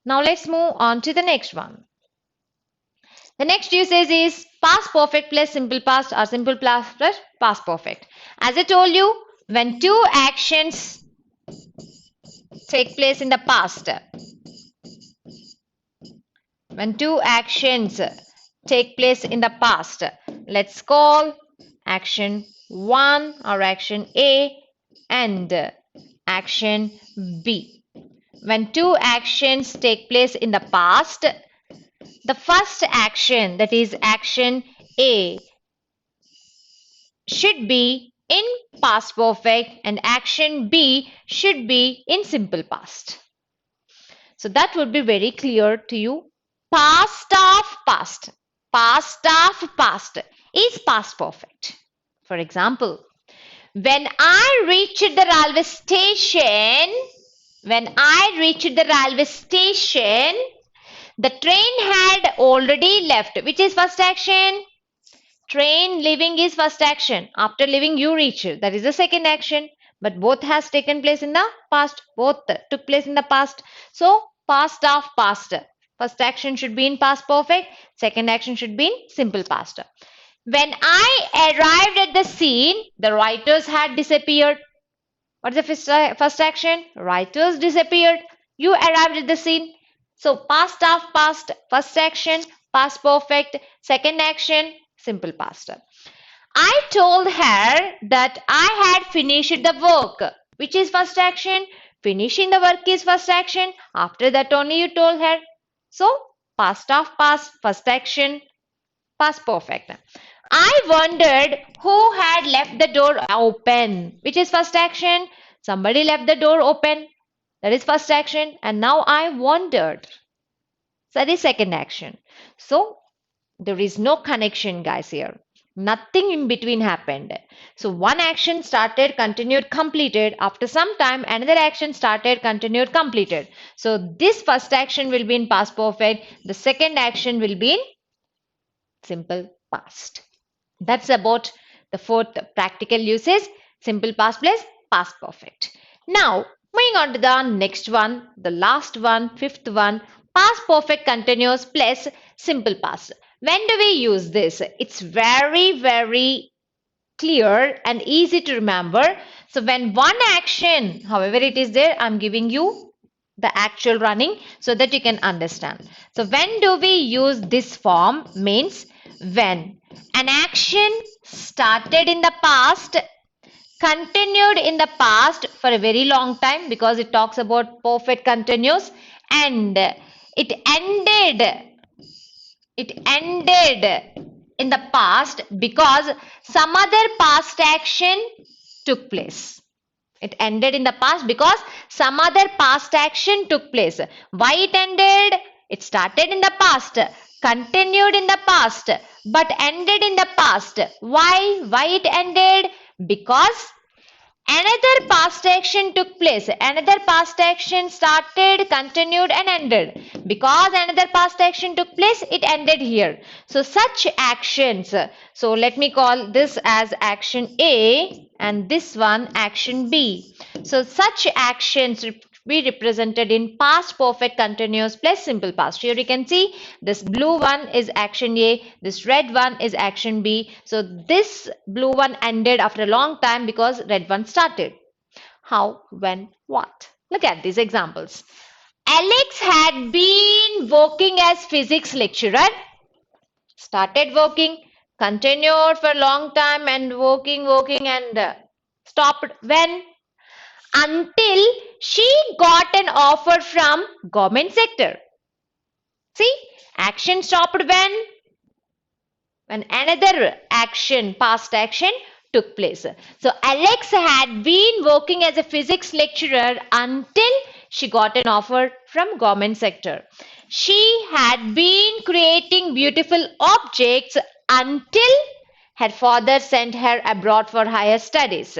Now let's move on to the next one. The next usage is past perfect plus simple past or simple past plus past perfect. As I told you, when two actions take place in the past, let's call action 1 or action A and action B. When two actions take place in the past, the first action, that is action A, should be in past perfect and action B should be in simple past. So that would be very clear to you. Past of past is past perfect. For example, when I reached the railway station, the train had already left. Which is first action? Train leaving is first action. After leaving, you reach. That is the second action. but both has taken place in the past. Both took place in the past. So past of past. First action should be in past perfect. Second action should be in simple past. When I arrived at the scene, the writers had disappeared. What's the first action? Writers disappeared. You arrived at the scene. So past of past, first action, past perfect, second action, simple past. I told her that I had finished the work, which is first action. Finishing the work is first action. After that only you told her. So past of past, first action, past perfect. I wondered who had left the door open, which is first action. Somebody left the door open. That is first action. And now I wondered. So that is second action. So there is no connection, guys, here. Nothing in between happened. So one action started, continued, completed. After some time, another action started, continued, completed. So this first action will be in past perfect. The second action will be in simple past. That's about the fourth practical usage, simple past plus past perfect. Now, moving on to the next one, the last one, fifth one, past perfect continuous plus simple past. When do we use this? It's very clear and easy to remember. So when one action, however it is there, I'm giving you the actual running so that you can understand. So when do we use this form means when an action started in the past, continued in the past for a very long time because it talks about perfect continuous, and it ended in the past because some other past action took place. It ended in the past because some other past action took place. Why it ended? It started in the past, continued in the past, but ended in the past. Why? Why it ended? Because another past action took place. Another past action started, continued, and ended. Because another past action took place, it ended here. So, such actions. So, let me call this as action A and this one action B. So, such actions be represented in past perfect continuous plus simple past. Here you can see this blue one is action A, this red one is action B. So this blue one ended after a long time because red one started. How, when, what? Look at these examples. Alex had been working as physics lecturer, started working, continued for a long time and working and stopped when? Until she got an offer from government sector. See, action stopped when another action, past action took place. So Alex had been working as a physics lecturer until she got an offer from government sector. She had been creating beautiful objects until her father sent her abroad for higher studies.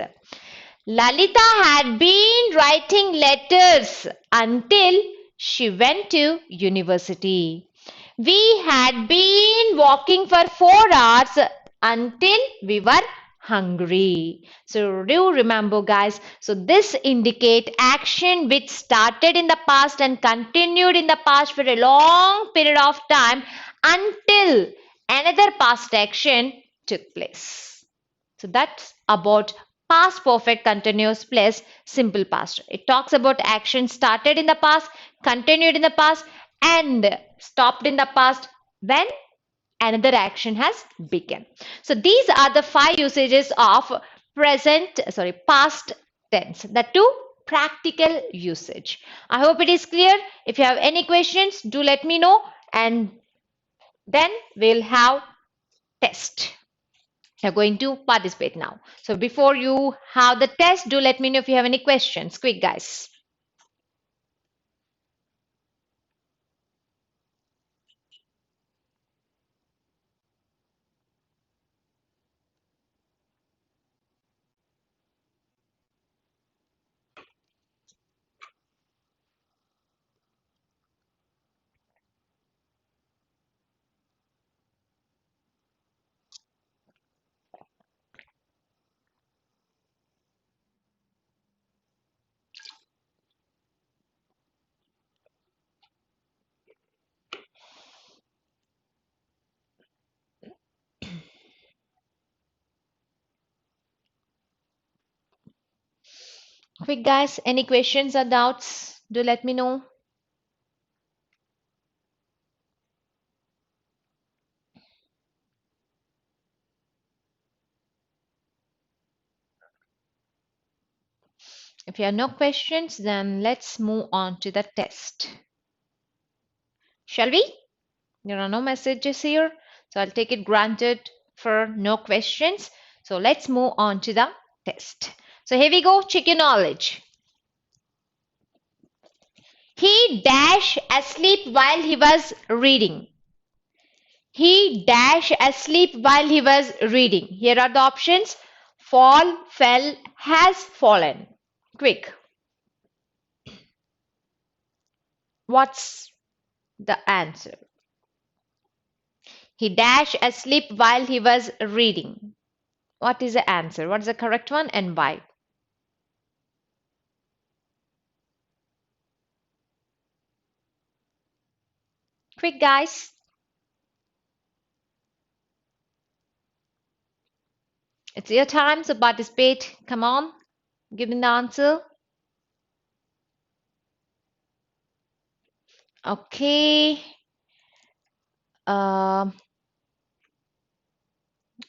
Lalita had been writing letters until she went to university. We had been walking for 4 hours until we were hungry. So do remember, guys. So this indicate action which started in the past and continued in the past for a long period of time until another past action took place. So that's about past perfect continuous plus simple past. It talks about action started in the past, continued in the past, and stopped in the past when another action has begun. So these are the 5 usages of past tense, the 2 practical usage. I hope it is clear. If you have any questions, do let me know, and then we'll have test. You're going to participate now. So before you have the test, do let me know if you have any questions. Quick, guys. Quick guys, any questions or doubts? Do let me know. If you have no questions, then let's move on to the test. Shall we? There are no messages here, so I'll take it granted for no questions. So let's move on to the test. So here we go, check your knowledge. He dash asleep while he was reading. He dash asleep while he was reading. Here are the options. Fall, fell, has fallen. Quick. What's the answer? He dashed asleep while he was reading. What is the answer? What's the correct one and why? Quick, guys. It's your time, so participate. Come on, give me the answer. Okay.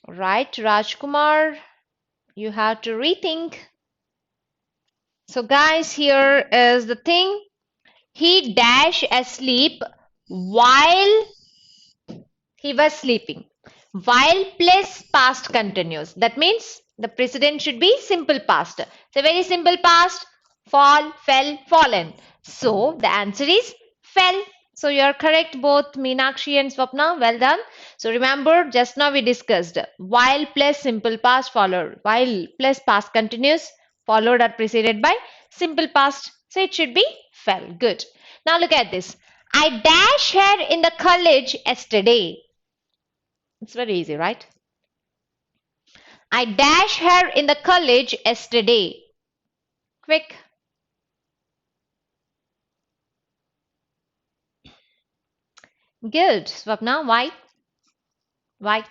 Right, Rajkumar, you have to rethink. So, guys, here is the thing. He dashed asleep while he was sleeping. While plus past continuous. That means the precedent should be simple past. So very simple past. Fall, fell, fallen. So the answer is fell. So you are correct, both Meenakshi and Swapna. Well done. So remember, just now we discussed while plus simple past followed. While plus past continuous followed or preceded by simple past. So it should be fell. Good. Now look at this. I dash her in the college yesterday. It's very easy, right? I dashed her in the college yesterday. Quick. Good. Swapna, why? Why?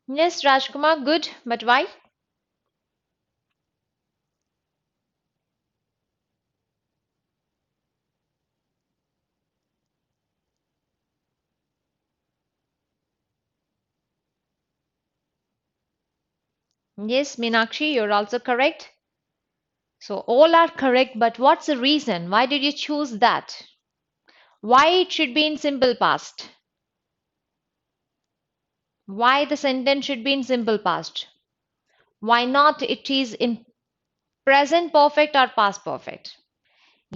Yes, Rajkumar, good. But why? Yes, Meenakshi, you're also correct. So all are correct, but what's the reason? Why did you choose that? Why it should be in simple past? Why the sentence should be in simple past? Why not it is in present perfect or past perfect?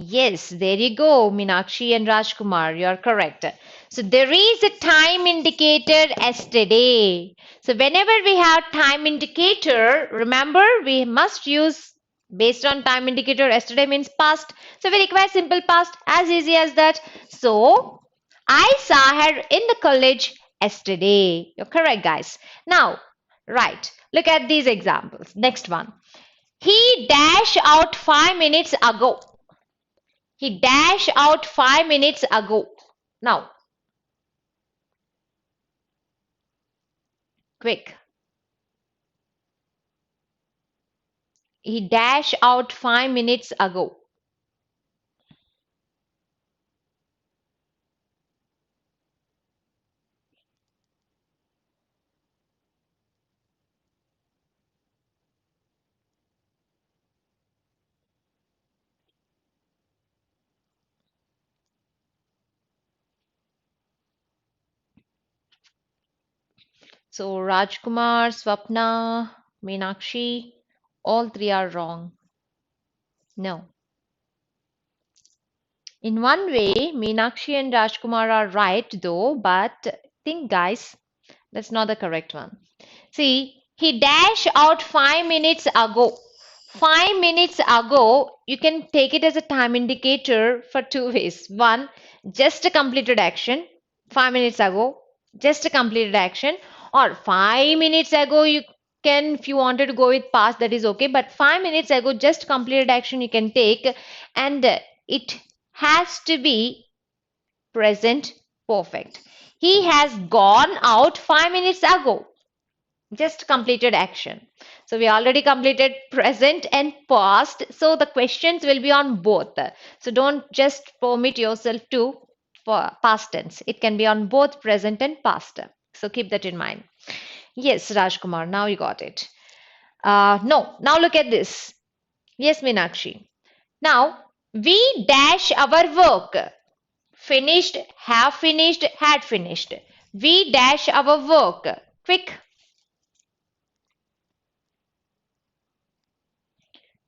Yes, there you go, Meenakshi and Rajkumar. You're correct. So there is a time indicator yesterday. So whenever we have time indicator, remember we must use based on time indicator. Yesterday means past. So we require simple past, as easy as that. So I saw her in the college yesterday. You're correct, guys. Now, right, look at these examples. Next one. He dashed out 5 minutes ago. He dashed out 5 minutes ago. Now, quick. He dashed out 5 minutes ago. So, Rajkumar, Swapna, Meenakshi, all three are wrong. No. In one way, Meenakshi and Rajkumar are right though, but think guys, that's not the correct one. See, he dashed out 5 minutes ago. 5 minutes ago, you can take it as a time indicator for two ways. One, just a completed action. 5 minutes ago, just a completed action. Or 5 minutes ago, you can, if you wanted to go with past, that is okay. But 5 minutes ago, just completed action you can take, and it has to be present perfect. He has gone out 5 minutes ago. Just completed action. So we already completed present and past. So the questions will be on both. So don't just permit yourself to for past tense. It can be on both present and past. So keep that in mind. Yes, Rajkumar, now you got it. No, now look at this. Yes, Meenakshi. Now we dash our work. Finished, have finished, had finished. We dash our work. Quick.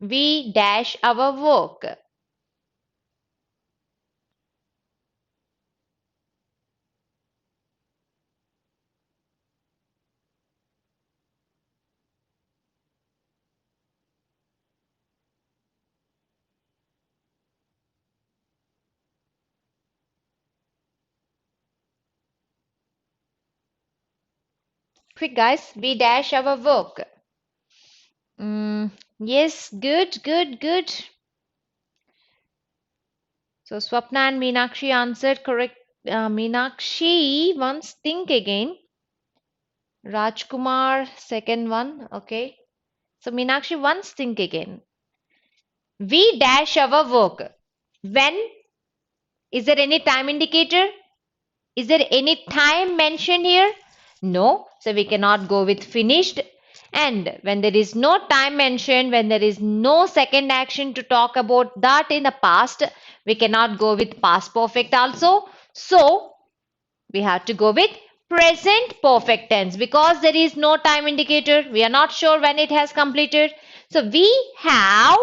We dash our work. Quick, guys. We dash our work. Yes, good, good, good. So Swapna and Meenakshi answered correct. Meenakshi, once think again. Rajkumar, second one. Okay. So Meenakshi, once think again. We dash our work. When? Is there any time indicator? Is there any time mentioned here? No. So we cannot go with finished. And when there is no time mentioned, when there is no second action to talk about that in the past, we cannot go with past perfect also. So we have to go with present perfect tense because there is no time indicator. We are not sure when it has completed. So we have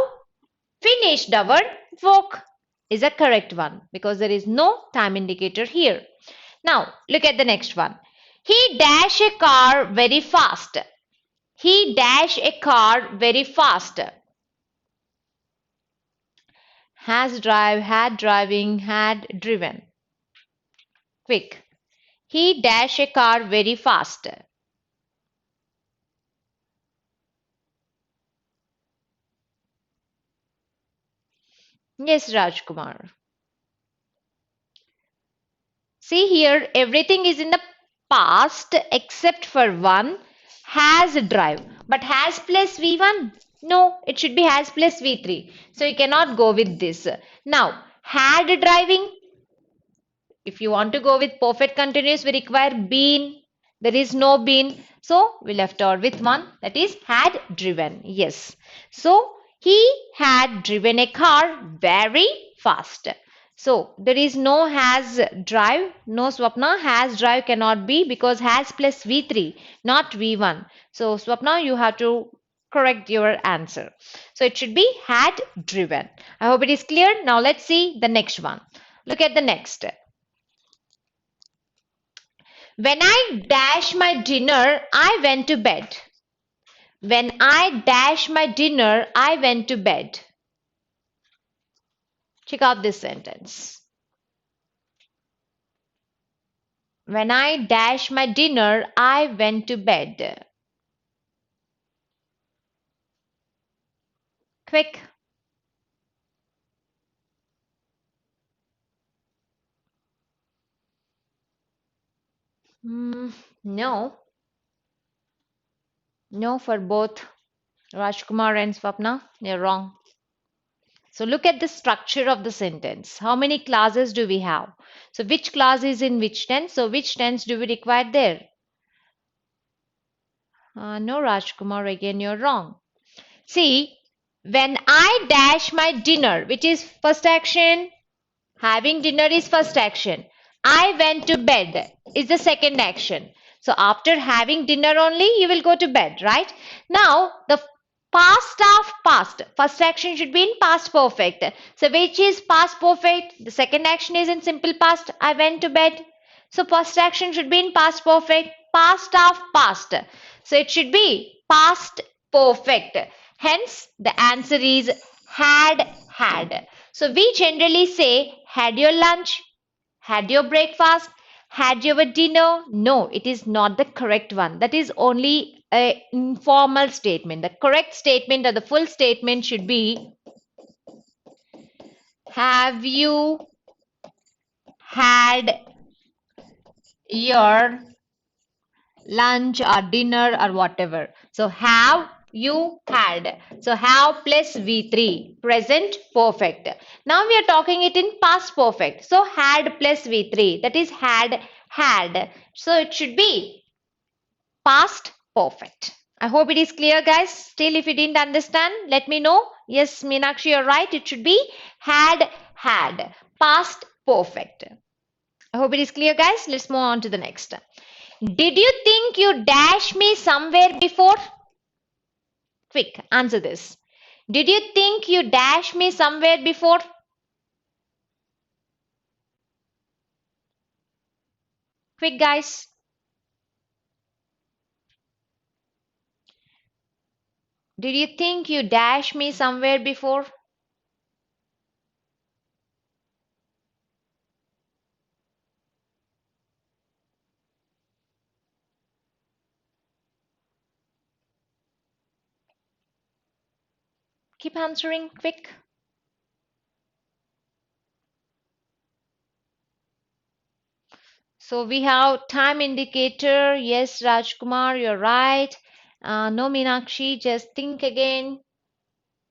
finished our work is a correct one because there is no time indicator here. Now look at the next one. He dash a car very fast. He dash a car very fast. Has drive, had driving, had driven. Quick. He dash a car very fast. Yes, Rajkumar. See here, everything is in the past except for one, has drive. But has plus V1? No, it should be has plus V3. So you cannot go with this. Now, had driving. If you want to go with perfect continuous, we require been. There is no been. So we left out with one, that is had driven. Yes. So he had driven a car very fast. So there is no has drive. No, Swapna, has drive cannot be because has plus V3, not V1. So Swapna, you have to correct your answer. So it should be had driven. I hope it is clear. Now let's see the next one. Look at the next. When I dash my dinner, I went to bed. When I dash my dinner, I went to bed. Check out this sentence. When I dash my dinner, I went to bed. Quick. No. No for both Rajkumar and Swapna. You're wrong. So look at the structure of the sentence. How many clauses do we have? So which clause is in which tense? So which tense do we require there? No, Rajkumar, again you're wrong. See, when I dash my dinner, which is first action, having dinner is first action. I went to bed is the second action. So after having dinner only, you will go to bed, right? Now, the past of past. First action should be in past perfect. So which is past perfect? The second action is in simple past. I went to bed. So first action should be in past perfect. Past of past. So it should be past perfect. Hence, the answer is had. So we generally say had your lunch, had your breakfast, had your dinner. No, it is not the correct one. That is only an informal statement. The correct statement or the full statement should be have you had your lunch or dinner or whatever. So have you had. So have plus V3, present perfect. Now we are talking it in past perfect. So had plus V3, that is had. So it should be past perfect. I hope it is clear, guys. Still, if you didn't understand, let me know. Yes, Meenakshi, you're right. It should be had. Past perfect. I hope it is clear, guys. Let's move on to the next. Did you think you dashed me somewhere before? Quick, answer this. Did you think you dashed me somewhere before? Quick, guys. Did you think you dashed me somewhere before? Keep answering quick. So we have time indicator. Yes, Rajkumar, you're right. No, Meenakshi, just think again.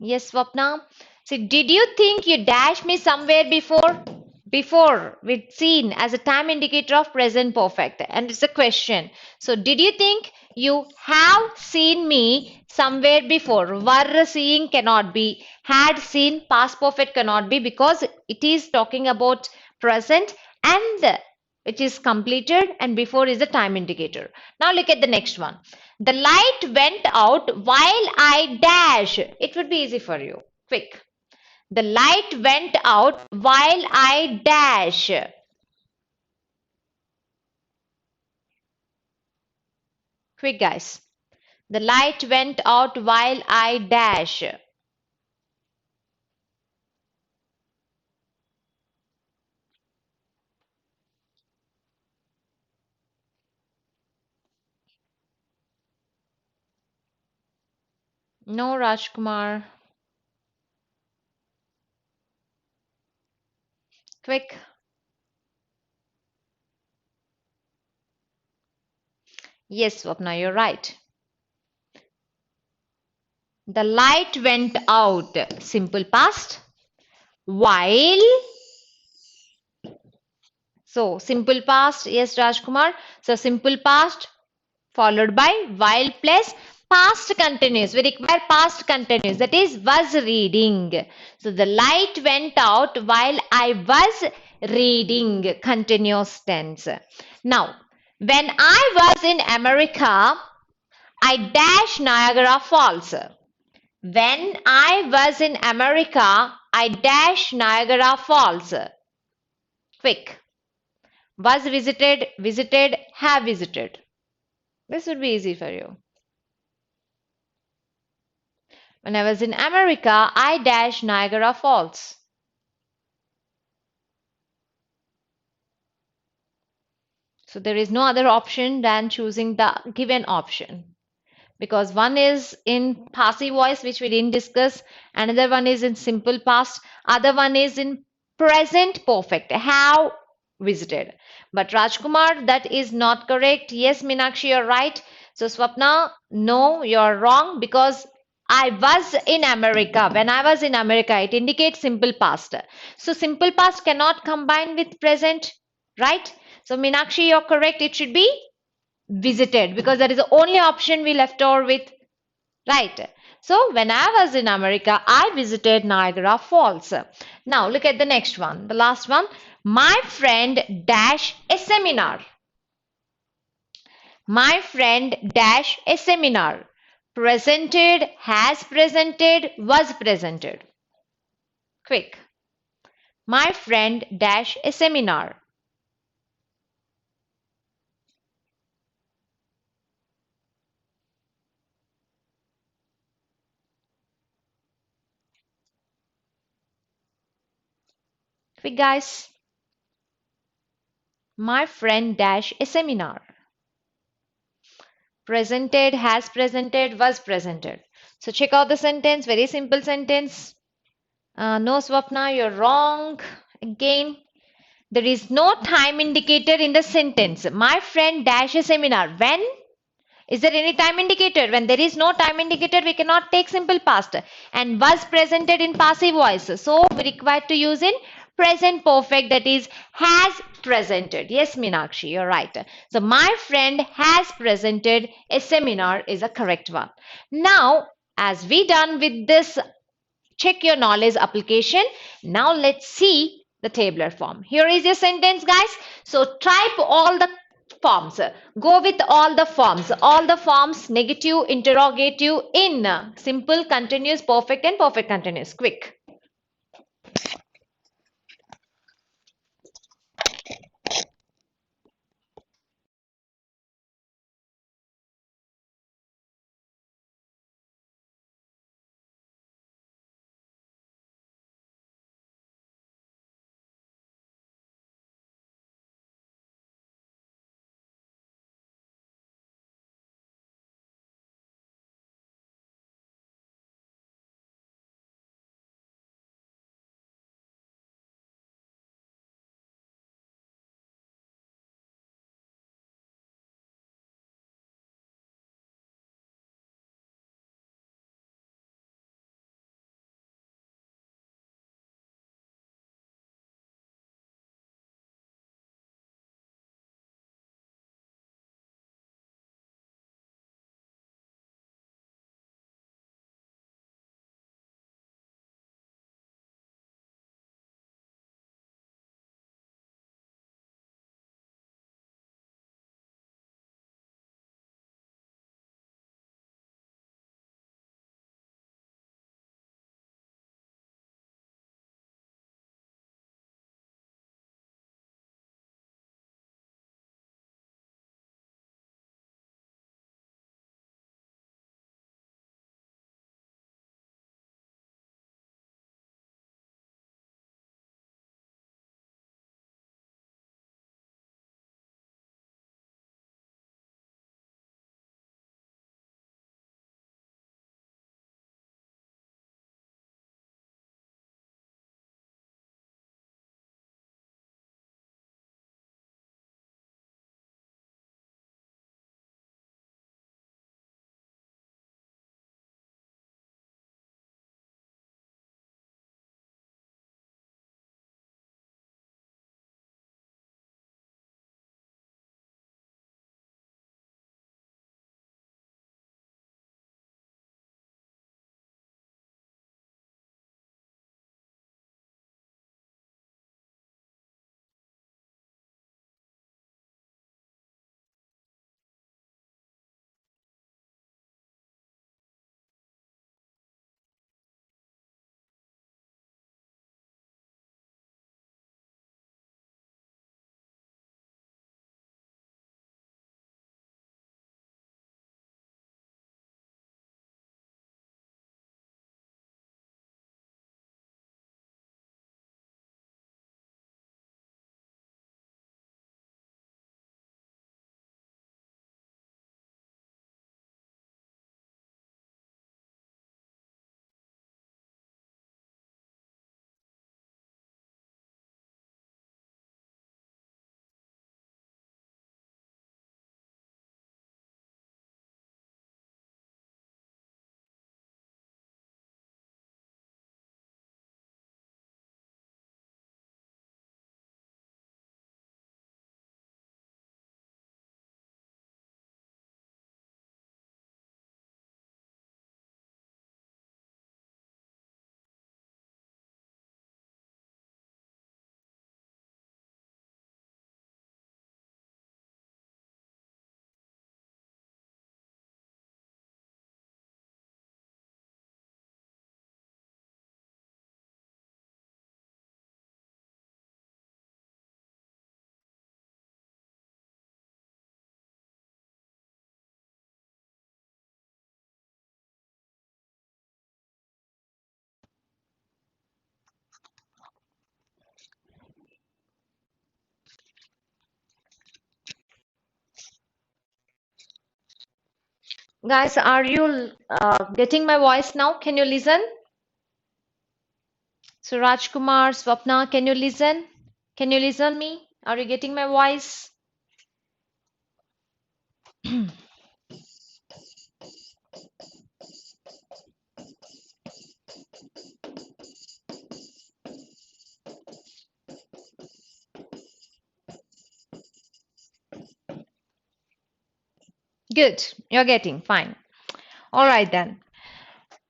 Yes, Swapna. So did you think you dashed me somewhere before? Before with seen as a time indicator of present perfect, and it's a question. So did you think you have seen me somewhere before? Were seeing cannot be, had seen past perfect cannot be, because it is talking about present and which is completed, and before is the time indicator. Now look at the next one. The light went out while I dash. It would be easy for you. Quick. The light went out while I dash. Quick, guys. The light went out while I dash. No, Rajkumar. Quick. Yes, Swapna, you're right. The light went out. Simple past. While. So, simple past. Yes, Rajkumar. So, simple past followed by while plus past continuous. We require past continuous, that is was reading. So the light went out while I was reading, continuous tense. Now when I was in America, I dash Niagara Falls. When I was in America, I dash Niagara Falls. Quick. Was visited, visited, have visited. This would be easy for you. When I was in America, I dashed Niagara Falls. So there is no other option than choosing the given option, because one is in passive voice, which we didn't discuss, another one is in simple past, other one is in present perfect, have visited. But Rajkumar, that is not correct. Yes, Meenakshi, you're right. So Swapna, no, you're wrong, because I was in America. When I was in America, it indicates simple past. So simple past cannot combine with present, right? So Meenakshi, you're correct. It should be visited, because that is the only option we left over with, right? So when I was in America, I visited Niagara Falls. Now look at the next one, the last one. My friend dash a seminar. My friend dash a seminar. Presented, has presented, was presented. Quick. My friend dash a seminar. Quick, guys. My friend dash a seminar. Presented, has presented, was presented. So check out the sentence. Very simple sentence. No, Swapna, you're wrong. Again, There is no time indicator in the sentence. My friend dash a seminar. When? Is there any time indicator? When there is no time indicator, we cannot take simple past. And was presented in passive voice. So we require to use in present perfect, that is has presented. Yes, Meenakshi, you're right. So my friend has presented a seminar is a correct one. Now, as we done with this check your knowledge application, now let's see the tabular form. Here is your sentence, guys. So type all the forms. Go with all the forms. All the forms, negative, interrogative, in simple, continuous, perfect and perfect continuous. Quick. Guys, are you getting my voice now? Can you listen? So Rajkumar, Swapna, can you listen? Can you listen me? Are you getting my voice? Good. You're getting fine. All right then.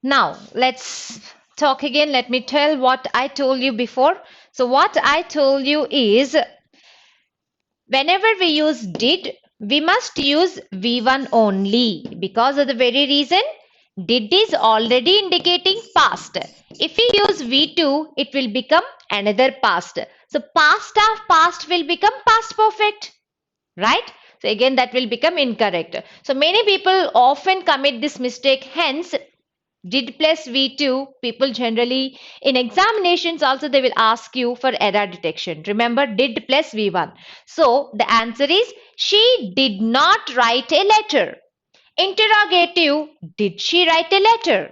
Now let's talk again. Let me tell what I told you before. So what I told you is whenever we use did, we must use V1 only because of the very reason did is already indicating past. If we use V2, it will become another past. So past of past will become past perfect, right? So again that will become incorrect. So many people often commit this mistake. Hence did plus V2, people generally in examinations also they will ask you for error detection. Remember did plus V1. So the answer is she did not write a letter. Interrogative, did she write a letter?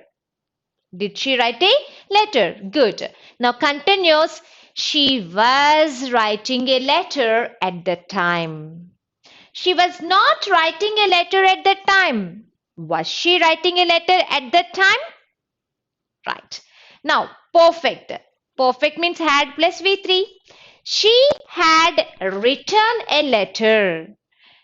Did she write a letter? Good. Now continuous, she was writing a letter at the time. She was not writing a letter at that time. Was she writing a letter at that time? Right. Now, perfect. Perfect means had plus V3. She had written a letter.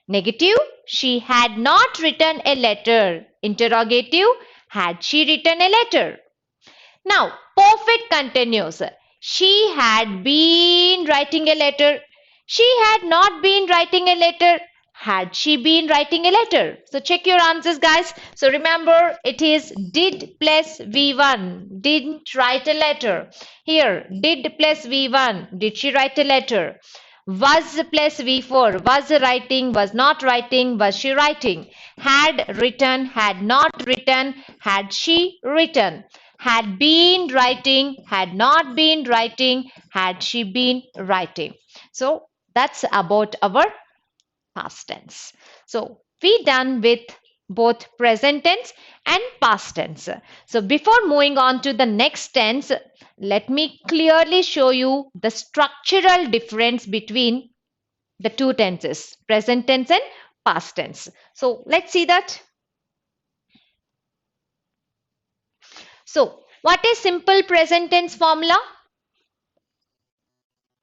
Negative, she had not written a letter. Interrogative, had she written a letter? Now, perfect continuous. She had been writing a letter. She had not been writing a letter. Had she been writing a letter? So check your answers, guys. So remember, it is did plus V1. Didn't write a letter. Here, did plus V1. Did she write a letter? Was plus V4. Was writing, was not writing, was she writing? Had written, had not written, had she written? Had been writing, had not been writing, had she been writing? So that's about our past tense. So we done with both present tense and past tense. So before moving on to the next tense, let me clearly show you the structural difference between the two tenses, present tense and past tense. So let's see that. So what is simple present tense formula?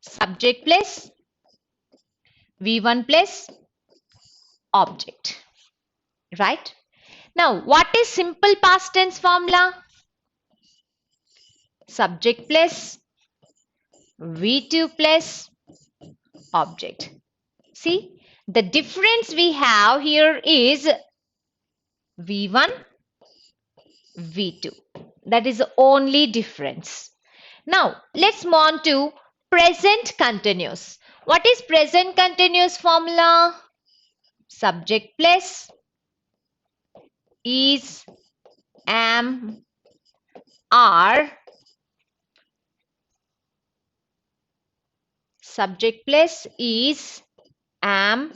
Subject plus V1 plus object, right? Now, what is simple past tense formula? Subject plus V2 plus object. See, the difference we have here is V1, V2. That is the only difference. Now, let's move on to present continuous. What is present continuous formula? Subject plus is, am, are. Subject plus is, am,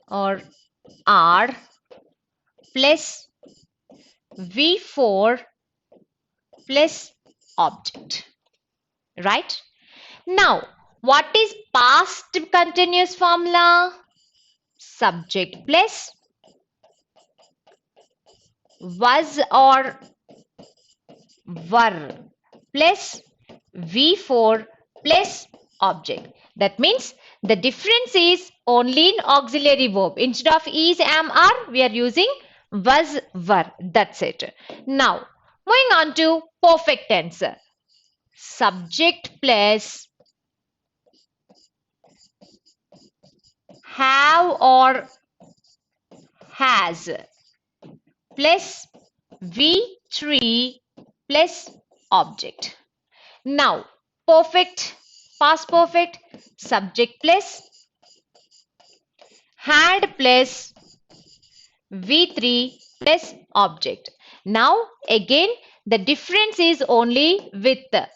or are plus V4 plus object, right? Now, what is past continuous formula? Subject plus was or were plus V4 plus object. That means the difference is only in auxiliary verb. Instead of is, am, are, we are using was, were. That's it. Now, moving on to perfect tense. Subject plus have or has plus V3 plus object. Now, perfect, past perfect, subject plus had plus V3 plus object. Now, again, the difference is only with the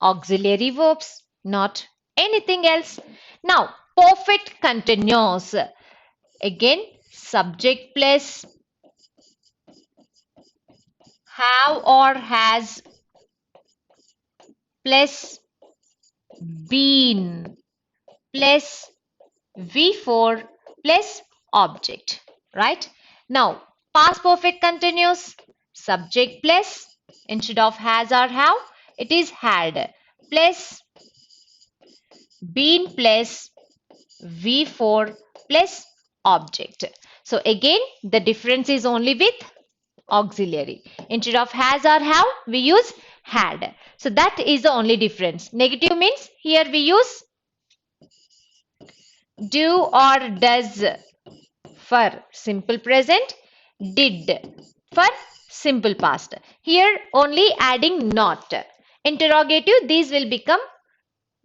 auxiliary verbs, not anything else. Now, perfect continuous. Again, subject plus have or has plus been plus V4 plus object, right? Now, past perfect continuous, subject plus, instead of has or have, it is had, plus been plus V4 plus object. So again, the difference is only with auxiliary. Instead of has or have, we use had. So that is the only difference. Negative means here we use do or does for simple present, did for simple past. Here only adding not. Interrogative, these will become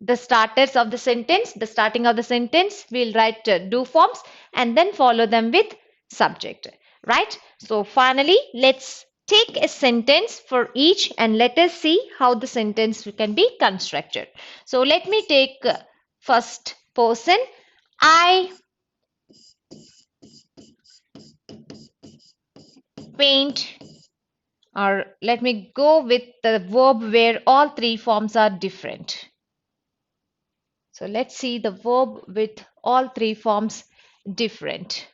the starters of the sentence. The starting of the sentence, we'll write do forms and then follow them with subject, right? So finally, let's take a sentence for each and let us see how the sentence can be constructed. So let me take first person. I paint, or let me go with the verb where all three forms are different. So let's see the verb with all three forms different.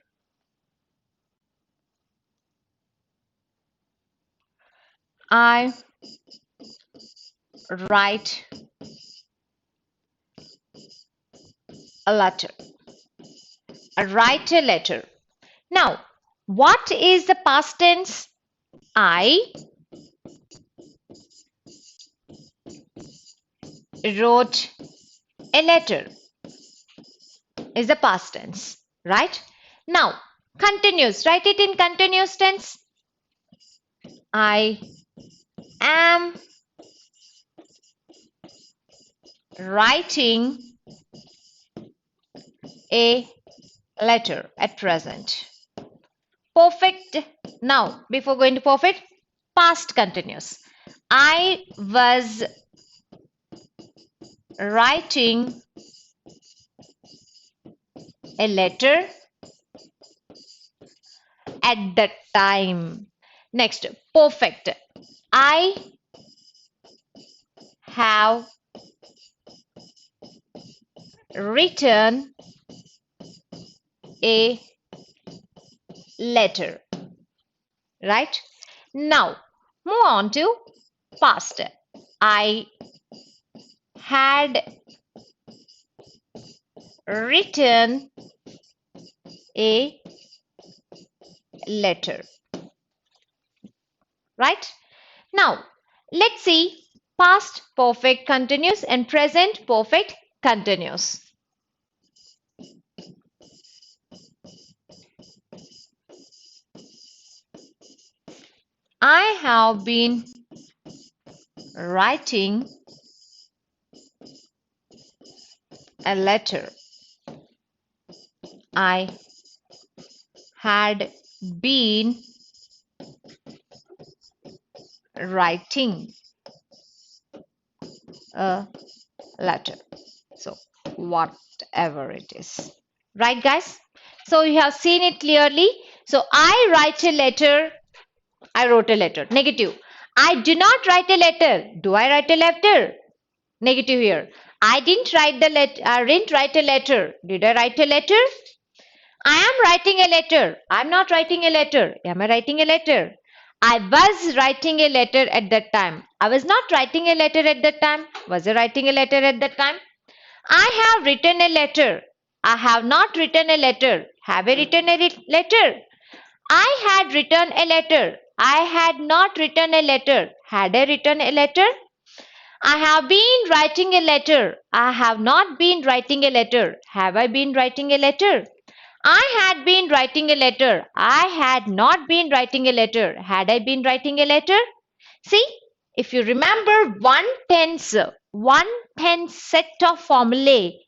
I write a letter. I write a letter. Now, what is the past tense? I wrote a letter is the past tense, right? Now, continuous. Write it in continuous tense. I am writing a letter at present. Perfect. Now, before going to perfect, past continuous. I was writing a letter at that time. Next, perfect. I have written a letter, right? Now, move on to past. I had written a letter, right? Now, let's see past perfect continuous and present perfect continuous. I have been writing a letter. I had been writing a letter. So, whatever it is. Right, guys? So, you have seen it clearly. So, I write a letter. I wrote a letter. Negative. I do not write a letter. Do I write a letter? Negative here. I didn't write the letter. I didn't write a letter. Did I write a letter? I am writing a letter. I'm not writing a letter. Am I writing a letter? I was writing a letter at that time. I was not writing a letter at that time. Was I writing a letter at that time? I have written a letter. I have not written a letter. Have I written a letter? I had written a letter. I had not written a letter. Had I written a letter? I have been writing a letter. I have not been writing a letter. Have I been writing a letter? I had been writing a letter. I had not been writing a letter. Had I been writing a letter? See, if you remember one tense set of formulae,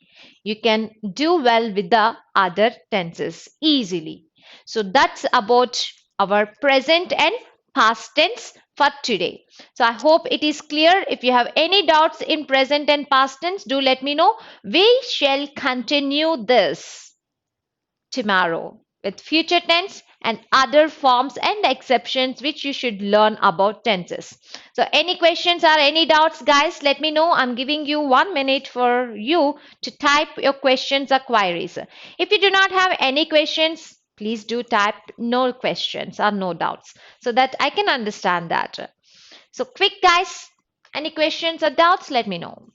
you can do well with the other tenses easily. So that's about our present and past tense for today. So I hope it is clear. If you have any doubts in present and past tense, do let me know. We shall continue this tomorrow with future tense and other forms and exceptions which you should learn about tenses. So any questions or any doubts, guys, let me know. I'm giving you 1 minute for you to type your questions or queries. If you do not have any questions, please do type no questions or no doubts so that I can understand that. So quick, guys, any questions or doubts, let me know.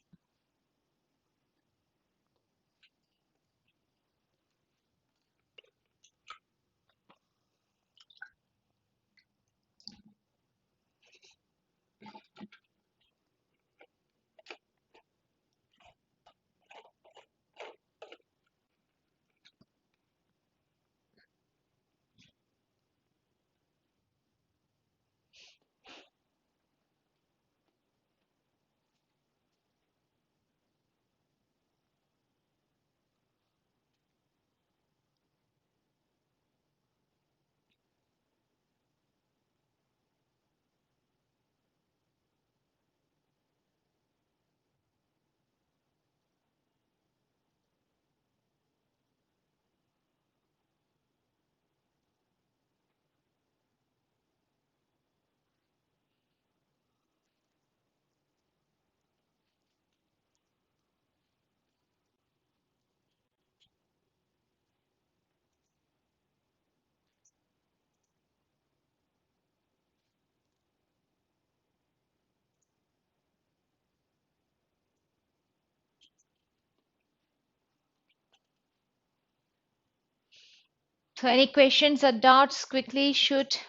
So any questions or doubts, quickly shoot.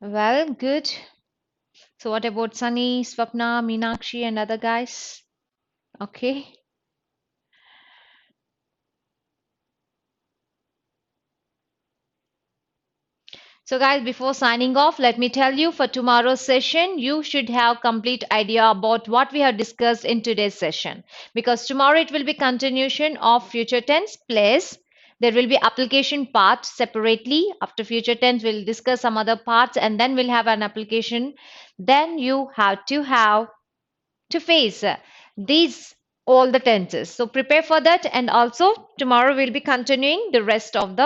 Well, good. So what about Sunny, Swapna, Meenakshi and other guys? Okay. So guys, before signing off, let me tell you for tomorrow's session, you should have complete idea about what we have discussed in today's session. Because tomorrow it will be continuation of future tense plus there will be application part separately. After future tense, we'll discuss some other parts and then we'll have an application. Then you have to face these all the tenses. So prepare for that and also tomorrow we'll be continuing the rest of the